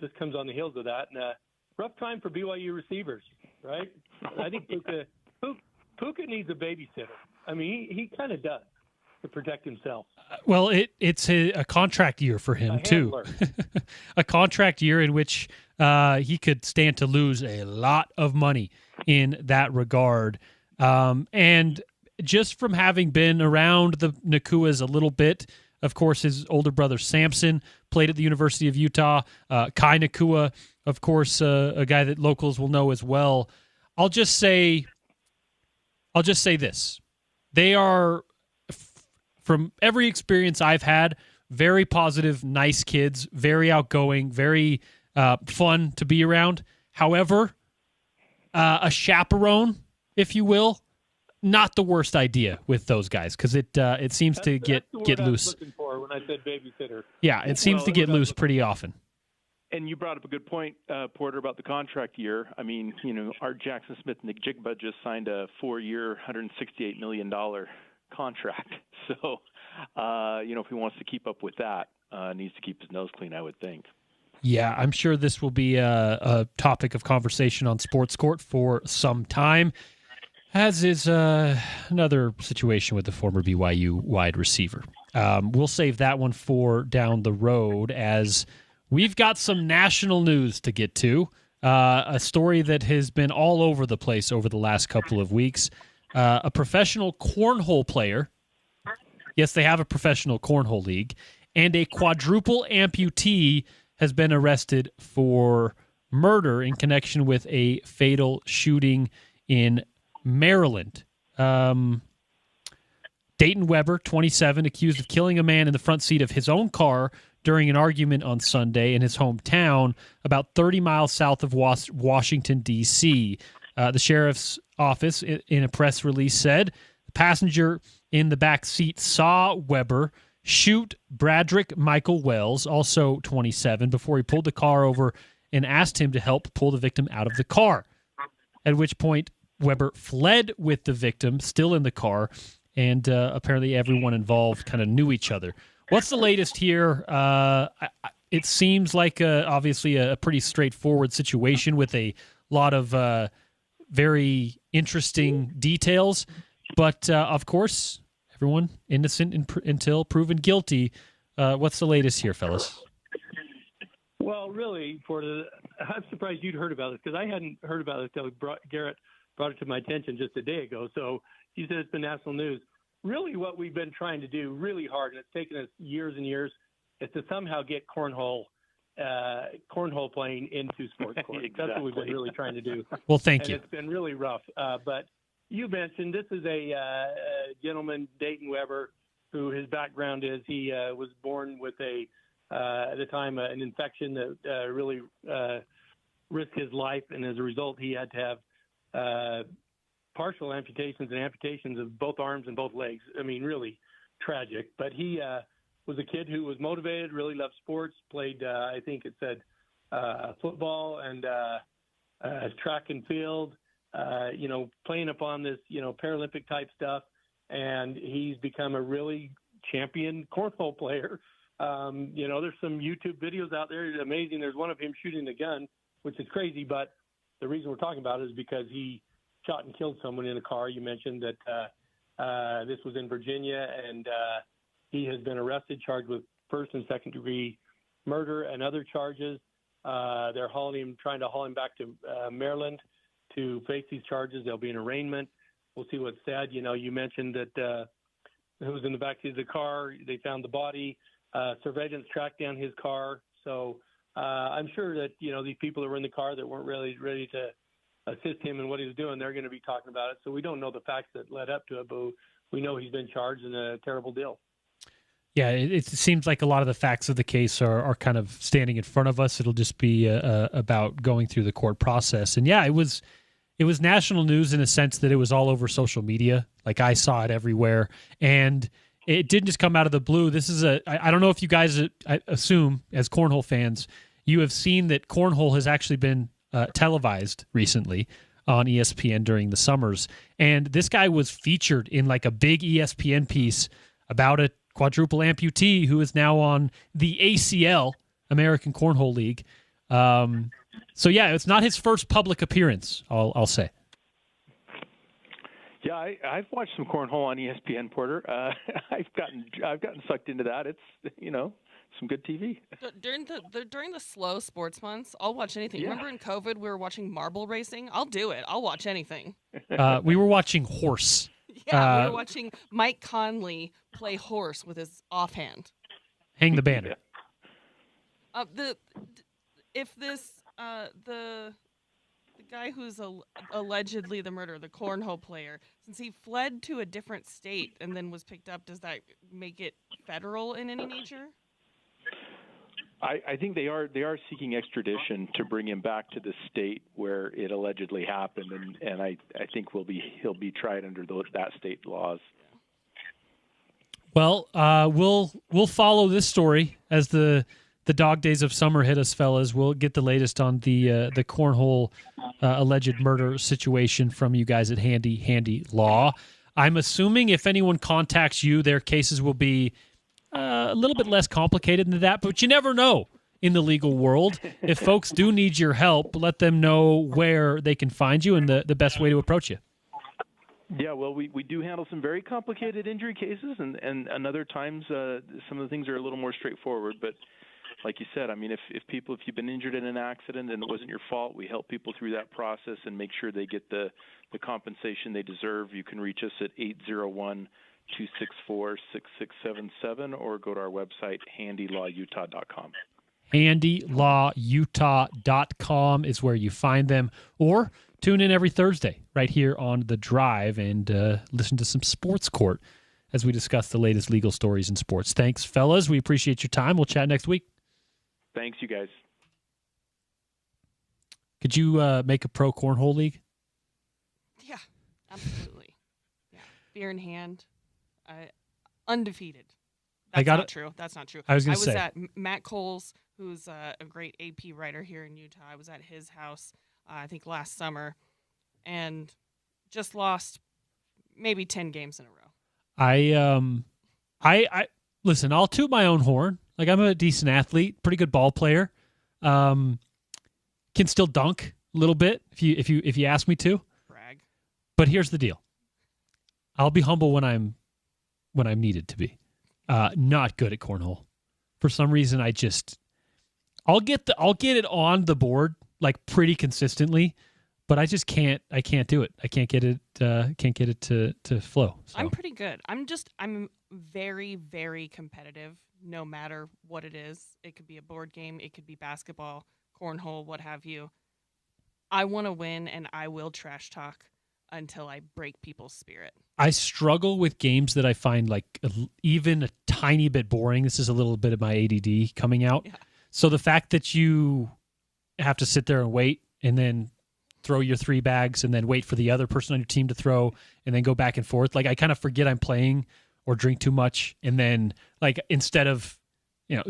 this comes on the heels of that. And rough time for BYU receivers, right? I think Puka needs a babysitter. I mean, he kind of does to protect himself. Well, it's a contract year for him, too. A contract year in which he could stand to lose a lot of money in that regard. And just from having been around the Nacuas a little bit, of course, his older brother Samson played at the University of Utah. Kai Nacua, of course, a guy that locals will know as well. I'll just say this. They are, from every experience I've had, very positive, nice kids, very outgoing, very fun to be around. However, a chaperone, if you will, not the worst idea with those guys, because it seems to get loose. I was looking for when I said babysitter. Yeah, it seems to get loose pretty often. And you brought up a good point, Porter, about the contract year. I mean, Art Jackson Smith and Nick Jigba just signed a 4-year, $168 million contract. So, if he wants to keep up with that, needs to keep his nose clean, I would think. Yeah, I'm sure this will be a topic of conversation on Sports Court for some time, as is another situation with the former BYU wide receiver. We'll save that one for down the road, as we've got some national news to get to. A story that has been all over the place over the last couple of weeks. A professional cornhole player, yes, they have a professional cornhole league, and a quadruple amputee has been arrested for murder in connection with a fatal shooting in Maryland. Dayton Weber, 27, accused of killing a man in the front seat of his own car during an argument on Sunday in his hometown about 30 miles south of Washington, D.C. The sheriff's office, in a press release, said the passenger in the back seat saw Weber shoot Bradrick Michael Wells, also 27, before he pulled the car over and asked him to help pull the victim out of the car, at which point Weber fled with the victim still in the car, and apparently everyone involved kind of knew each other. What's the latest here? It seems like obviously a pretty straightforward situation with a lot of very interesting details, but of course, everyone innocent until proven guilty. What's the latest here, fellas? Well, really, I'm surprised you'd heard about this because I hadn't heard about it until Garrett brought it to my attention just a day ago. So he said it's been national news. Really, what we've been trying to do really hard, and it's taken us years and years, is to somehow get cornhole playing into sports court. Exactly. That's what we've been really trying to do. Well, thank you. It's been really rough. But you mentioned this is a gentleman, Dayton Weber, who his background is he was born with at the time an infection that really risked his life, and as a result, he had to have partial amputations and amputations of both arms and both legs. I mean, really tragic. But he was a kid who was motivated, really loved sports, played, I think it said, football and track and field, playing upon this, Paralympic type stuff. And he's become a really champion cornhole player. There's some YouTube videos out there. It's amazing. There's one of him shooting a gun, which is crazy. But the reason we're talking about it is because he shot and killed someone in a car. You mentioned that this was in Virginia, and he has been arrested, charged with first and second degree murder and other charges. They're trying to haul him back to Maryland to face these charges. There'll be an arraignment. We'll see what's said. You mentioned that who was in the backseat of the car. They found the body. Surveillance tracked down his car. So I'm sure that, these people that were in the car that weren't really ready to assist him in what he was doing, they're going to be talking about it. So we don't know the facts that led up to it, but we know he's been charged in a terrible deal. Yeah, it seems like a lot of the facts of the case are kind of standing in front of us. It'll just be about going through the court process. And yeah, it was national news in a sense that it was all over social media. Like I saw it everywhere, and it didn't just come out of the blue. This is I don't know if you guys, I assume as cornhole fans, you have seen that cornhole has actually been televised recently on ESPN during the summers. And this guy was featured in like a big ESPN piece about a quadruple amputee who is now on the ACL, American Cornhole League. So yeah, it's not his first public appearance, I'll say. Yeah, I've watched some cornhole on ESPN, Porter. I've gotten sucked into that. It's some good TV. During the slow sports months, I'll watch anything. Yeah. Remember in COVID we were watching marble racing? I'll do it. I'll watch anything. We were watching horse. Yeah, we were watching Mike Conley play horse with his offhand. Hang the banner. The guy who's allegedly the murderer, the cornhole player, since he fled to a different state and then was picked up, does that make it federal in any nature? I think they are seeking extradition to bring him back to the state where it allegedly happened, and I think he'll be tried under that state laws. Well, we'll follow this story as the dog days of summer hit us, fellas. We'll get the latest on the cornhole alleged murder situation from you guys at Handy Law. I'm assuming if anyone contacts you, their cases will be a little bit less complicated than that, but you never know in the legal world. If folks do need your help, let them know where they can find you and the best way to approach you. Yeah, well, we do handle some very complicated injury cases, and other times some of the things are a little more straightforward. But like you said, I mean, if you've been injured in an accident and it wasn't your fault, we help people through that process and make sure they get the compensation they deserve. You can reach us at 801-264-6677 or go to our website, handylawutah.com. handylawutah.com is where you find them, or tune in every Thursday right here on The Drive and listen to some Sports Court as we discuss the latest legal stories in sports. Thanks, fellas. We appreciate your time. We'll chat next week. Thanks, you guys. Could you make a pro cornhole league? Yeah, absolutely. Yeah, beer in hand, undefeated. That's not true. That's not true. I was say. at Matt Cole's, who's a great AP writer here in Utah. I was at his house, I think last summer, and just lost maybe 10 games in a row. I listen, I'll toot my own horn. Like, I'm a decent athlete, pretty good ball player. Can still dunk a little bit if you ask me to. Brag. But here's the deal. I'll be humble when I'm needed to be. Not good at cornhole. For some reason, I'll get it on the board like pretty consistently, but I just can't do it. I can't get it to flow. So. I'm pretty good. I'm very, very competitive no matter what it is. It could be a board game, it could be basketball, cornhole, what have you. I want to win, and I will trash talk until I break people's spirit. I struggle with games that I find like even a tiny bit boring. This is a little bit of my ADD coming out. Yeah. So the fact that you have to sit there and wait and then throw your 3 bags and then wait for the other person on your team to throw and then go back and forth. Like, I kind of forget I'm playing or drink too much. And then, like, instead of,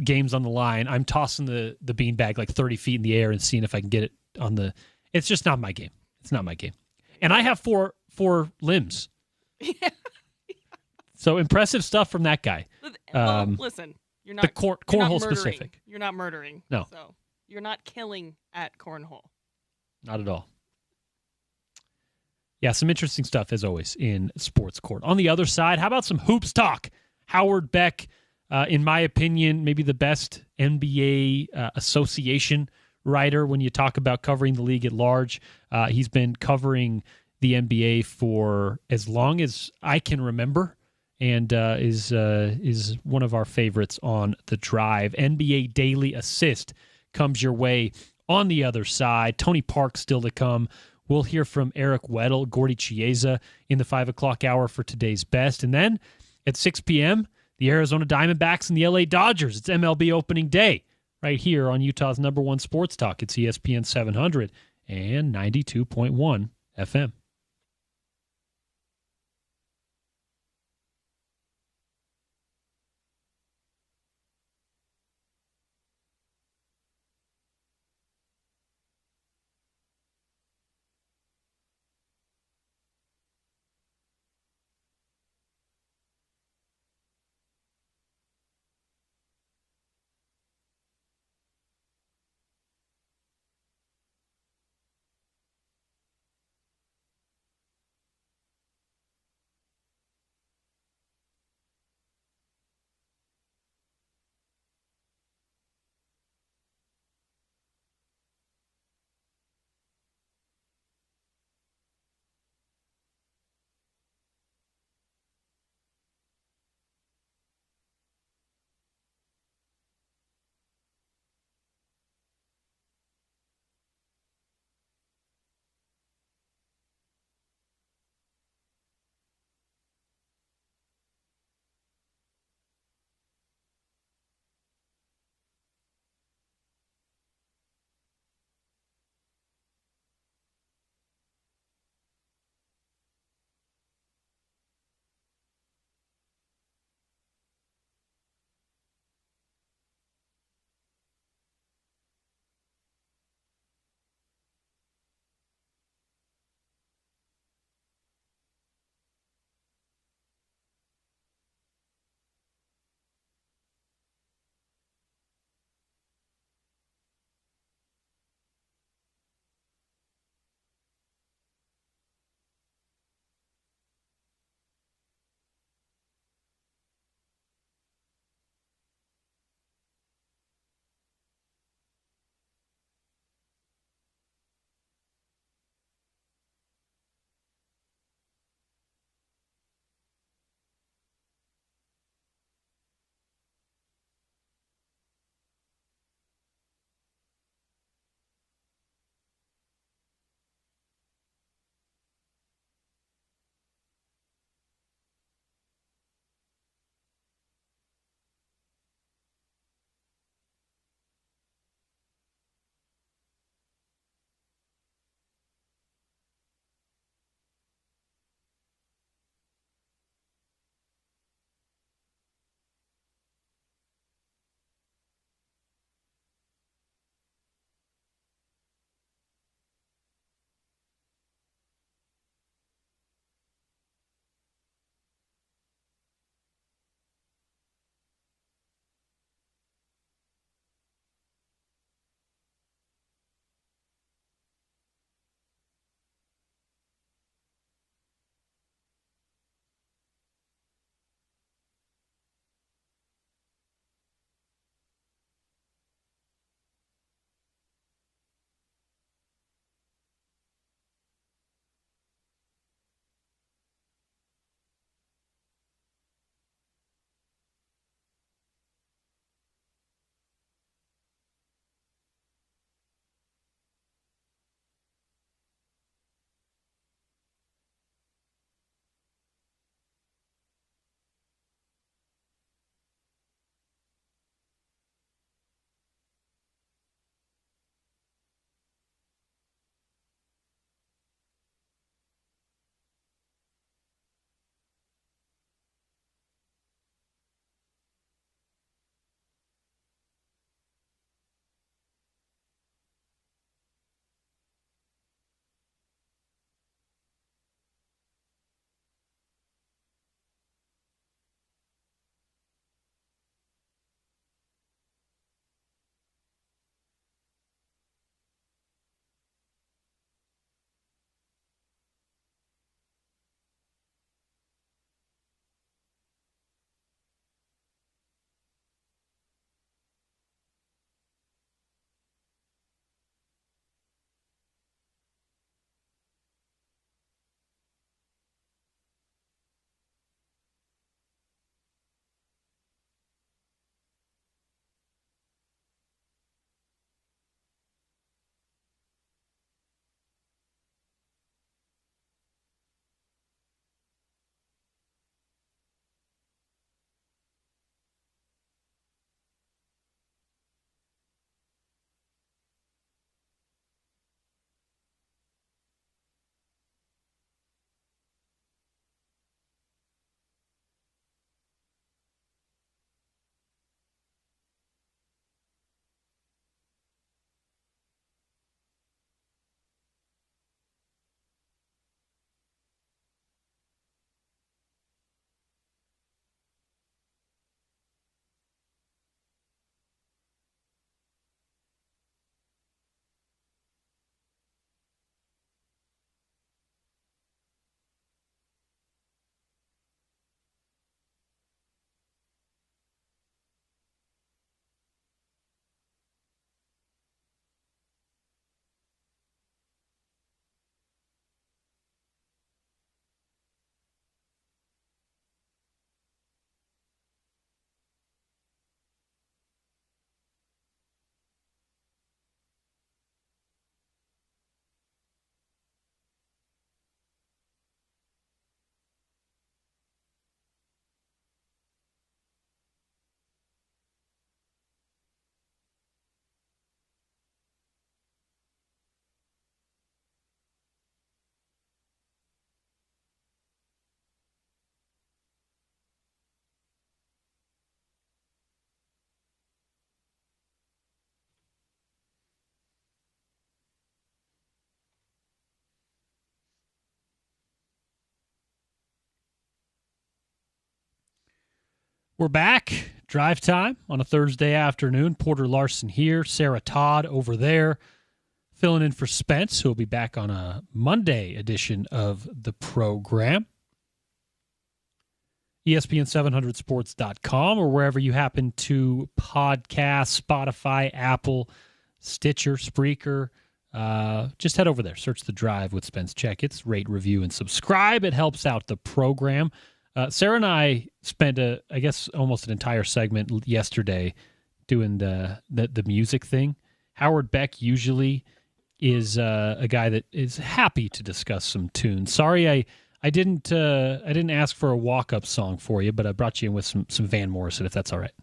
games on the line, I'm tossing the beanbag like 30 feet in the air and seeing if I can get it on the, it's just not my game. It's not my game. And I have four limbs. Yeah. So impressive stuff from that guy. Well, listen, you're not cornhole specific. You're not murdering. No. So you're not killing at cornhole. Not at all. Yeah, some interesting stuff, as always, in Sports Court. On the other side, how about some hoops talk? Howard Beck, in my opinion, maybe the best NBA association writer when you talk about covering the league at large. He's been covering the NBA for as long as I can remember, and is one of our favorites on The Drive. NBA Daily Assist comes your way on the other side. Tony Park still to come. We'll hear from Eric Weddle, Gordy Chiesa in the 5 o'clock hour for today's best. And then at 6 p.m., the Arizona Diamondbacks and the LA Dodgers. It's MLB opening day right here on Utah's #1 sports talk. It's ESPN 700 and 92.1 FM. We're back. Drive time on a Thursday afternoon. Porter Larson here. Sarah Todd over there. Filling in for Spence, who will be back on a Monday edition of the program. ESPN700sports.com or wherever you happen to podcast, Spotify, Apple, Stitcher, Spreaker. Just head over there. Search The Drive with Spence Checketts. Rate, review, and subscribe. It helps out the program. Sarah and I spent, almost an entire segment yesterday doing the music thing. Howard Beck usually is a guy that is happy to discuss some tunes. Sorry, I didn't ask for a walk-up song for you, but I brought you in with some Van Morrison, if that's all right.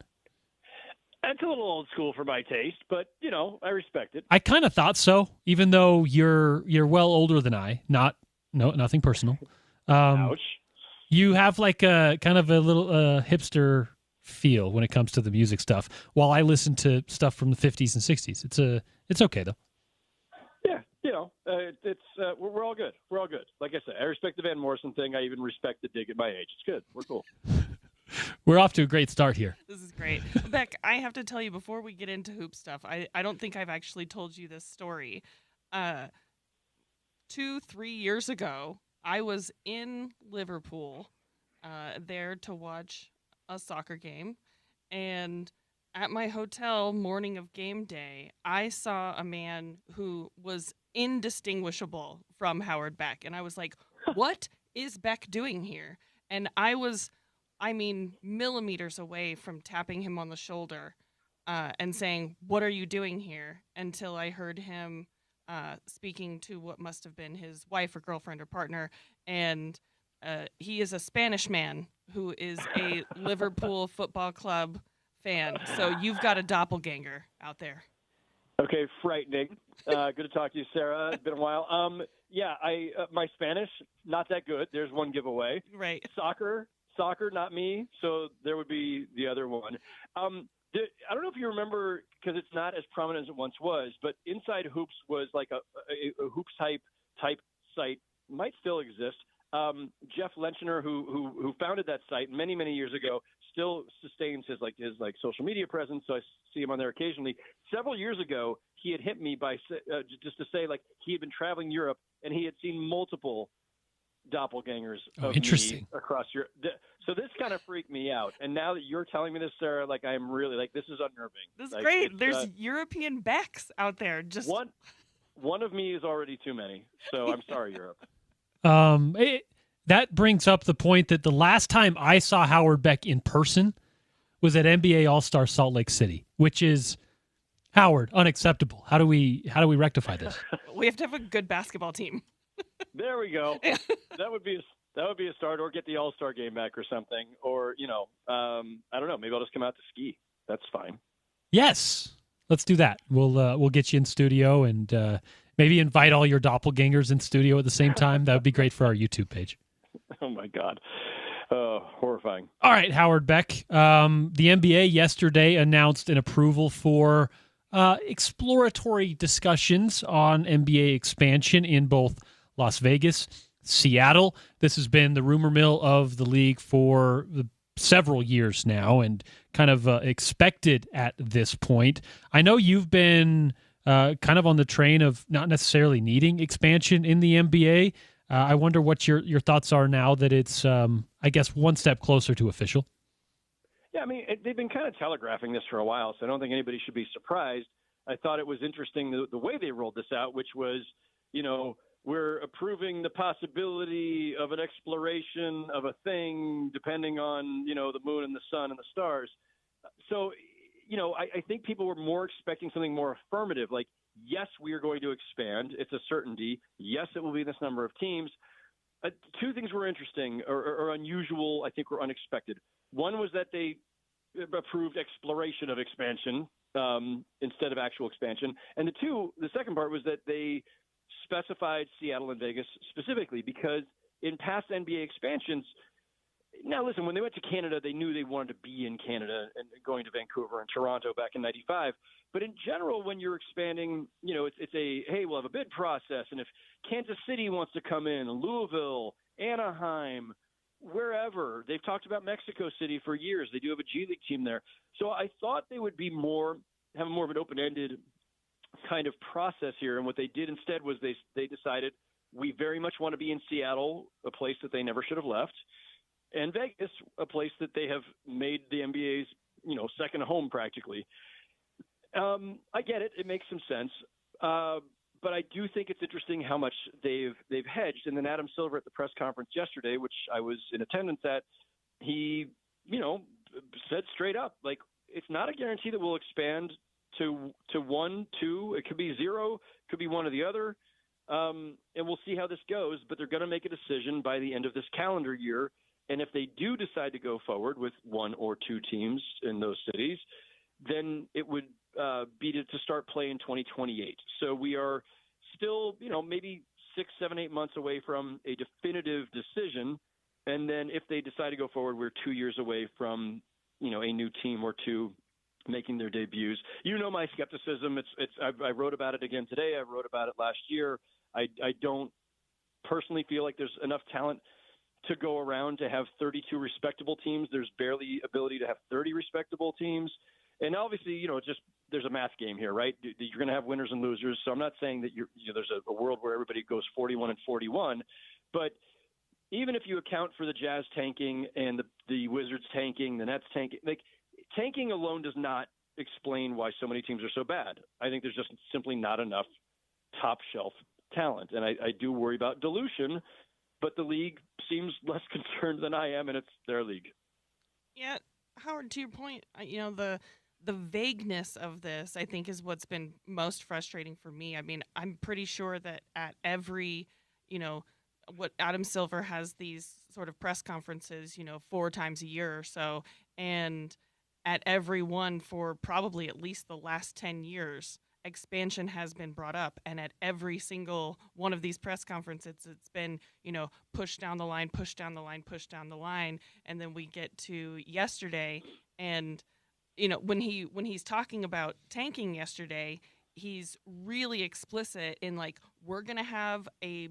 That's a little old school for my taste, but I respect it. I kind of thought so, even though you're well older than I. Nothing personal. Ouch. You have like a kind of a little hipster feel when it comes to the music stuff, while I listen to stuff from the 50s and 60s. It's okay though. Yeah, we're all good. We're all good. Like I said, I respect the Van Morrison thing. I even respect the dig at my age. It's good. We're cool. We're off to a great start here. This is great. Beck, I have to tell you before we get into hoop stuff, I don't think I've actually told you this story. 2-3 years ago, I was in Liverpool there to watch a soccer game, and at my hotel morning of game day, I saw a man who was indistinguishable from Howard Beck, and I was like, what is Beck doing here? And I was, millimeters away from tapping him on the shoulder and saying, what are you doing here? Until I heard him speaking to what must have been his wife or girlfriend or partner, and he is a Spanish man who is a Liverpool Football Club fan. So you've got a doppelganger out there. Okay, frightening. Good to talk to you, Sarah. It's been a while. My Spanish, not that good. There's one giveaway. Right. Soccer, not me. So there would be the other one. I don't know if you remember, because it's not as prominent as it once was, but Inside Hoops was like a hoops type site. Might still exist. Jeff Lenchner, who founded that site many years ago, still sustains his social media presence. So I see him on there occasionally. Several years ago, he had hit me by just to say he had been traveling Europe and he had seen multiple doppelgangers of me across Europe. So this kind of freaked me out. And now that you're telling me this, Sarah, I am really this is unnerving. This is great. There's European Becks out there. Just one of me is already too many. So I'm sorry, Europe. That brings up the point that the last time I saw Howard Beck in person was at NBA All-Star Salt Lake City, which is, Howard, unacceptable. How do we rectify this? We have to have a good basketball team. There we go. That would be a start, or get the All-Star game back or something, or I don't know. Maybe I'll just come out to ski. That's fine. Yes, let's do that. We'll get you in studio and maybe invite all your doppelgangers in studio at the same time. That would be great for our YouTube page. Oh, my God. Horrifying. All right, Howard Beck. The NBA yesterday announced an approval for exploratory discussions on NBA expansion in both Las Vegas, Seattle. This has been the rumor mill of the league for several years now and kind of expected at this point. I know you've been kind of on the train of not necessarily needing expansion in the NBA. I wonder what your thoughts are now that it's, one step closer to official. Yeah, they've been kind of telegraphing this for a while, so I don't think anybody should be surprised. I thought it was interesting the way they rolled this out, which was, we're approving the possibility of an exploration of a thing depending on, the moon and the sun and the stars. So, I think people were more expecting something more affirmative, like, yes, we are going to expand. It's a certainty. Yes, it will be this number of teams. Two things were interesting or unusual, I think were unexpected. One was that they approved exploration of expansion instead of actual expansion. And the second part was that they specified Seattle and Vegas specifically, because in past NBA expansions, now listen, when they went to Canada, they knew they wanted to be in Canada and going to Vancouver and Toronto back in '95. But in general, when you're expanding, it's we'll have a bid process. And if Kansas City wants to come in, Louisville, Anaheim, wherever. They've talked about Mexico City for years. They do have a G League team there. So I thought they would be have more of an open-ended kind of process here. And what they did instead was they decided we very much want to be in Seattle, a place that they never should have left, and Vegas, a place that they have made the NBA's, second home practically. I get it. It makes some sense. But I do think it's interesting how much they've hedged. And then Adam Silver at the press conference yesterday, which I was in attendance at, he, said straight up, like, it's not a guarantee that we'll expand to 1, 2. It could be 0, could be one or the other. And we'll see how this goes. But they're going to make a decision by the end of this calendar year. And if they do decide to go forward with 1 or 2 teams in those cities, then it would be to start play in 2028. So we are still, maybe 6, 7, 8 months away from a definitive decision. And then if they decide to go forward, we're 2 years away from, a new team or 2 making their debuts. My skepticism. I wrote about it again today. I wrote about it last year. I don't personally feel like there's enough talent to go around to have 32 respectable teams. There's barely ability to have 30 respectable teams. And obviously, there's a math game here, right? You're going to have winners and losers. So I'm not saying that there's a world where everybody goes 41-41, but even if you account for the Jazz tanking and the Wizards tanking, the Nets tanking, like tanking alone does not explain why so many teams are so bad. I think there's just simply not enough top shelf talent. And I do worry about dilution, but the league seems less concerned than I am, and it's their league. Yeah, Howard, to your point, the vagueness of this, I think, is what's been most frustrating for me. I mean, I'm pretty sure that at every, what Adam Silver has these sort of press conferences, 4 times a year or so, and at every one for probably at least the last 10 years, expansion has been brought up. And at every single one of these press conferences, it's been, push down the line, push down the line, push down the line. And then we get to yesterday, and when he's talking about tanking yesterday, he's really explicit in like, we're going to have a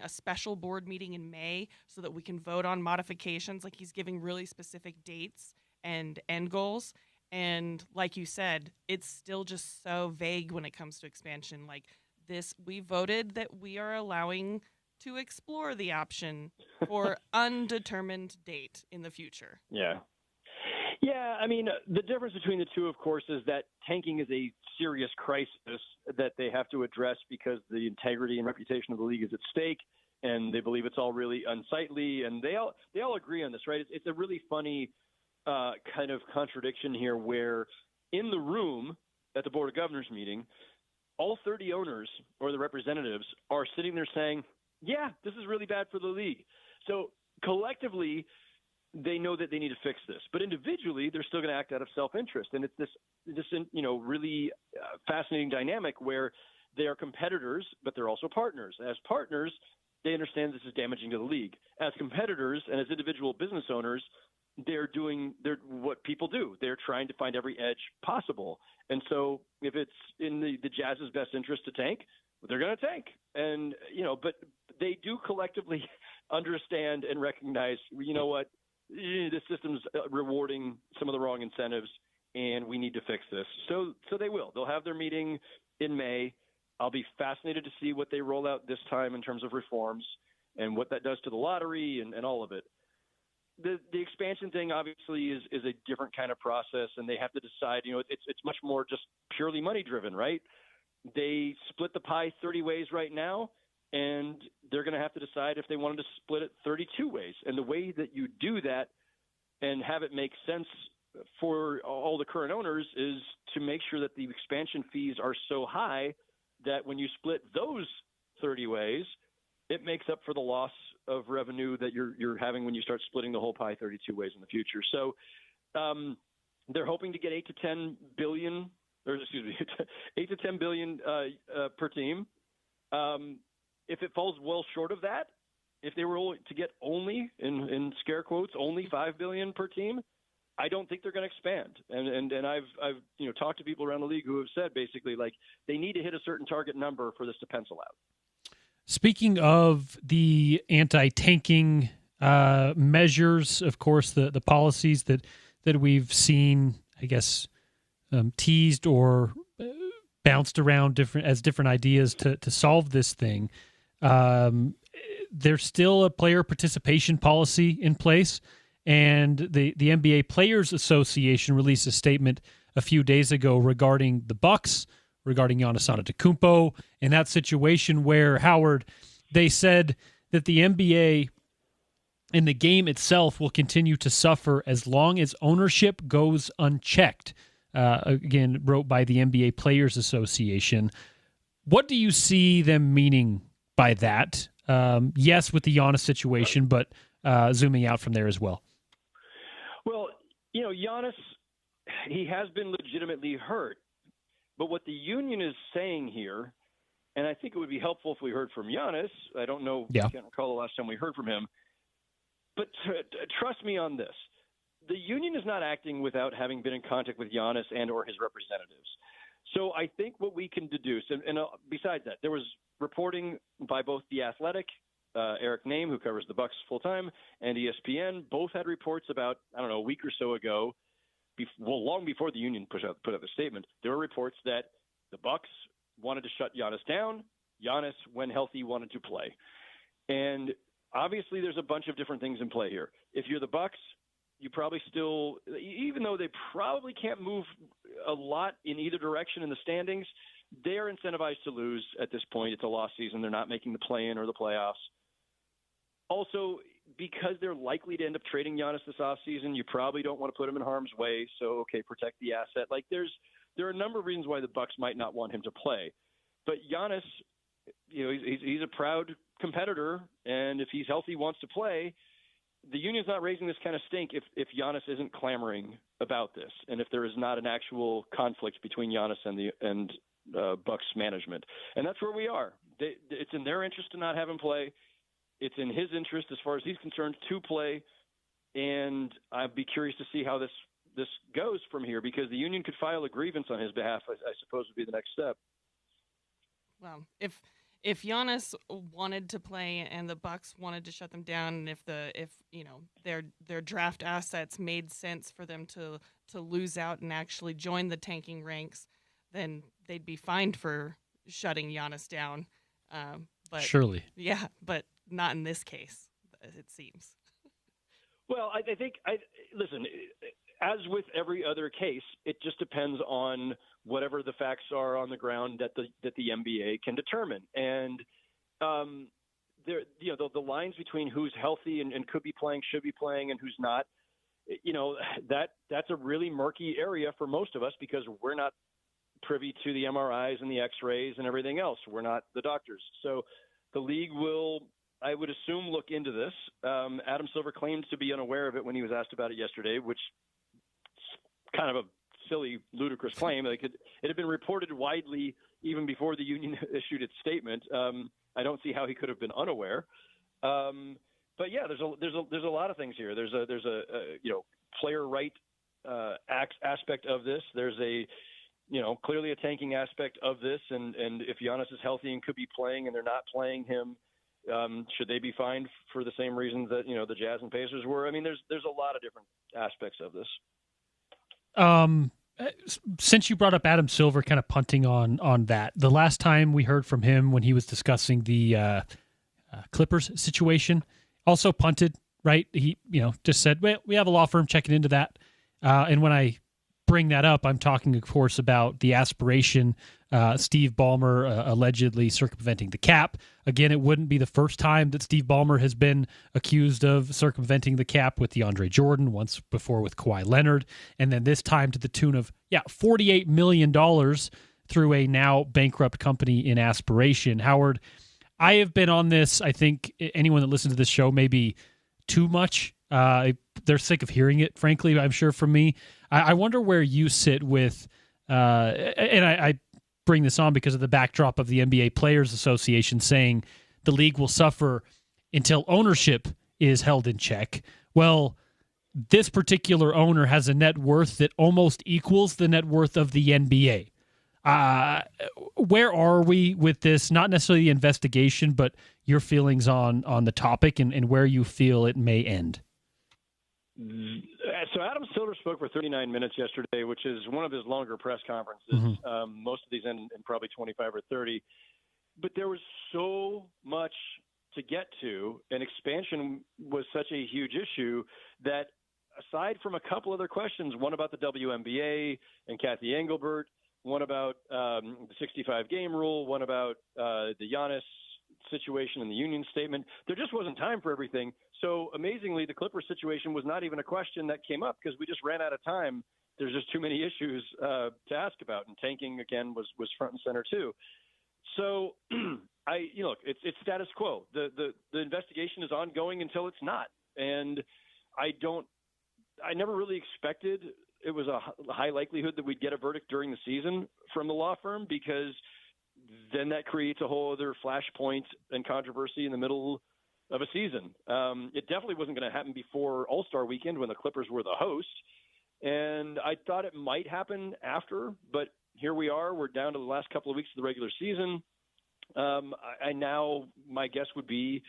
special board meeting in May so that we can vote on modifications. Like, he's giving really specific dates and end goals. And like you said, it's still just so vague when it comes to expansion. Like this, we voted that we are allowing to explore the option for undetermined date in the future. Yeah. Yeah, I mean, the difference between the two, of course, is that tanking is a serious crisis that they have to address because the integrity and reputation of the league is at stake, and they believe it's all really unsightly, and they all agree on this, right? It's a really funny kind of contradiction here where in the room at the Board of Governors meeting, all 30 owners or the representatives are sitting there saying, yeah, this is really bad for the league. So collectively, they know that they need to fix this, but individually, they're still going to act out of self-interest. And it's this really fascinating dynamic where they are competitors, but they're also partners. As partners, they understand this is damaging to the league. As competitors and as individual business owners, they're what people do. They're trying to find every edge possible. And so if it's in the Jazz's best interest to tank, they're going to tank. And, but they do collectively understand and recognize, what, the system's rewarding some of the wrong incentives, and we need to fix this. So they will. They'll have their meeting in May. I'll be fascinated to see what they roll out this time in terms of reforms and what that does to the lottery and all of it. The expansion thing obviously is a different kind of process, and they have to decide. It's much more just purely money driven, right? They split the pie 30 ways right now, and they're going to have to decide if they wanted to split it 32 ways. And the way that you do that and have it make sense for all the current owners is to make sure that the expansion fees are so high that when you split those 30 ways, it makes up for the loss of revenue that you're having when you start splitting the whole pie 32 ways in the future. So they're hoping to get 8 to 10 billion per team. If it falls well short of that, if they were to get only, in scare quotes, only $5 billion per team, I don't think they're going to expand. And I've talked to people around the league who have said basically like they need to hit a certain target number for this to pencil out. Speaking of the anti-tanking measures, of course, the policies that we've seen, I guess, teased or bounced around different ideas to solve this thing. There's still a player participation policy in place, and the NBA Players Association released a statement a few days ago regarding the Bucks, regarding Giannis Antetokounmpo, and that situation where, Howard, they said that the NBA and the game itself will continue to suffer as long as ownership goes unchecked. Again, wrote by the NBA Players Association. What do you see them meaning by that? Yes, with the Giannis situation, but zooming out from there as well. Well, Giannis, he has been legitimately hurt. But what the union is saying here, and I think it would be helpful if we heard from Giannis. I don't know. I can't recall the last time we heard from him. But trust me on this. The union is not acting without having been in contact with Giannis and or his representatives. So I think what we can deduce, and besides that, there was reporting by both The Athletic, Eric Name, who covers the Bucks full-time, and ESPN. Both had reports about, a week or so ago, long before the union put out the statement, there were reports that the Bucks wanted to shut Giannis down. Giannis, when healthy, wanted to play. And obviously there's a bunch of different things in play here. If you're the Bucks, you probably still, even though they probably can't move a lot in either direction in the standings, they're incentivized to lose at this point. It's a lost season. They're not making the play-in or the playoffs. Also, because they're likely to end up trading Giannis this offseason, you probably don't want to put him in harm's way. So, okay, protect the asset. There are a number of reasons why the Bucks might not want him to play. But Giannis, he's a proud competitor, and if he's healthy, wants to play. The union's not raising this kind of stink if Giannis isn't clamoring about this, and if there is not an actual conflict between Giannis and Bucks management. And that's where we are. It's in their interest to not have him play. It's in his interest, as far as he's concerned, to play. And I'd be curious to see how this goes from here, because the union could file a grievance on his behalf, I suppose would be the next step. Well, if Giannis wanted to play and the Bucks wanted to shut them down, and if their draft assets made sense for them to lose out and actually join the tanking ranks, then they'd be fined for shutting Giannis down. But surely, yeah, but not in this case, it seems. Well, I think listen. As with every other case, it just depends on whatever the facts are on the ground that the NBA can determine. And the lines between who's healthy and could be playing, should be playing, and who's not, that's a really murky area for most of us, because we're not privy to the MRIs and the X-rays and everything else. We're not the doctors. So the league will, I would assume, look into this. Adam Silver claimed to be unaware of it when he was asked about it yesterday, which kind of a silly, ludicrous claim. It had been reported widely even before the union issued its statement. I don't see how he could have been unaware. But yeah, there's a lot of things here. There's a player right aspect of this. There's clearly a tanking aspect of this. And if Giannis is healthy and could be playing and they're not playing him, should they be fined for the same reasons that the Jazz and Pacers were? I mean, there's a lot of different aspects of this. Since you brought up Adam Silver kind of punting on that, the last time we heard from him when he was discussing the Clippers situation, also punted, right? He just said, well, we have a law firm checking into that. And when I bring that up, I'm talking, of course, about the aspiration, Steve Ballmer allegedly circumventing the cap. Again, it wouldn't be the first time that Steve Ballmer has been accused of circumventing the cap with DeAndre Jordan, once before with Kawhi Leonard, and then this time to the tune of, $48 million through a now bankrupt company in aspiration. Howard, I have been on this, I think anyone that listens to this show maybe too much. They're sick of hearing it, frankly, I'm sure, from me. I wonder where you sit with, and I bring this on because of the backdrop of the NBA Players Association saying the league will suffer until ownership is held in check. Well, this particular owner has a net worth that almost equals the net worth of the NBA. Where are we with this? Not necessarily the investigation, but your feelings on the topic and where you feel it may end. So Adam Silver spoke for 39 minutes yesterday, which is one of his longer press conferences. Mm-hmm. Most of these in probably 25 or 30. But there was so much to get to, and expansion was such a huge issue that aside from a couple other questions, one about the WNBA and Kathy Engelbert, one about the 65-game rule, one about the Giannis situation and the union statement, there just wasn't time for everything. So amazingly, the Clippers situation was not even a question that came up because we just ran out of time. There's just too many issues to ask about, and tanking again was front and center too. So look, it's status quo. The investigation is ongoing until it's not, and I never really expected it was a high likelihood that we'd get a verdict during the season from the law firm, because then that creates a whole other flashpoint and controversy in the middle of a season. It definitely wasn't going to happen before All-Star Weekend when the Clippers were the host, and I thought it might happen after, but here we are. We're down to the last couple of weeks of the regular season. My guess would be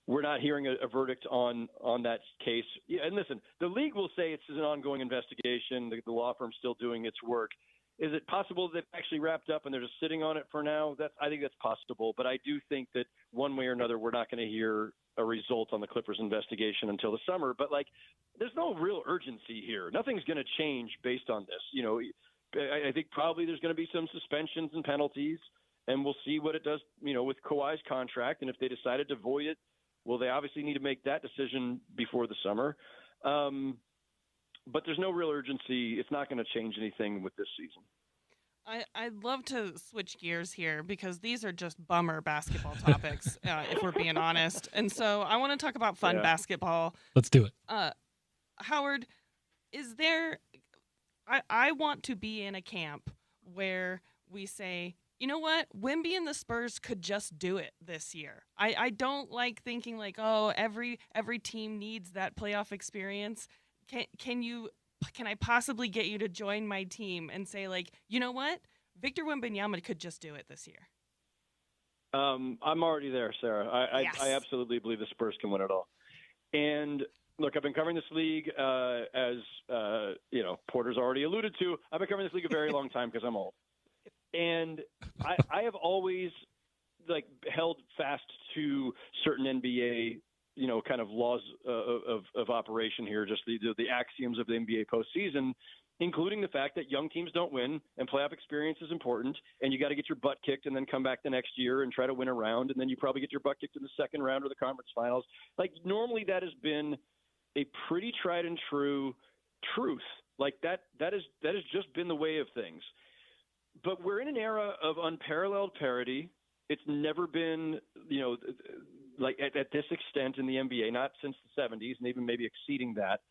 we're not hearing a verdict on that case. Yeah, and listen, the league will say it's an ongoing investigation. The law firm's still doing its work. Is it possible that they've actually wrapped up and they're just sitting on it for now? I think that's possible. But I do think that one way or another, we're not going to hear a result on the Clippers investigation until the summer. But there's no real urgency here. Nothing's going to change based on this. I think probably there's going to be some suspensions and penalties, and we'll see what it does, with Kawhi's contract. And if they decided to void it, well, they obviously need to make that decision before the summer. But there's no real urgency. It's not going to change anything with this season. I'd love to switch gears here because these are just bummer basketball topics, if we're being honest. And so I want to talk about fun basketball. Let's do it. Howard, I want to be in a camp where we say, you know what, Wemby and the Spurs could just do it this year. I don't like thinking every team needs that playoff experience. Can I possibly get you to join my team and say, you know what, Victor Wembanyama could just do it this year? I'm already there, Sarah. Yes. I absolutely believe the Spurs can win it all. And look, I've been covering this league as Porter's already alluded to. I've been covering this league a very long time because I'm old. And I have always held fast to certain NBA kind of laws of operation here, just the axioms of the NBA postseason, including the fact that young teams don't win and playoff experience is important, and you got to get your butt kicked and then come back the next year and try to win a round, and then you probably get your butt kicked in the second round or the conference finals. Normally that has been a pretty tried and true truth. That has just been the way of things. But we're in an era of unparalleled parity. It's never been, at this extent in the NBA, not since the 70s, and even maybe exceeding that.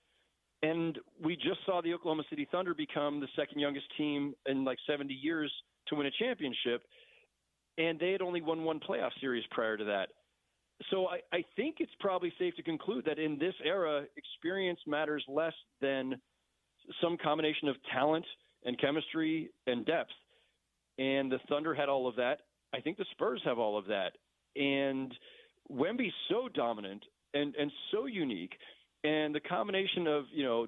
And we just saw the Oklahoma City Thunder become the second youngest team in 70 years to win a championship, and they had only won one playoff series prior to that. So I think it's probably safe to conclude that in this era, experience matters less than some combination of talent and chemistry and depth. And the Thunder had all of that. I think the Spurs have all of that. And Wemby's so dominant and so unique. And the combination of,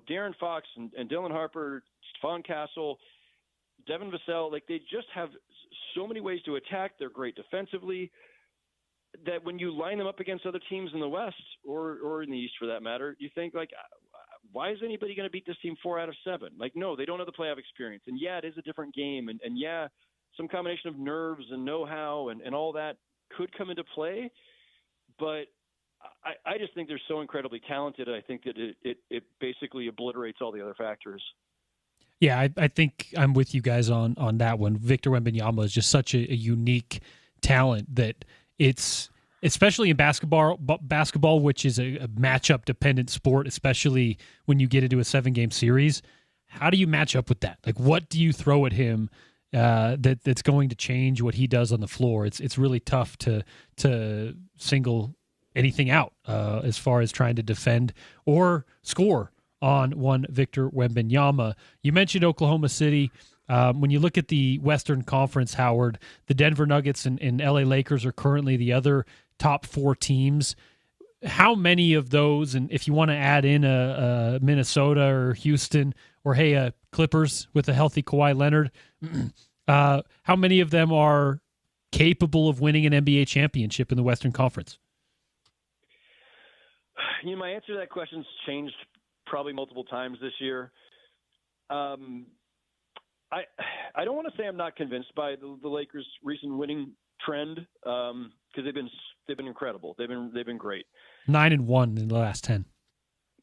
De'Aaron Fox and Dylan Harper, Stephon Castle, Devin Vassell, they just have so many ways to attack. They're great defensively. That when you line them up against other teams in the West or in the East for that matter, you think why is anybody going to beat this team 4 out of 7? No, they don't have the playoff experience. And yeah, it is a different game. And yeah, some combination of nerves and know-how and all that could come into play. But I just think they're so incredibly talented. I think that it basically obliterates all the other factors. Yeah, I think I'm with you guys on that one. Victor Wembanyama is just such a unique talent that it's, especially in basketball, which is a matchup-dependent sport, especially when you get into a 7-game series. How do you match up with that? What do you throw at him that's going to change what he does on the floor? It's really tough to single anything out as far as trying to defend or score on one Victor Wembanyama. You mentioned Oklahoma City. When you look at the Western Conference, Howard, the Denver Nuggets and LA Lakers are currently the other top 4 teams. How many of those, and if you want to add in a Minnesota or Houston or, hey, Clippers with a healthy Kawhi Leonard, how many of them are capable of winning an NBA championship in the Western Conference? My answer to that question's changed probably multiple times this year. I don't want to say I'm not convinced by the Lakers' recent winning trend because they've been incredible. They've been great. 9-1 in the last 10.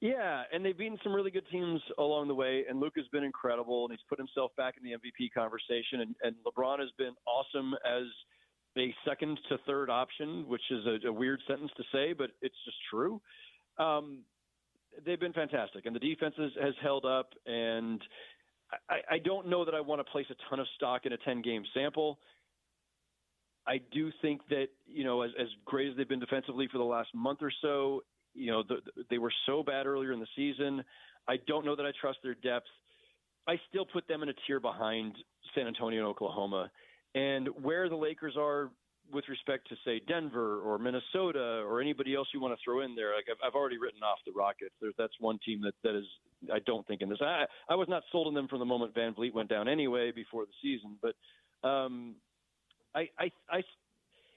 Yeah, and they've beaten some really good teams along the way, and Luka's been incredible, and he's put himself back in the MVP conversation, and LeBron has been awesome as a second to third option, which is a weird sentence to say, but it's just true. They've been fantastic, and the defense has held up, and I don't know that I want to place a ton of stock in a 10-game sample. I do think that, as great as they've been defensively for the last month or so, they were so bad earlier in the season. I don't know that I trust their depth. I still put them in a tier behind San Antonio and Oklahoma. And where the Lakers are with respect to, say, Denver or Minnesota or anybody else you want to throw in there, like I've already written off the Rockets. That's one team that is, I don't think, in this. I was not sold on them from the moment Van Vliet went down anyway before the season. But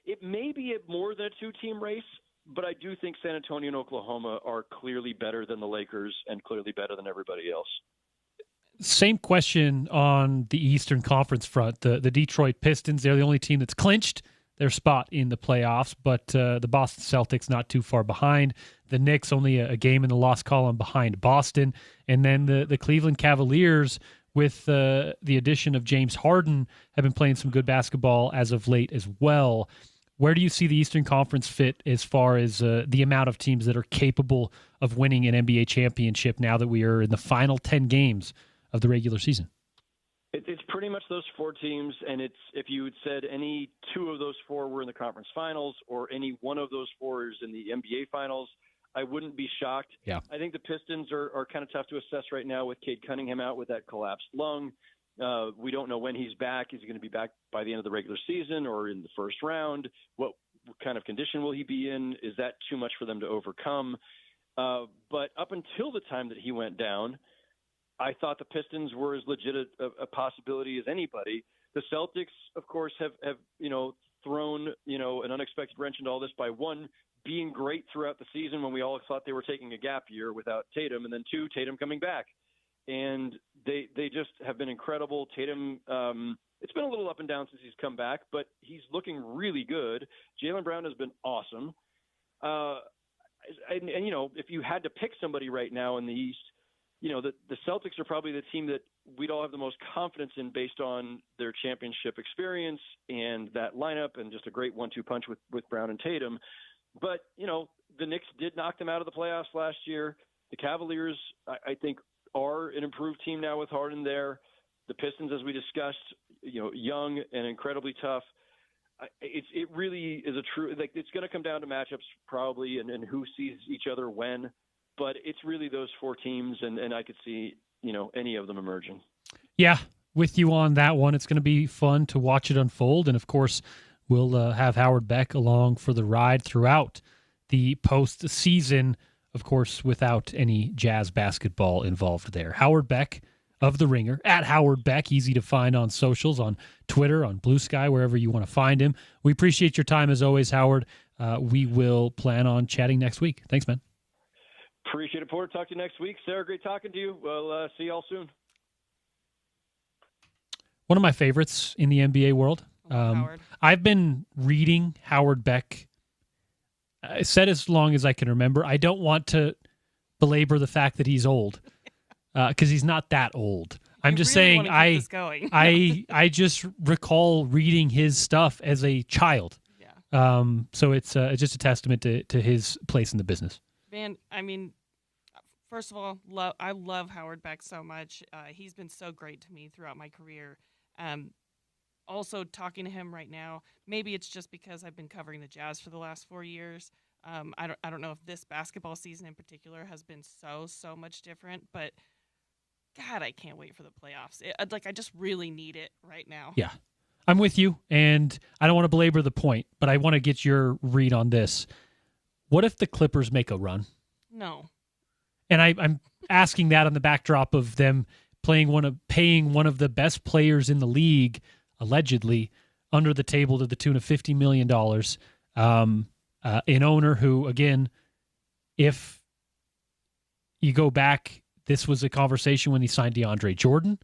it may be more than a 2-team race, but I do think San Antonio and Oklahoma are clearly better than the Lakers and clearly better than everybody else. Same question on the Eastern Conference front. The Detroit Pistons, they're the only team that's clinched their spot in the playoffs, but the Boston Celtics not too far behind. The Knicks only a game in the loss column behind Boston. And then the Cleveland Cavaliers, with the addition of James Harden, have been playing some good basketball as of late as well. Where do you see the Eastern Conference fit as far as the amount of teams that are capable of winning an NBA championship now that we are in the final 10 games of the regular season? It's pretty much those 4 teams, and it's if you had said any 2 of those 4 were in the conference finals or any one of those 4 is in the NBA finals, I wouldn't be shocked. Yeah. I think the Pistons are kind of tough to assess right now with Cade Cunningham out with that collapsed lung. We don't know when he's back. Is he going to be back by the end of the regular season or in the first round? What kind of condition will he be in? Is that too much for them to overcome? But up until the time that he went down, I thought the Pistons were as legit a possibility as anybody. The Celtics, of course, have thrown an unexpected wrench into all this by 1, being great throughout the season when we all thought they were taking a gap year without Tatum, and then 2, Tatum coming back. And they just have been incredible. Tatum, it's been a little up and down since he's come back, but he's looking really good. Jaylen Brown has been awesome. And if you had to pick somebody right now in the East, the Celtics are probably the team that we'd all have the most confidence in based on their championship experience and that lineup and just a great 1-2 punch with Brown and Tatum. But, the Knicks did knock them out of the playoffs last year. The Cavaliers, I think, are an improved team now with Harden there. The Pistons, as we discussed, young and incredibly tough. It really is it's going to come down to matchups probably and who sees each other when. But it's really those 4 teams, and I could see, any of them emerging. Yeah, with you on that one. It's going to be fun to watch it unfold. And, of course, we'll have Howard Beck along for the ride throughout the postseason, of course, without any Jazz basketball involved there. Howard Beck of The Ringer, at Howard Beck, easy to find on socials, on Twitter, on Blue Sky, wherever you want to find him. We appreciate your time as always, Howard. We will plan on chatting next week. Thanks, man. Appreciate it, Porter. Talk to you next week. Sarah, great talking to you. We'll see y'all soon. One of my favorites in the NBA world. Howard. I've been reading Howard Beck. I said as long as I can remember. I don't want to belabor the fact that he's old because he's not that old. I'm just saying I just recall reading his stuff as a child. Yeah. So it's just a testament to his place in the business. Man, I mean, first of all, I love Howard Beck so much. He's been so great to me throughout my career. Also, talking to him right now, maybe it's just because I've been covering the Jazz for the last 4 years. I don't know if this basketball season in particular has been so much different, but God, I can't wait for the playoffs. I just really need it right now. Yeah, I'm with you, and I don't want to belabor the point, but I want to get your read on this. What if the Clippers make a run? No. And I'm asking that on the backdrop of them paying one of the best players in the league, allegedly, under the table to the tune of $50 million. An owner who, again, if you go back, this was a conversation when he signed DeAndre Jordan.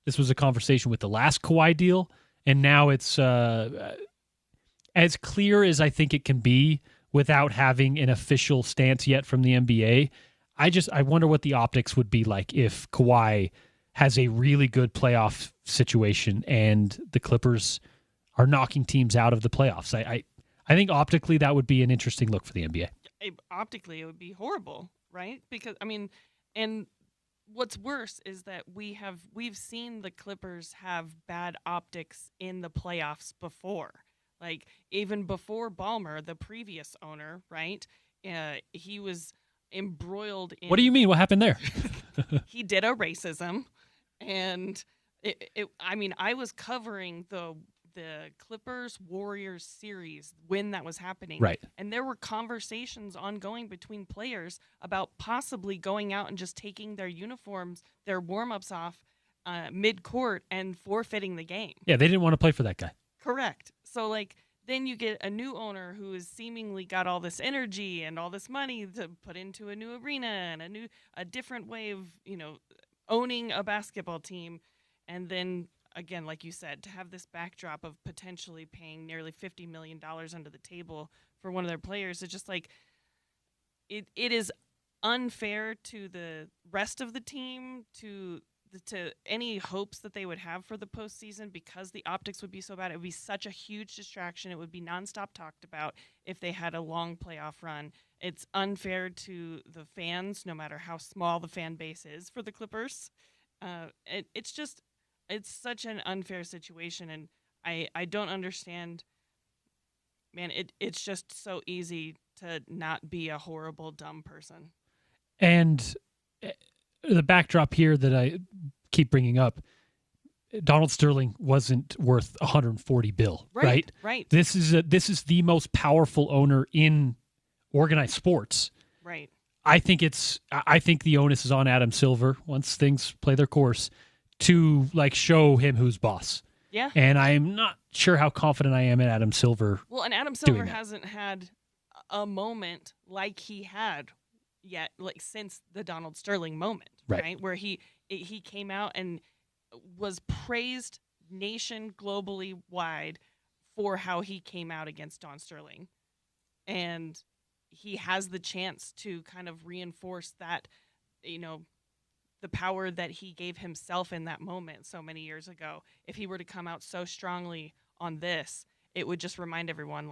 This was a conversation with the last Kawhi deal. And now it's as clear as I think it can be without having an official stance yet from the NBA. I wonder what the optics would be like if Kawhi has a really good playoff situation and the Clippers are knocking teams out of the playoffs. I think optically that would be an interesting look for the NBA. Optically, it would be horrible, right? Because, and what's worse is that we've seen the Clippers have bad optics in the playoffs before. Like, even before Ballmer, the previous owner, right? He was embroiled in... What do you mean? What happened there? He did a racism, and I was covering the Clippers Warriors series when that was happening. Right. And there were conversations ongoing between players about possibly going out and just taking their uniforms, their warm-ups off mid-court and forfeiting the game. Yeah, they didn't want to play for that guy. Correct. So, then you get a new owner who has seemingly got all this energy and all this money to put into a new arena and a different way of, owning a basketball team. And then, again, like you said, to have this backdrop of potentially paying nearly $50 million under the table for one of their players, it's just it is unfair to the rest of the team, to any hopes that they would have for the postseason, because the optics would be so bad. It would be such a huge distraction. It would be nonstop talked about if they had a long playoff run. It's unfair to the fans, no matter how small the fan base is for the Clippers. It's such an unfair situation, and I don't understand. Man, it's just so easy to not be a horrible, dumb person. And the backdrop here that I keep bringing up, Donald Sterling wasn't worth $140 billion, right? Right. This is the most powerful owner in organized sports. Right. I think the onus is on Adam Silver, once things play their course, to show him who's boss. Yeah. And I'm not sure how confident I am in Adam Silver. Well, and Adam Silver hasn't had a moment like he had yet, since the Donald Sterling moment, right? Where he came out and was praised globally wide for how he came out against Don Sterling. And he has the chance to kind of reinforce that, the power that he gave himself in that moment so many years ago. If he were to come out so strongly on this, it would just remind everyone,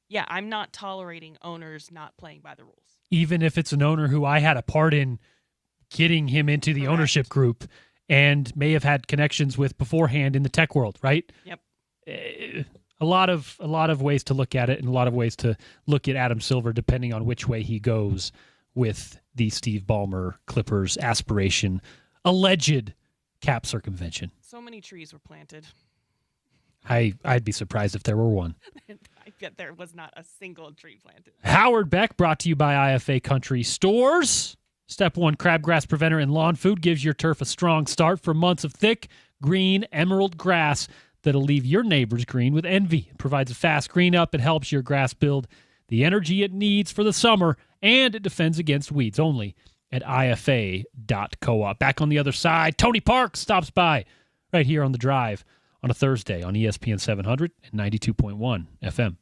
yeah, I'm not tolerating owners not playing by the rules. Even if it's an owner who I had a part in getting him into the ownership group and may have had connections with beforehand in the tech world, right? Yep. A lot of ways to look at it, and a lot of ways to look at Adam Silver, depending on which way he goes with the Steve Ballmer Clippers aspiration, alleged cap circumvention. So many trees were planted. I'd be surprised if there were one. I bet there was not a single tree planted. Howard Beck, brought to you by IFA Country Stores. Step 1 crabgrass preventer in lawn food gives your turf a strong start for months of thick, green, emerald grass that'll leave your neighbors green with envy. It provides a fast green up. It helps your grass build the energy it needs for the summer, and it defends against weeds. Only at IFA.coop. Back on the other side, Tony Parks stops by right here on The Drive on a Thursday on ESPN 700 and 92.1 FM.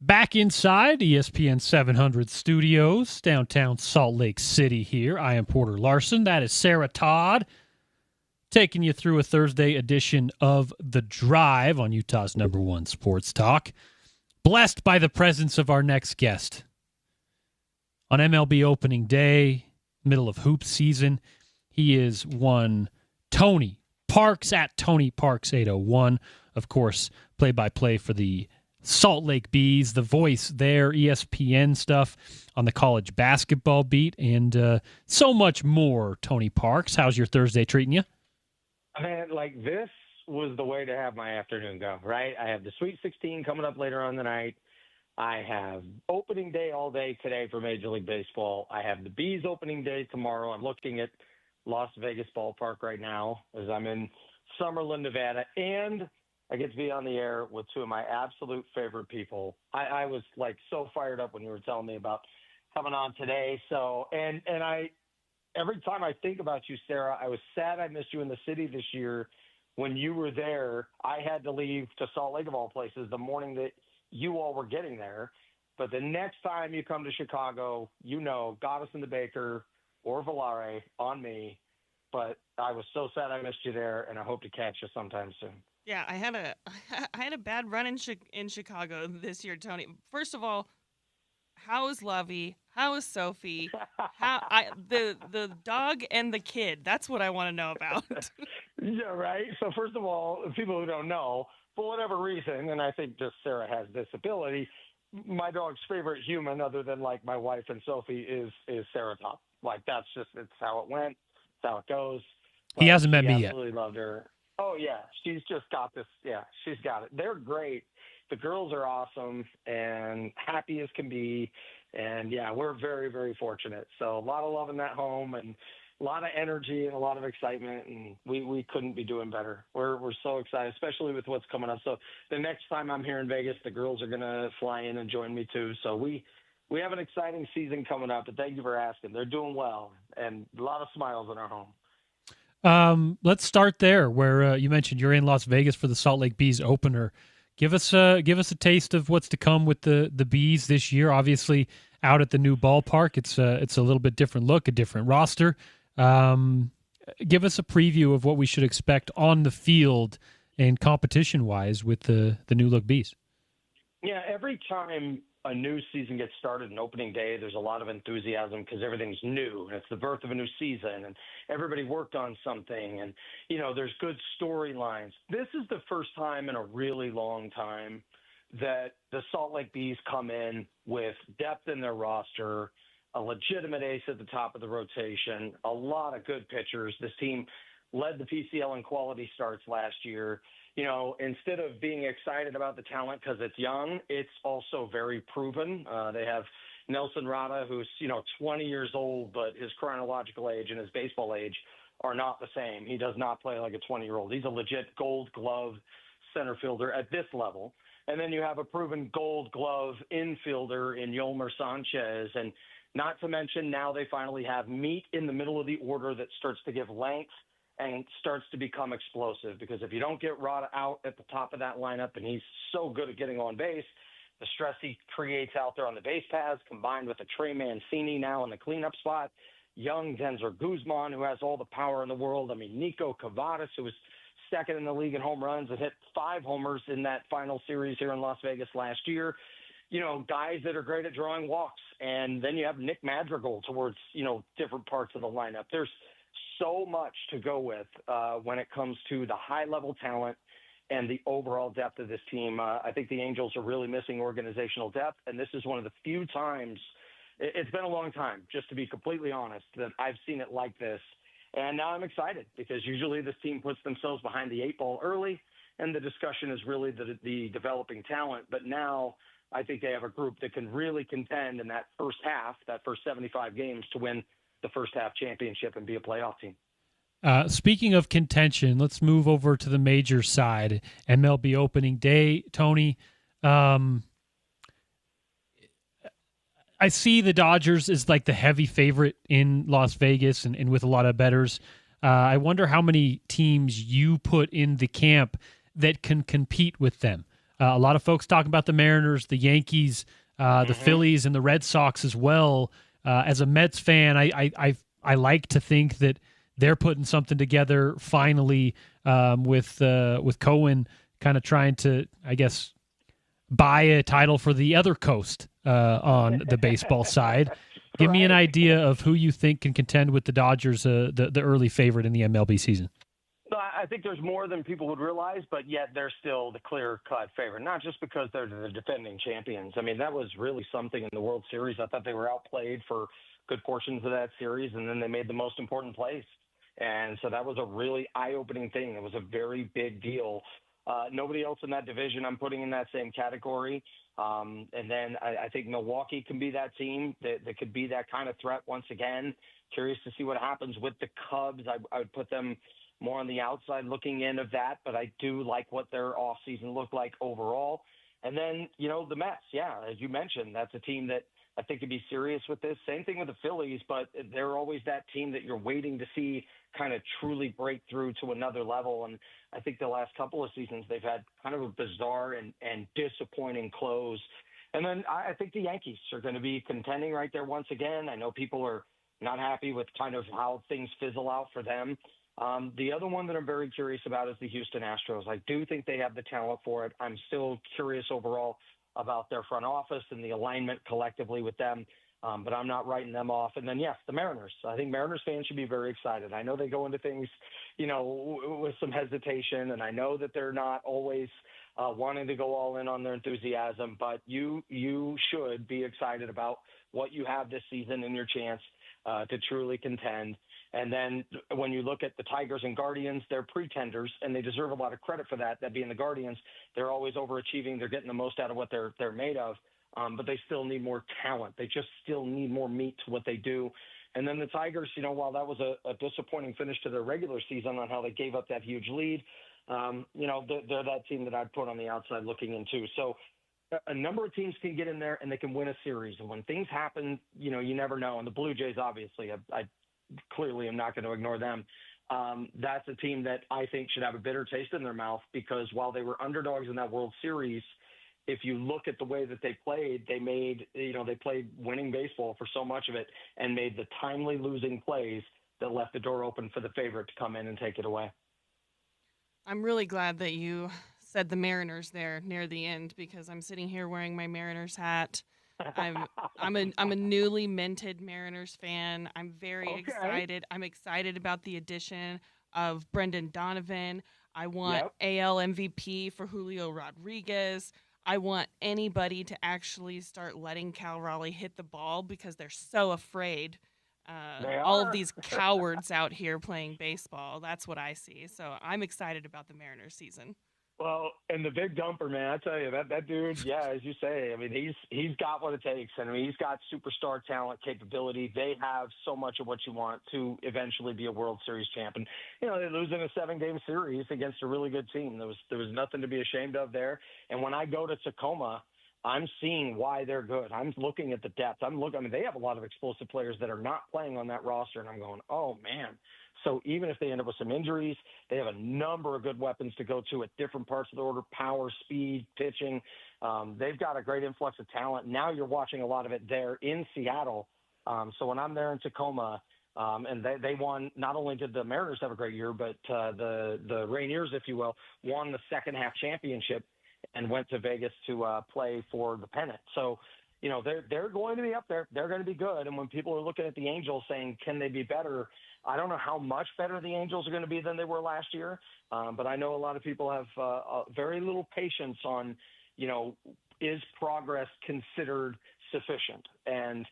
Back inside ESPN 700 studios, downtown Salt Lake City here. I am Porter Larson. That is Sarah Todd, taking you through a Thursday edition of The Drive on Utah's #1 sports talk. Blessed by the presence of our next guest. On MLB opening day, middle of hoop season, he is one Tony Parks at Tony Parks 801. Of course, play-by-play for the Salt Lake Bees, the voice there, ESPN stuff on the college basketball beat, and so much more. Tony Parks, how's your Thursday treating you? Man, like this was the way to have my afternoon go, right? I have the Sweet 16 coming up later on the night. I have opening day all day today for Major League Baseball. I have the Bees opening day tomorrow. I'm looking at Las Vegas Ballpark right now as I'm in Summerlin, Nevada, and I get to be on the air with two of my absolute favorite people. I was like so fired up when you were telling me about coming on today. So, and I, every time I think about you, Sarah, I was sad I missed you in the city this year. When you were there, I had to leave to Salt Lake of all places the morning that you all were getting there. But the next time you come to Chicago, you know, Goddess and the Baker or Volare on me. But I was so sad I missed you there, and I hope to catch you sometime soon. Yeah, I had a bad run in Chicago this year, Tony. First of all, how is Lovey? How is Sophie? The dog and the kid. That's what I want to know about. Yeah, right. So first of all, people who don't know, for whatever reason, and I think just Sarah has this ability, my dog's favorite human, other than like my wife and Sophie, is Sarah Todd. Like it's how it went. It's how it goes. He hasn't met me yet. Absolutely loved her. Oh, yeah. She's just got this. Yeah, she's got it. They're great. The girls are awesome and happy as can be. And, yeah, we're very, very fortunate. So a lot of love in that home and a lot of energy and a lot of excitement. And we couldn't be doing better. We're so excited, especially with what's coming up. So the next time I'm here in Vegas, the girls are going to fly in and join me too. So we have an exciting season coming up. But thank you for asking. They're doing well and a lot of smiles in our home. Let's start there where you mentioned you're in Las Vegas for the Salt Lake Bees opener. Give us a taste of what's to come with the Bees this year. Obviously, out at the new ballpark, it's a little bit different look, a different roster. Give us a preview of what we should expect on the field and competition-wise with the new look Bees. Yeah, every time a new season gets started, an opening day, there's a lot of enthusiasm because everything's new and it's the birth of a new season and everybody worked on something and, you know, there's good storylines. This is the first time in a really long time that the Salt Lake Bees come in with depth in their roster, a legitimate ace at the top of the rotation, a lot of good pitchers. This team led the PCL in quality starts last year. You know, instead of being excited about the talent because it's young, it's also very proven. They have Nelson Rada, who's, 20 years old, but his chronological age and his baseball age are not the same. He does not play like a 20-year-old. He's a legit gold glove center fielder at this level. And then you have a proven gold glove infielder in Yolmer Sanchez. And not to mention now they finally have meat in the middle of the order that starts to give length and starts to become explosive, because if you don't get Rada out at the top of that lineup, and he's so good at getting on base, the stress he creates out there on the base paths, combined with a Trey Mancini now in the cleanup spot, young Denzer Guzman, who has all the power in the world. I mean, Nico Cavadas, who was second in the league in home runs and hit 5 homers in that final series here in Las Vegas last year. You know, guys that are great at drawing walks. And then you have Nick Madrigal towards, different parts of the lineup. There's so much to go with when it comes to the high-level talent and the overall depth of this team. I think the Angels are really missing organizational depth, and this is one of the few times – it's been a long time, just to be completely honest, that I've seen it like this. And now I'm excited because usually this team puts themselves behind the 8 ball early, and the discussion is really the developing talent. But now I think they have a group that can really contend in that first half, that first 75 games, to win the first half championship and be a playoff team. Speaking of contention, let's move over to the major side. MLB opening day, Tony. I see the Dodgers as like the heavy favorite in Las Vegas and with a lot of bettors. I wonder how many teams you put in the camp that can compete with them. A lot of folks talking about the Mariners, the Yankees, the Phillies, and the Red Sox as well. As a Mets fan, I like to think that they're putting something together finally with Cohen kind of trying to, I guess, buy a title for the other coast on the baseball side. Give me an idea of who you think can contend with the Dodgers, the early favorite in the MLB season. I think there's more than people would realize, but yet they're still the clear-cut favorite, not just because they're the defending champions. I mean, that was really something in the World Series. I thought they were outplayed for good portions of that series, and then they made the most important plays. And so that was a really eye-opening thing. It was a very big deal. Nobody else in that division I'm putting in that same category. And then I think Milwaukee can be that team that could be that kind of threat once again. Curious to see what happens with the Cubs. I would put them more on the outside looking in of that, but I do like what their offseason looked like overall. And then, the Mets, as you mentioned, that's a team that I think could be serious with this. Same thing with the Phillies, but they're always that team that you're waiting to see kind of truly break through to another level. And I think the last couple of seasons they've had kind of a bizarre and disappointing close. And then I think the Yankees are going to be contending right there once again. I know people are not happy with kind of how things fizzle out for them. The other one that I'm very curious about is the Houston Astros. I do think they have the talent for it. I'm still curious overall about their front office and the alignment collectively with them, but I'm not writing them off. And then, yes, the Mariners. I think Mariners fans should be very excited. I know they go into things, with some hesitation, and I know that they're not always wanting to go all in on their enthusiasm, but you should be excited about what you have this season and your chance to truly contend. And then when you look at the Tigers and Guardians, they're pretenders, and they deserve a lot of credit for that being the Guardians. They're always overachieving. They're getting the most out of what they're made of, but they still need more talent. They just still need more meat to what they do. And then the Tigers, while that was a disappointing finish to their regular season on how they gave up that huge lead, they're that team that I'd put on the outside looking in too. So a number of teams can get in there and they can win a series. And when things happen, you never know. And the Blue Jays, obviously, I clearly am not going to ignore them. That's a team that I think should have a bitter taste in their mouth because while they were underdogs in that World Series, if you look at the way that they played, they played winning baseball for so much of it and made the timely losing plays that left the door open for the favorite to come in and take it away. I'm really glad that you said the Mariners there near the end because I'm sitting here wearing my Mariners hat. I'm a newly minted Mariners fan. I'm very excited. I'm excited about the addition of Brendan Donovan. I want AL MVP for Julio Rodriguez. I want anybody to actually start letting Cal Raleigh hit the ball because they're so afraid. All of these cowards out here playing baseball. That's what I see. So I'm excited about the Mariners season. Well, and the big dumper, man, I tell you, that dude, as you say, I mean, he's got what it takes. I mean, he's got superstar talent, capability. They have so much of what you want to eventually be a World Series champion. They lose in a 7-game series against a really good team. There was nothing to be ashamed of there. And when I go to Tacoma, I'm seeing why they're good. I'm looking at the depth. They have a lot of explosive players that are not playing on that roster, and I'm going, oh, man. So even if they end up with some injuries, they have a number of good weapons to go to at different parts of the order, power, speed, pitching. They've got a great influx of talent. Now you're watching a lot of it there in Seattle. So when I'm there in Tacoma, and they won, not only did the Mariners have a great year, but the Rainiers, if you will, won the second half championship and went to Vegas to play for the pennant. So, they're going to be up there. They're going to be good. And when people are looking at the Angels saying, can they be better? I don't know how much better the Angels are going to be than they were last year. But I know a lot of people have very little patience on, is progress considered sufficient? And,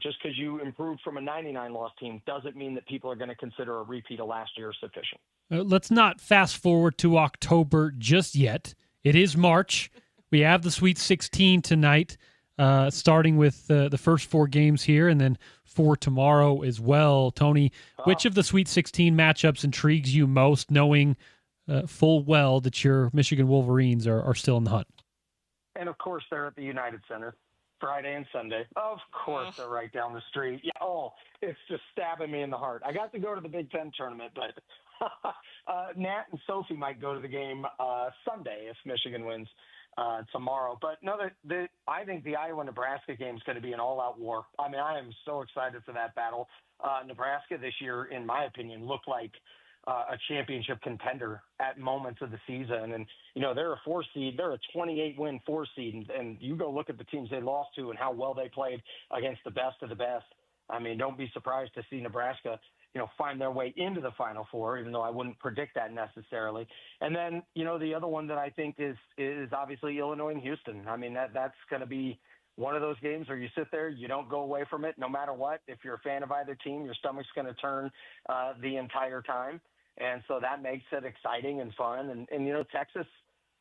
just because you improved from a 99-loss team doesn't mean that people are going to consider a repeat of last year sufficient. Let's not fast forward to October just yet. It is March. We have the Sweet 16 tonight. Starting with the first 4 games here and then 4 tomorrow as well. Tony, which of the Sweet 16 matchups intrigues you most, knowing full well that your Michigan Wolverines are still in the hunt? And, of course, they're at the United Center Friday and Sunday. Of course, they're right down the street. Yeah, it's just stabbing me in the heart. I got to go to the Big Ten tournament, but Nat and Sophie might go to the game Sunday if Michigan wins. tomorrow. But no, I think the Iowa-Nebraska game is going to be an all-out war. I mean, I am so excited for that battle. Nebraska this year, in my opinion, looked like a championship contender at moments of the season. And, they're a 4 seed. They're a 28-win 4 seed. And you go look at the teams they lost to and how well they played against the best of the best. I mean, don't be surprised to see Nebraska, find their way into the Final Four, even though I wouldn't predict that necessarily. And then, the other one that I think is obviously Illinois and Houston. I mean, that's going to be one of those games where you sit there, you don't go away from it no matter what. If you're a fan of either team, your stomach's going to turn the entire time. And so that makes it exciting and fun. And Texas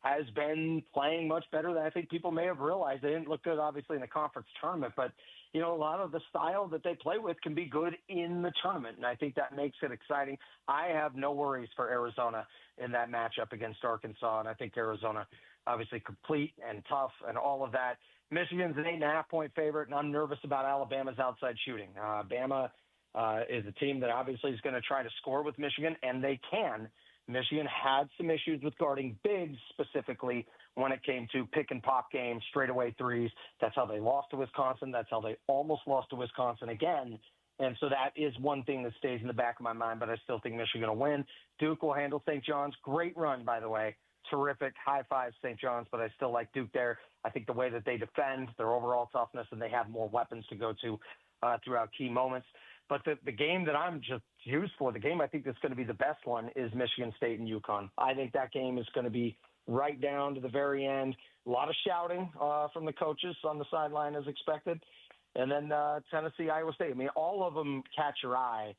has been playing much better than I think people may have realized. They didn't look good, obviously, in the conference tournament, but, a lot of the style that they play with can be good in the tournament, and I think that makes it exciting. I have no worries for Arizona in that matchup against Arkansas, and I think Arizona obviously complete and tough and all of that. Michigan's an 8.5-point favorite, and I'm nervous about Alabama's outside shooting. Bama is a team that obviously is going to try to score with Michigan, and they can. Michigan had some issues with guarding bigs specifically when it came to pick and pop games, straightaway threes. That's how they lost to Wisconsin. That's how they almost lost to Wisconsin again. And so that is one thing that stays in the back of my mind, but I still think Michigan will win. Duke will handle St. John's. Great run, by the way. Terrific. High five, St. John's, but I still like Duke there. I think the way that they defend, their overall toughness, and they have more weapons to go to throughout key moments. But the game that I'm just used for, the game I think that's going to be the best one, is Michigan State and UConn. I think that game is going to be right down to the very end. A lot of shouting from the coaches on the sideline as expected. And then Tennessee, Iowa State. I mean, all of them catch your eye.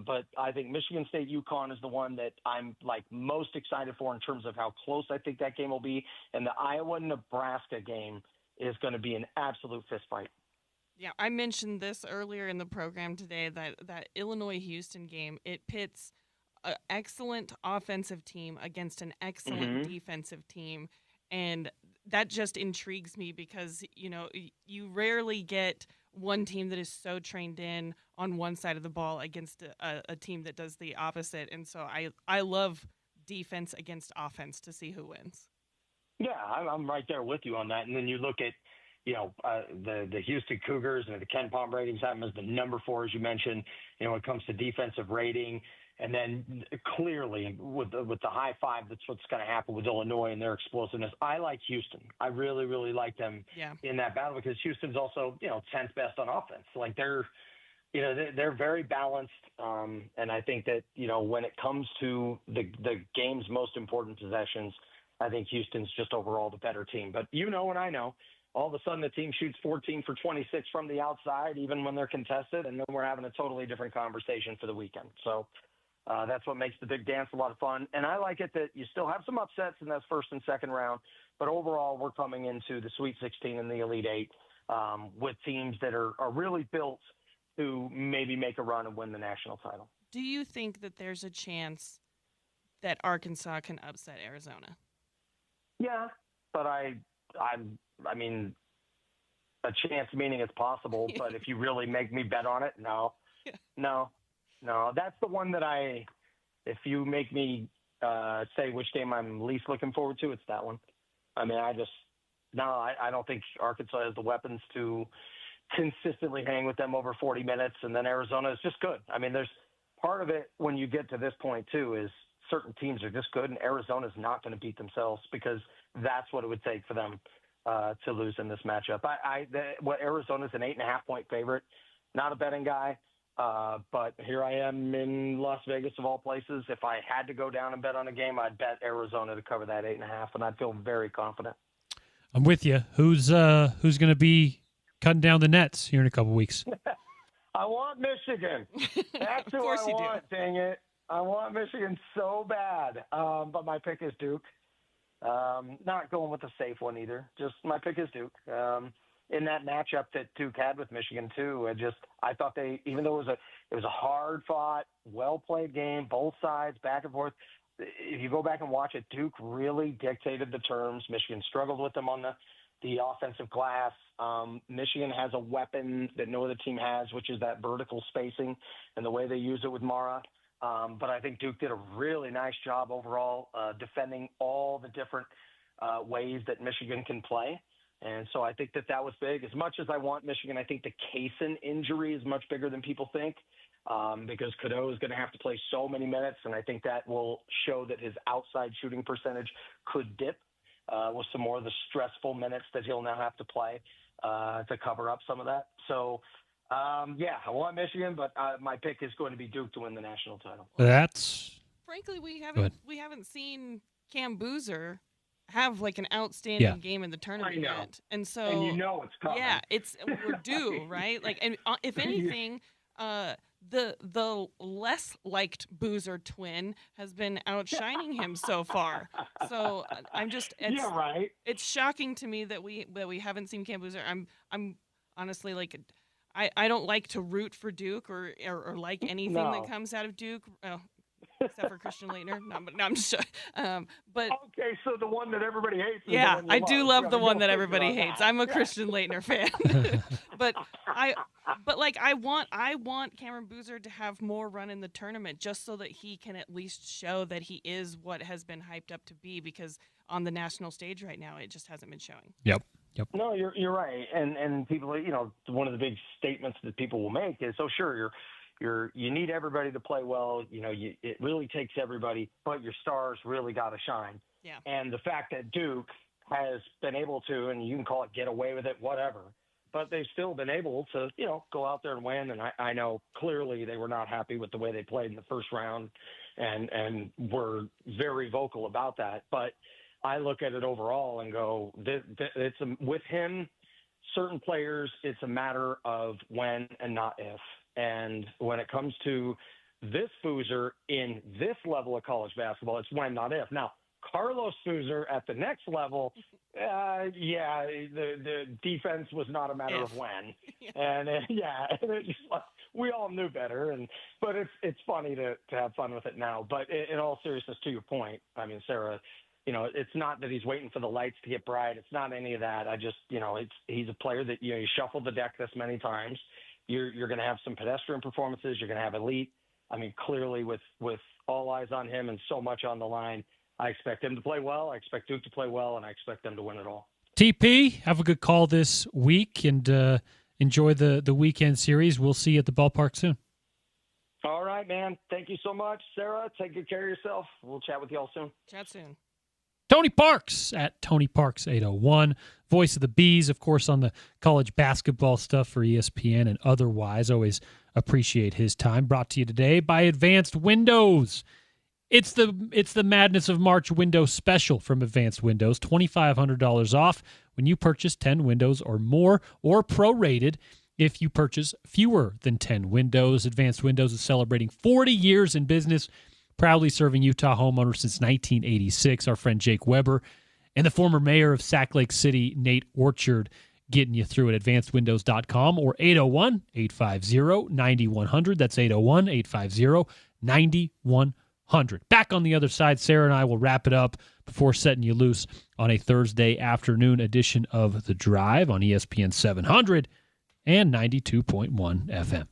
But I think Michigan State, UConn is the one that I'm most excited for in terms of how close I think that game will be. And the Iowa-Nebraska game is going to be an absolute fistfight. Yeah, I mentioned this earlier in the program today, that Illinois-Houston game, it pits an excellent offensive team against an excellent defensive team. And that just intrigues me because, you rarely get one team that is so trained in on one side of the ball against a team that does the opposite. And so I love defense against offense to see who wins. Yeah, I'm right there with you on that. And then you look at, the Houston Cougars and the Ken Palm ratings have them as the number 4, as you mentioned, when it comes to defensive rating. And then clearly with the high 5, that's what's going to happen with Illinois and their explosiveness. I like Houston. I really, really like them in that battle because Houston's also, 10th best on offense. They're very balanced. And I think that, when it comes to the game's most important possessions, I think Houston's just overall the better team. But and I know, all of a sudden the team shoots 14 for 26 from the outside, even when they're contested, and then we're having a totally different conversation for the weekend. So that's what makes the big dance a lot of fun. And I like it that you still have some upsets in that first and second round, but overall we're coming into the Sweet 16 and the Elite 8 with teams that are really built to maybe make a run and win the national title. Do you think that there's a chance that Arkansas can upset Arizona? Yeah, but I mean, a chance meaning it's possible, but if you really make me bet on it, no. That's the one that if you make me say which game I'm least looking forward to, it's that one. I mean, I don't think Arkansas has the weapons to consistently hang with them over 40 minutes, and then Arizona is just good. I mean, there's part of it when you get to this point, too, is certain teams are just good, and Arizona's not going to beat themselves because that's what it would take for them to lose in this matchup. Arizona's an 8.5-point favorite, not a betting guy, but here I am in Las Vegas of all places. If I had to go down and bet on a game, I'd bet Arizona to cover that 8.5, and I'd feel very confident. I'm with you. Who's going to be cutting down the nets here in a couple weeks? I want Michigan. That's who I want, dang it. I want Michigan so bad, but my pick is Duke. Not going with the safe one either. Just my pick is Duke. In that matchup that Duke had with Michigan too, I thought they, even though it was a hard fought, well played game, both sides back and forth. If you go back and watch it, Duke really dictated the terms. Michigan struggled with them on the offensive glass. Michigan has a weapon that no other team has, which is that vertical spacing and the way they use it with Mara. But I think Duke did a really nice job overall defending all the different ways that Michigan can play. And so I think that was big. As much as I want Michigan, I think the Kaysen injury is much bigger than people think, because Cadeau is going to have to play so many minutes, and I think that will show that his outside shooting percentage could dip with some more of the stressful minutes that he'll now have to play to cover up some of that. So, I want Michigan, but my pick is going to be Duke to win the national title. Frankly, we haven't seen Cam Boozer have like an outstanding game in the tournament yet, and so it's coming. Yeah, we're due, right? Like, and if anything, the less liked Boozer twin has been outshining him so far. So I'm just right. It's shocking to me that we haven't seen Cam Boozer. I'm honestly like, I don't like to root for Duke or like anything that comes out of Duke. Except for Christian Laettner. No, I'm just but okay, so the one that everybody hates. Yeah, I do love the one that everybody hates. I'm a Christian Laettner fan. but I want Cameron Boozer to have more run in the tournament just so that he can at least show that he is what has been hyped up to be, because on the national stage right now it just hasn't been showing. Yep. No, you're right. And people, one of the big statements that people will make is, oh sure, you need everybody to play well. It really takes everybody, but your stars really got to shine. Yeah. And the fact that Duke has been able to, and you can call it get away with it, whatever, but they've still been able to, go out there and win. And I know clearly they were not happy with the way they played in the first round and were very vocal about that. But I look at it overall and go, with him, certain players, it's a matter of when and not if. And when it comes to this Boozer in this level of college basketball, it's when, not if. Now, Carlos Boozer at the next level, the defense was not a matter of when. And we all knew better. But it's funny to have fun with it now. But in all seriousness, to your point, I mean, Sarah, it's not that he's waiting for the lights to get bright. It's not any of that. I just, he's a player that, you shuffle the deck this many times. You're going to have some pedestrian performances. You're going to have elite. I mean, clearly with all eyes on him and so much on the line, I expect him to play well. I expect Duke to play well, and I expect them to win it all. TP, have a good call this week, and enjoy the weekend series. We'll see you at the ballpark soon. All right, man. Thank you so much, Sarah. Take good care of yourself. We'll chat with you all soon. Chat soon. Tony Parks at Tony Parks 801, voice of the Bees, of course, on the college basketball stuff for ESPN and otherwise. Always appreciate his time. Brought to you today by Advanced Windows. It's the Madness of March window special from Advanced Windows. $2,500 off when you purchase 10 windows or more, or prorated if you purchase fewer than 10 windows. Advanced Windows is celebrating 40 years in business, proudly serving Utah homeowners since 1986. Our friend Jake Weber and the former mayor of Sac Lake City, Nate Orchard, getting you through at advancedwindows.com or 801-850-9100. That's 801-850-9100. Back on the other side, Sarah and I will wrap it up before setting you loose on a Thursday afternoon edition of The Drive on ESPN 700 and 92.1 FM.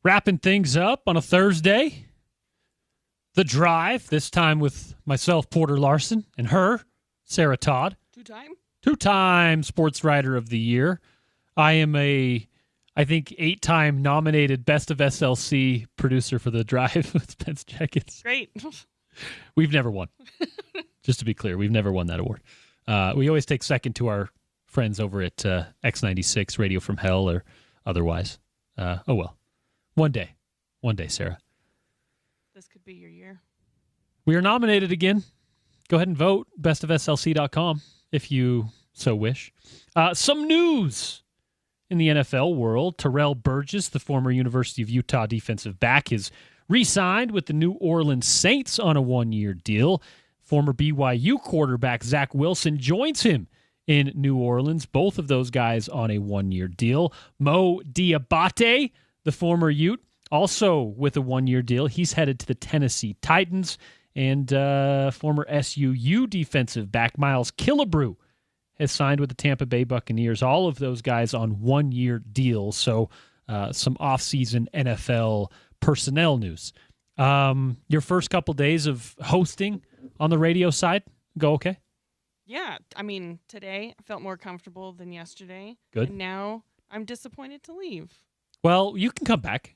Wrapping things up on a Thursday. The Drive, this time with myself, Porter Larson, and her, Sarah Todd. Two-time Sports Writer of the Year. I am I think, 8-time nominated Best of SLC producer for The Drive with Spence Checketts. Great. We've never won. Just to be clear, we've never won that award. We always take second to our friends over at X96, Radio from Hell, or otherwise. Oh, well. One day, Sarah. This could be your year. We are nominated again. Go ahead and vote. bestofslc.com if you so wish. Some news in the NFL world. Terrell Burgess, the former University of Utah defensive back, is re-signed with the New Orleans Saints on a 1-year deal. Former BYU quarterback Zach Wilson joins him in New Orleans. Both of those guys on a 1-year deal. Mo Diabate, the former Ute, also with a 1-year deal. He's headed to the Tennessee Titans. And former SUU defensive back Miles Killebrew has signed with the Tampa Bay Buccaneers. All of those guys on 1-year deals. So some offseason NFL personnel news. Your first couple days of hosting on the radio side, go okay? Yeah. I mean, today I felt more comfortable than yesterday. Good. And now I'm disappointed to leave. Well, you can come back.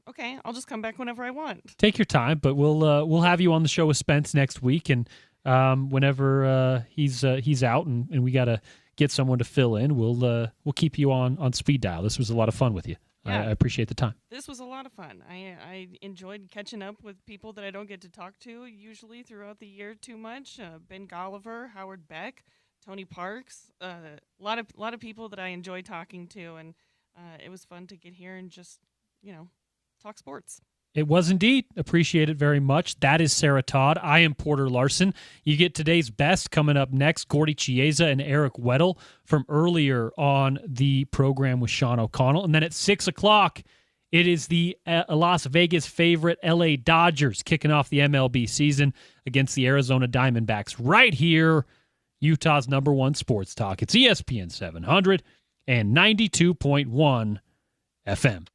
Okay, I'll just come back whenever I want. Take your time, but we'll have you on the show with Spence next week, and whenever he's out and we got to get someone to fill in, we'll keep you on speed dial. This was a lot of fun with you. Yeah. I appreciate the time. This was a lot of fun. I enjoyed catching up with people that I don't get to talk to usually throughout the year too much. Ben Golliver, Howard Beck, Tony Parks, a lot of people that I enjoy talking to, and it was fun to get here and just talk sports. It was indeed. Appreciate it very much. That is Sarah Todd. I am Porter Larson. You get today's best coming up next. Gordy Chiesa and Eric Weddle from earlier on the program with Sean O'Connell. And then at 6 o'clock, it is the Las Vegas favorite LA Dodgers kicking off the MLB season against the Arizona Diamondbacks right here, Utah's #1 sports talk. It's ESPN 700 and 92.1 FM.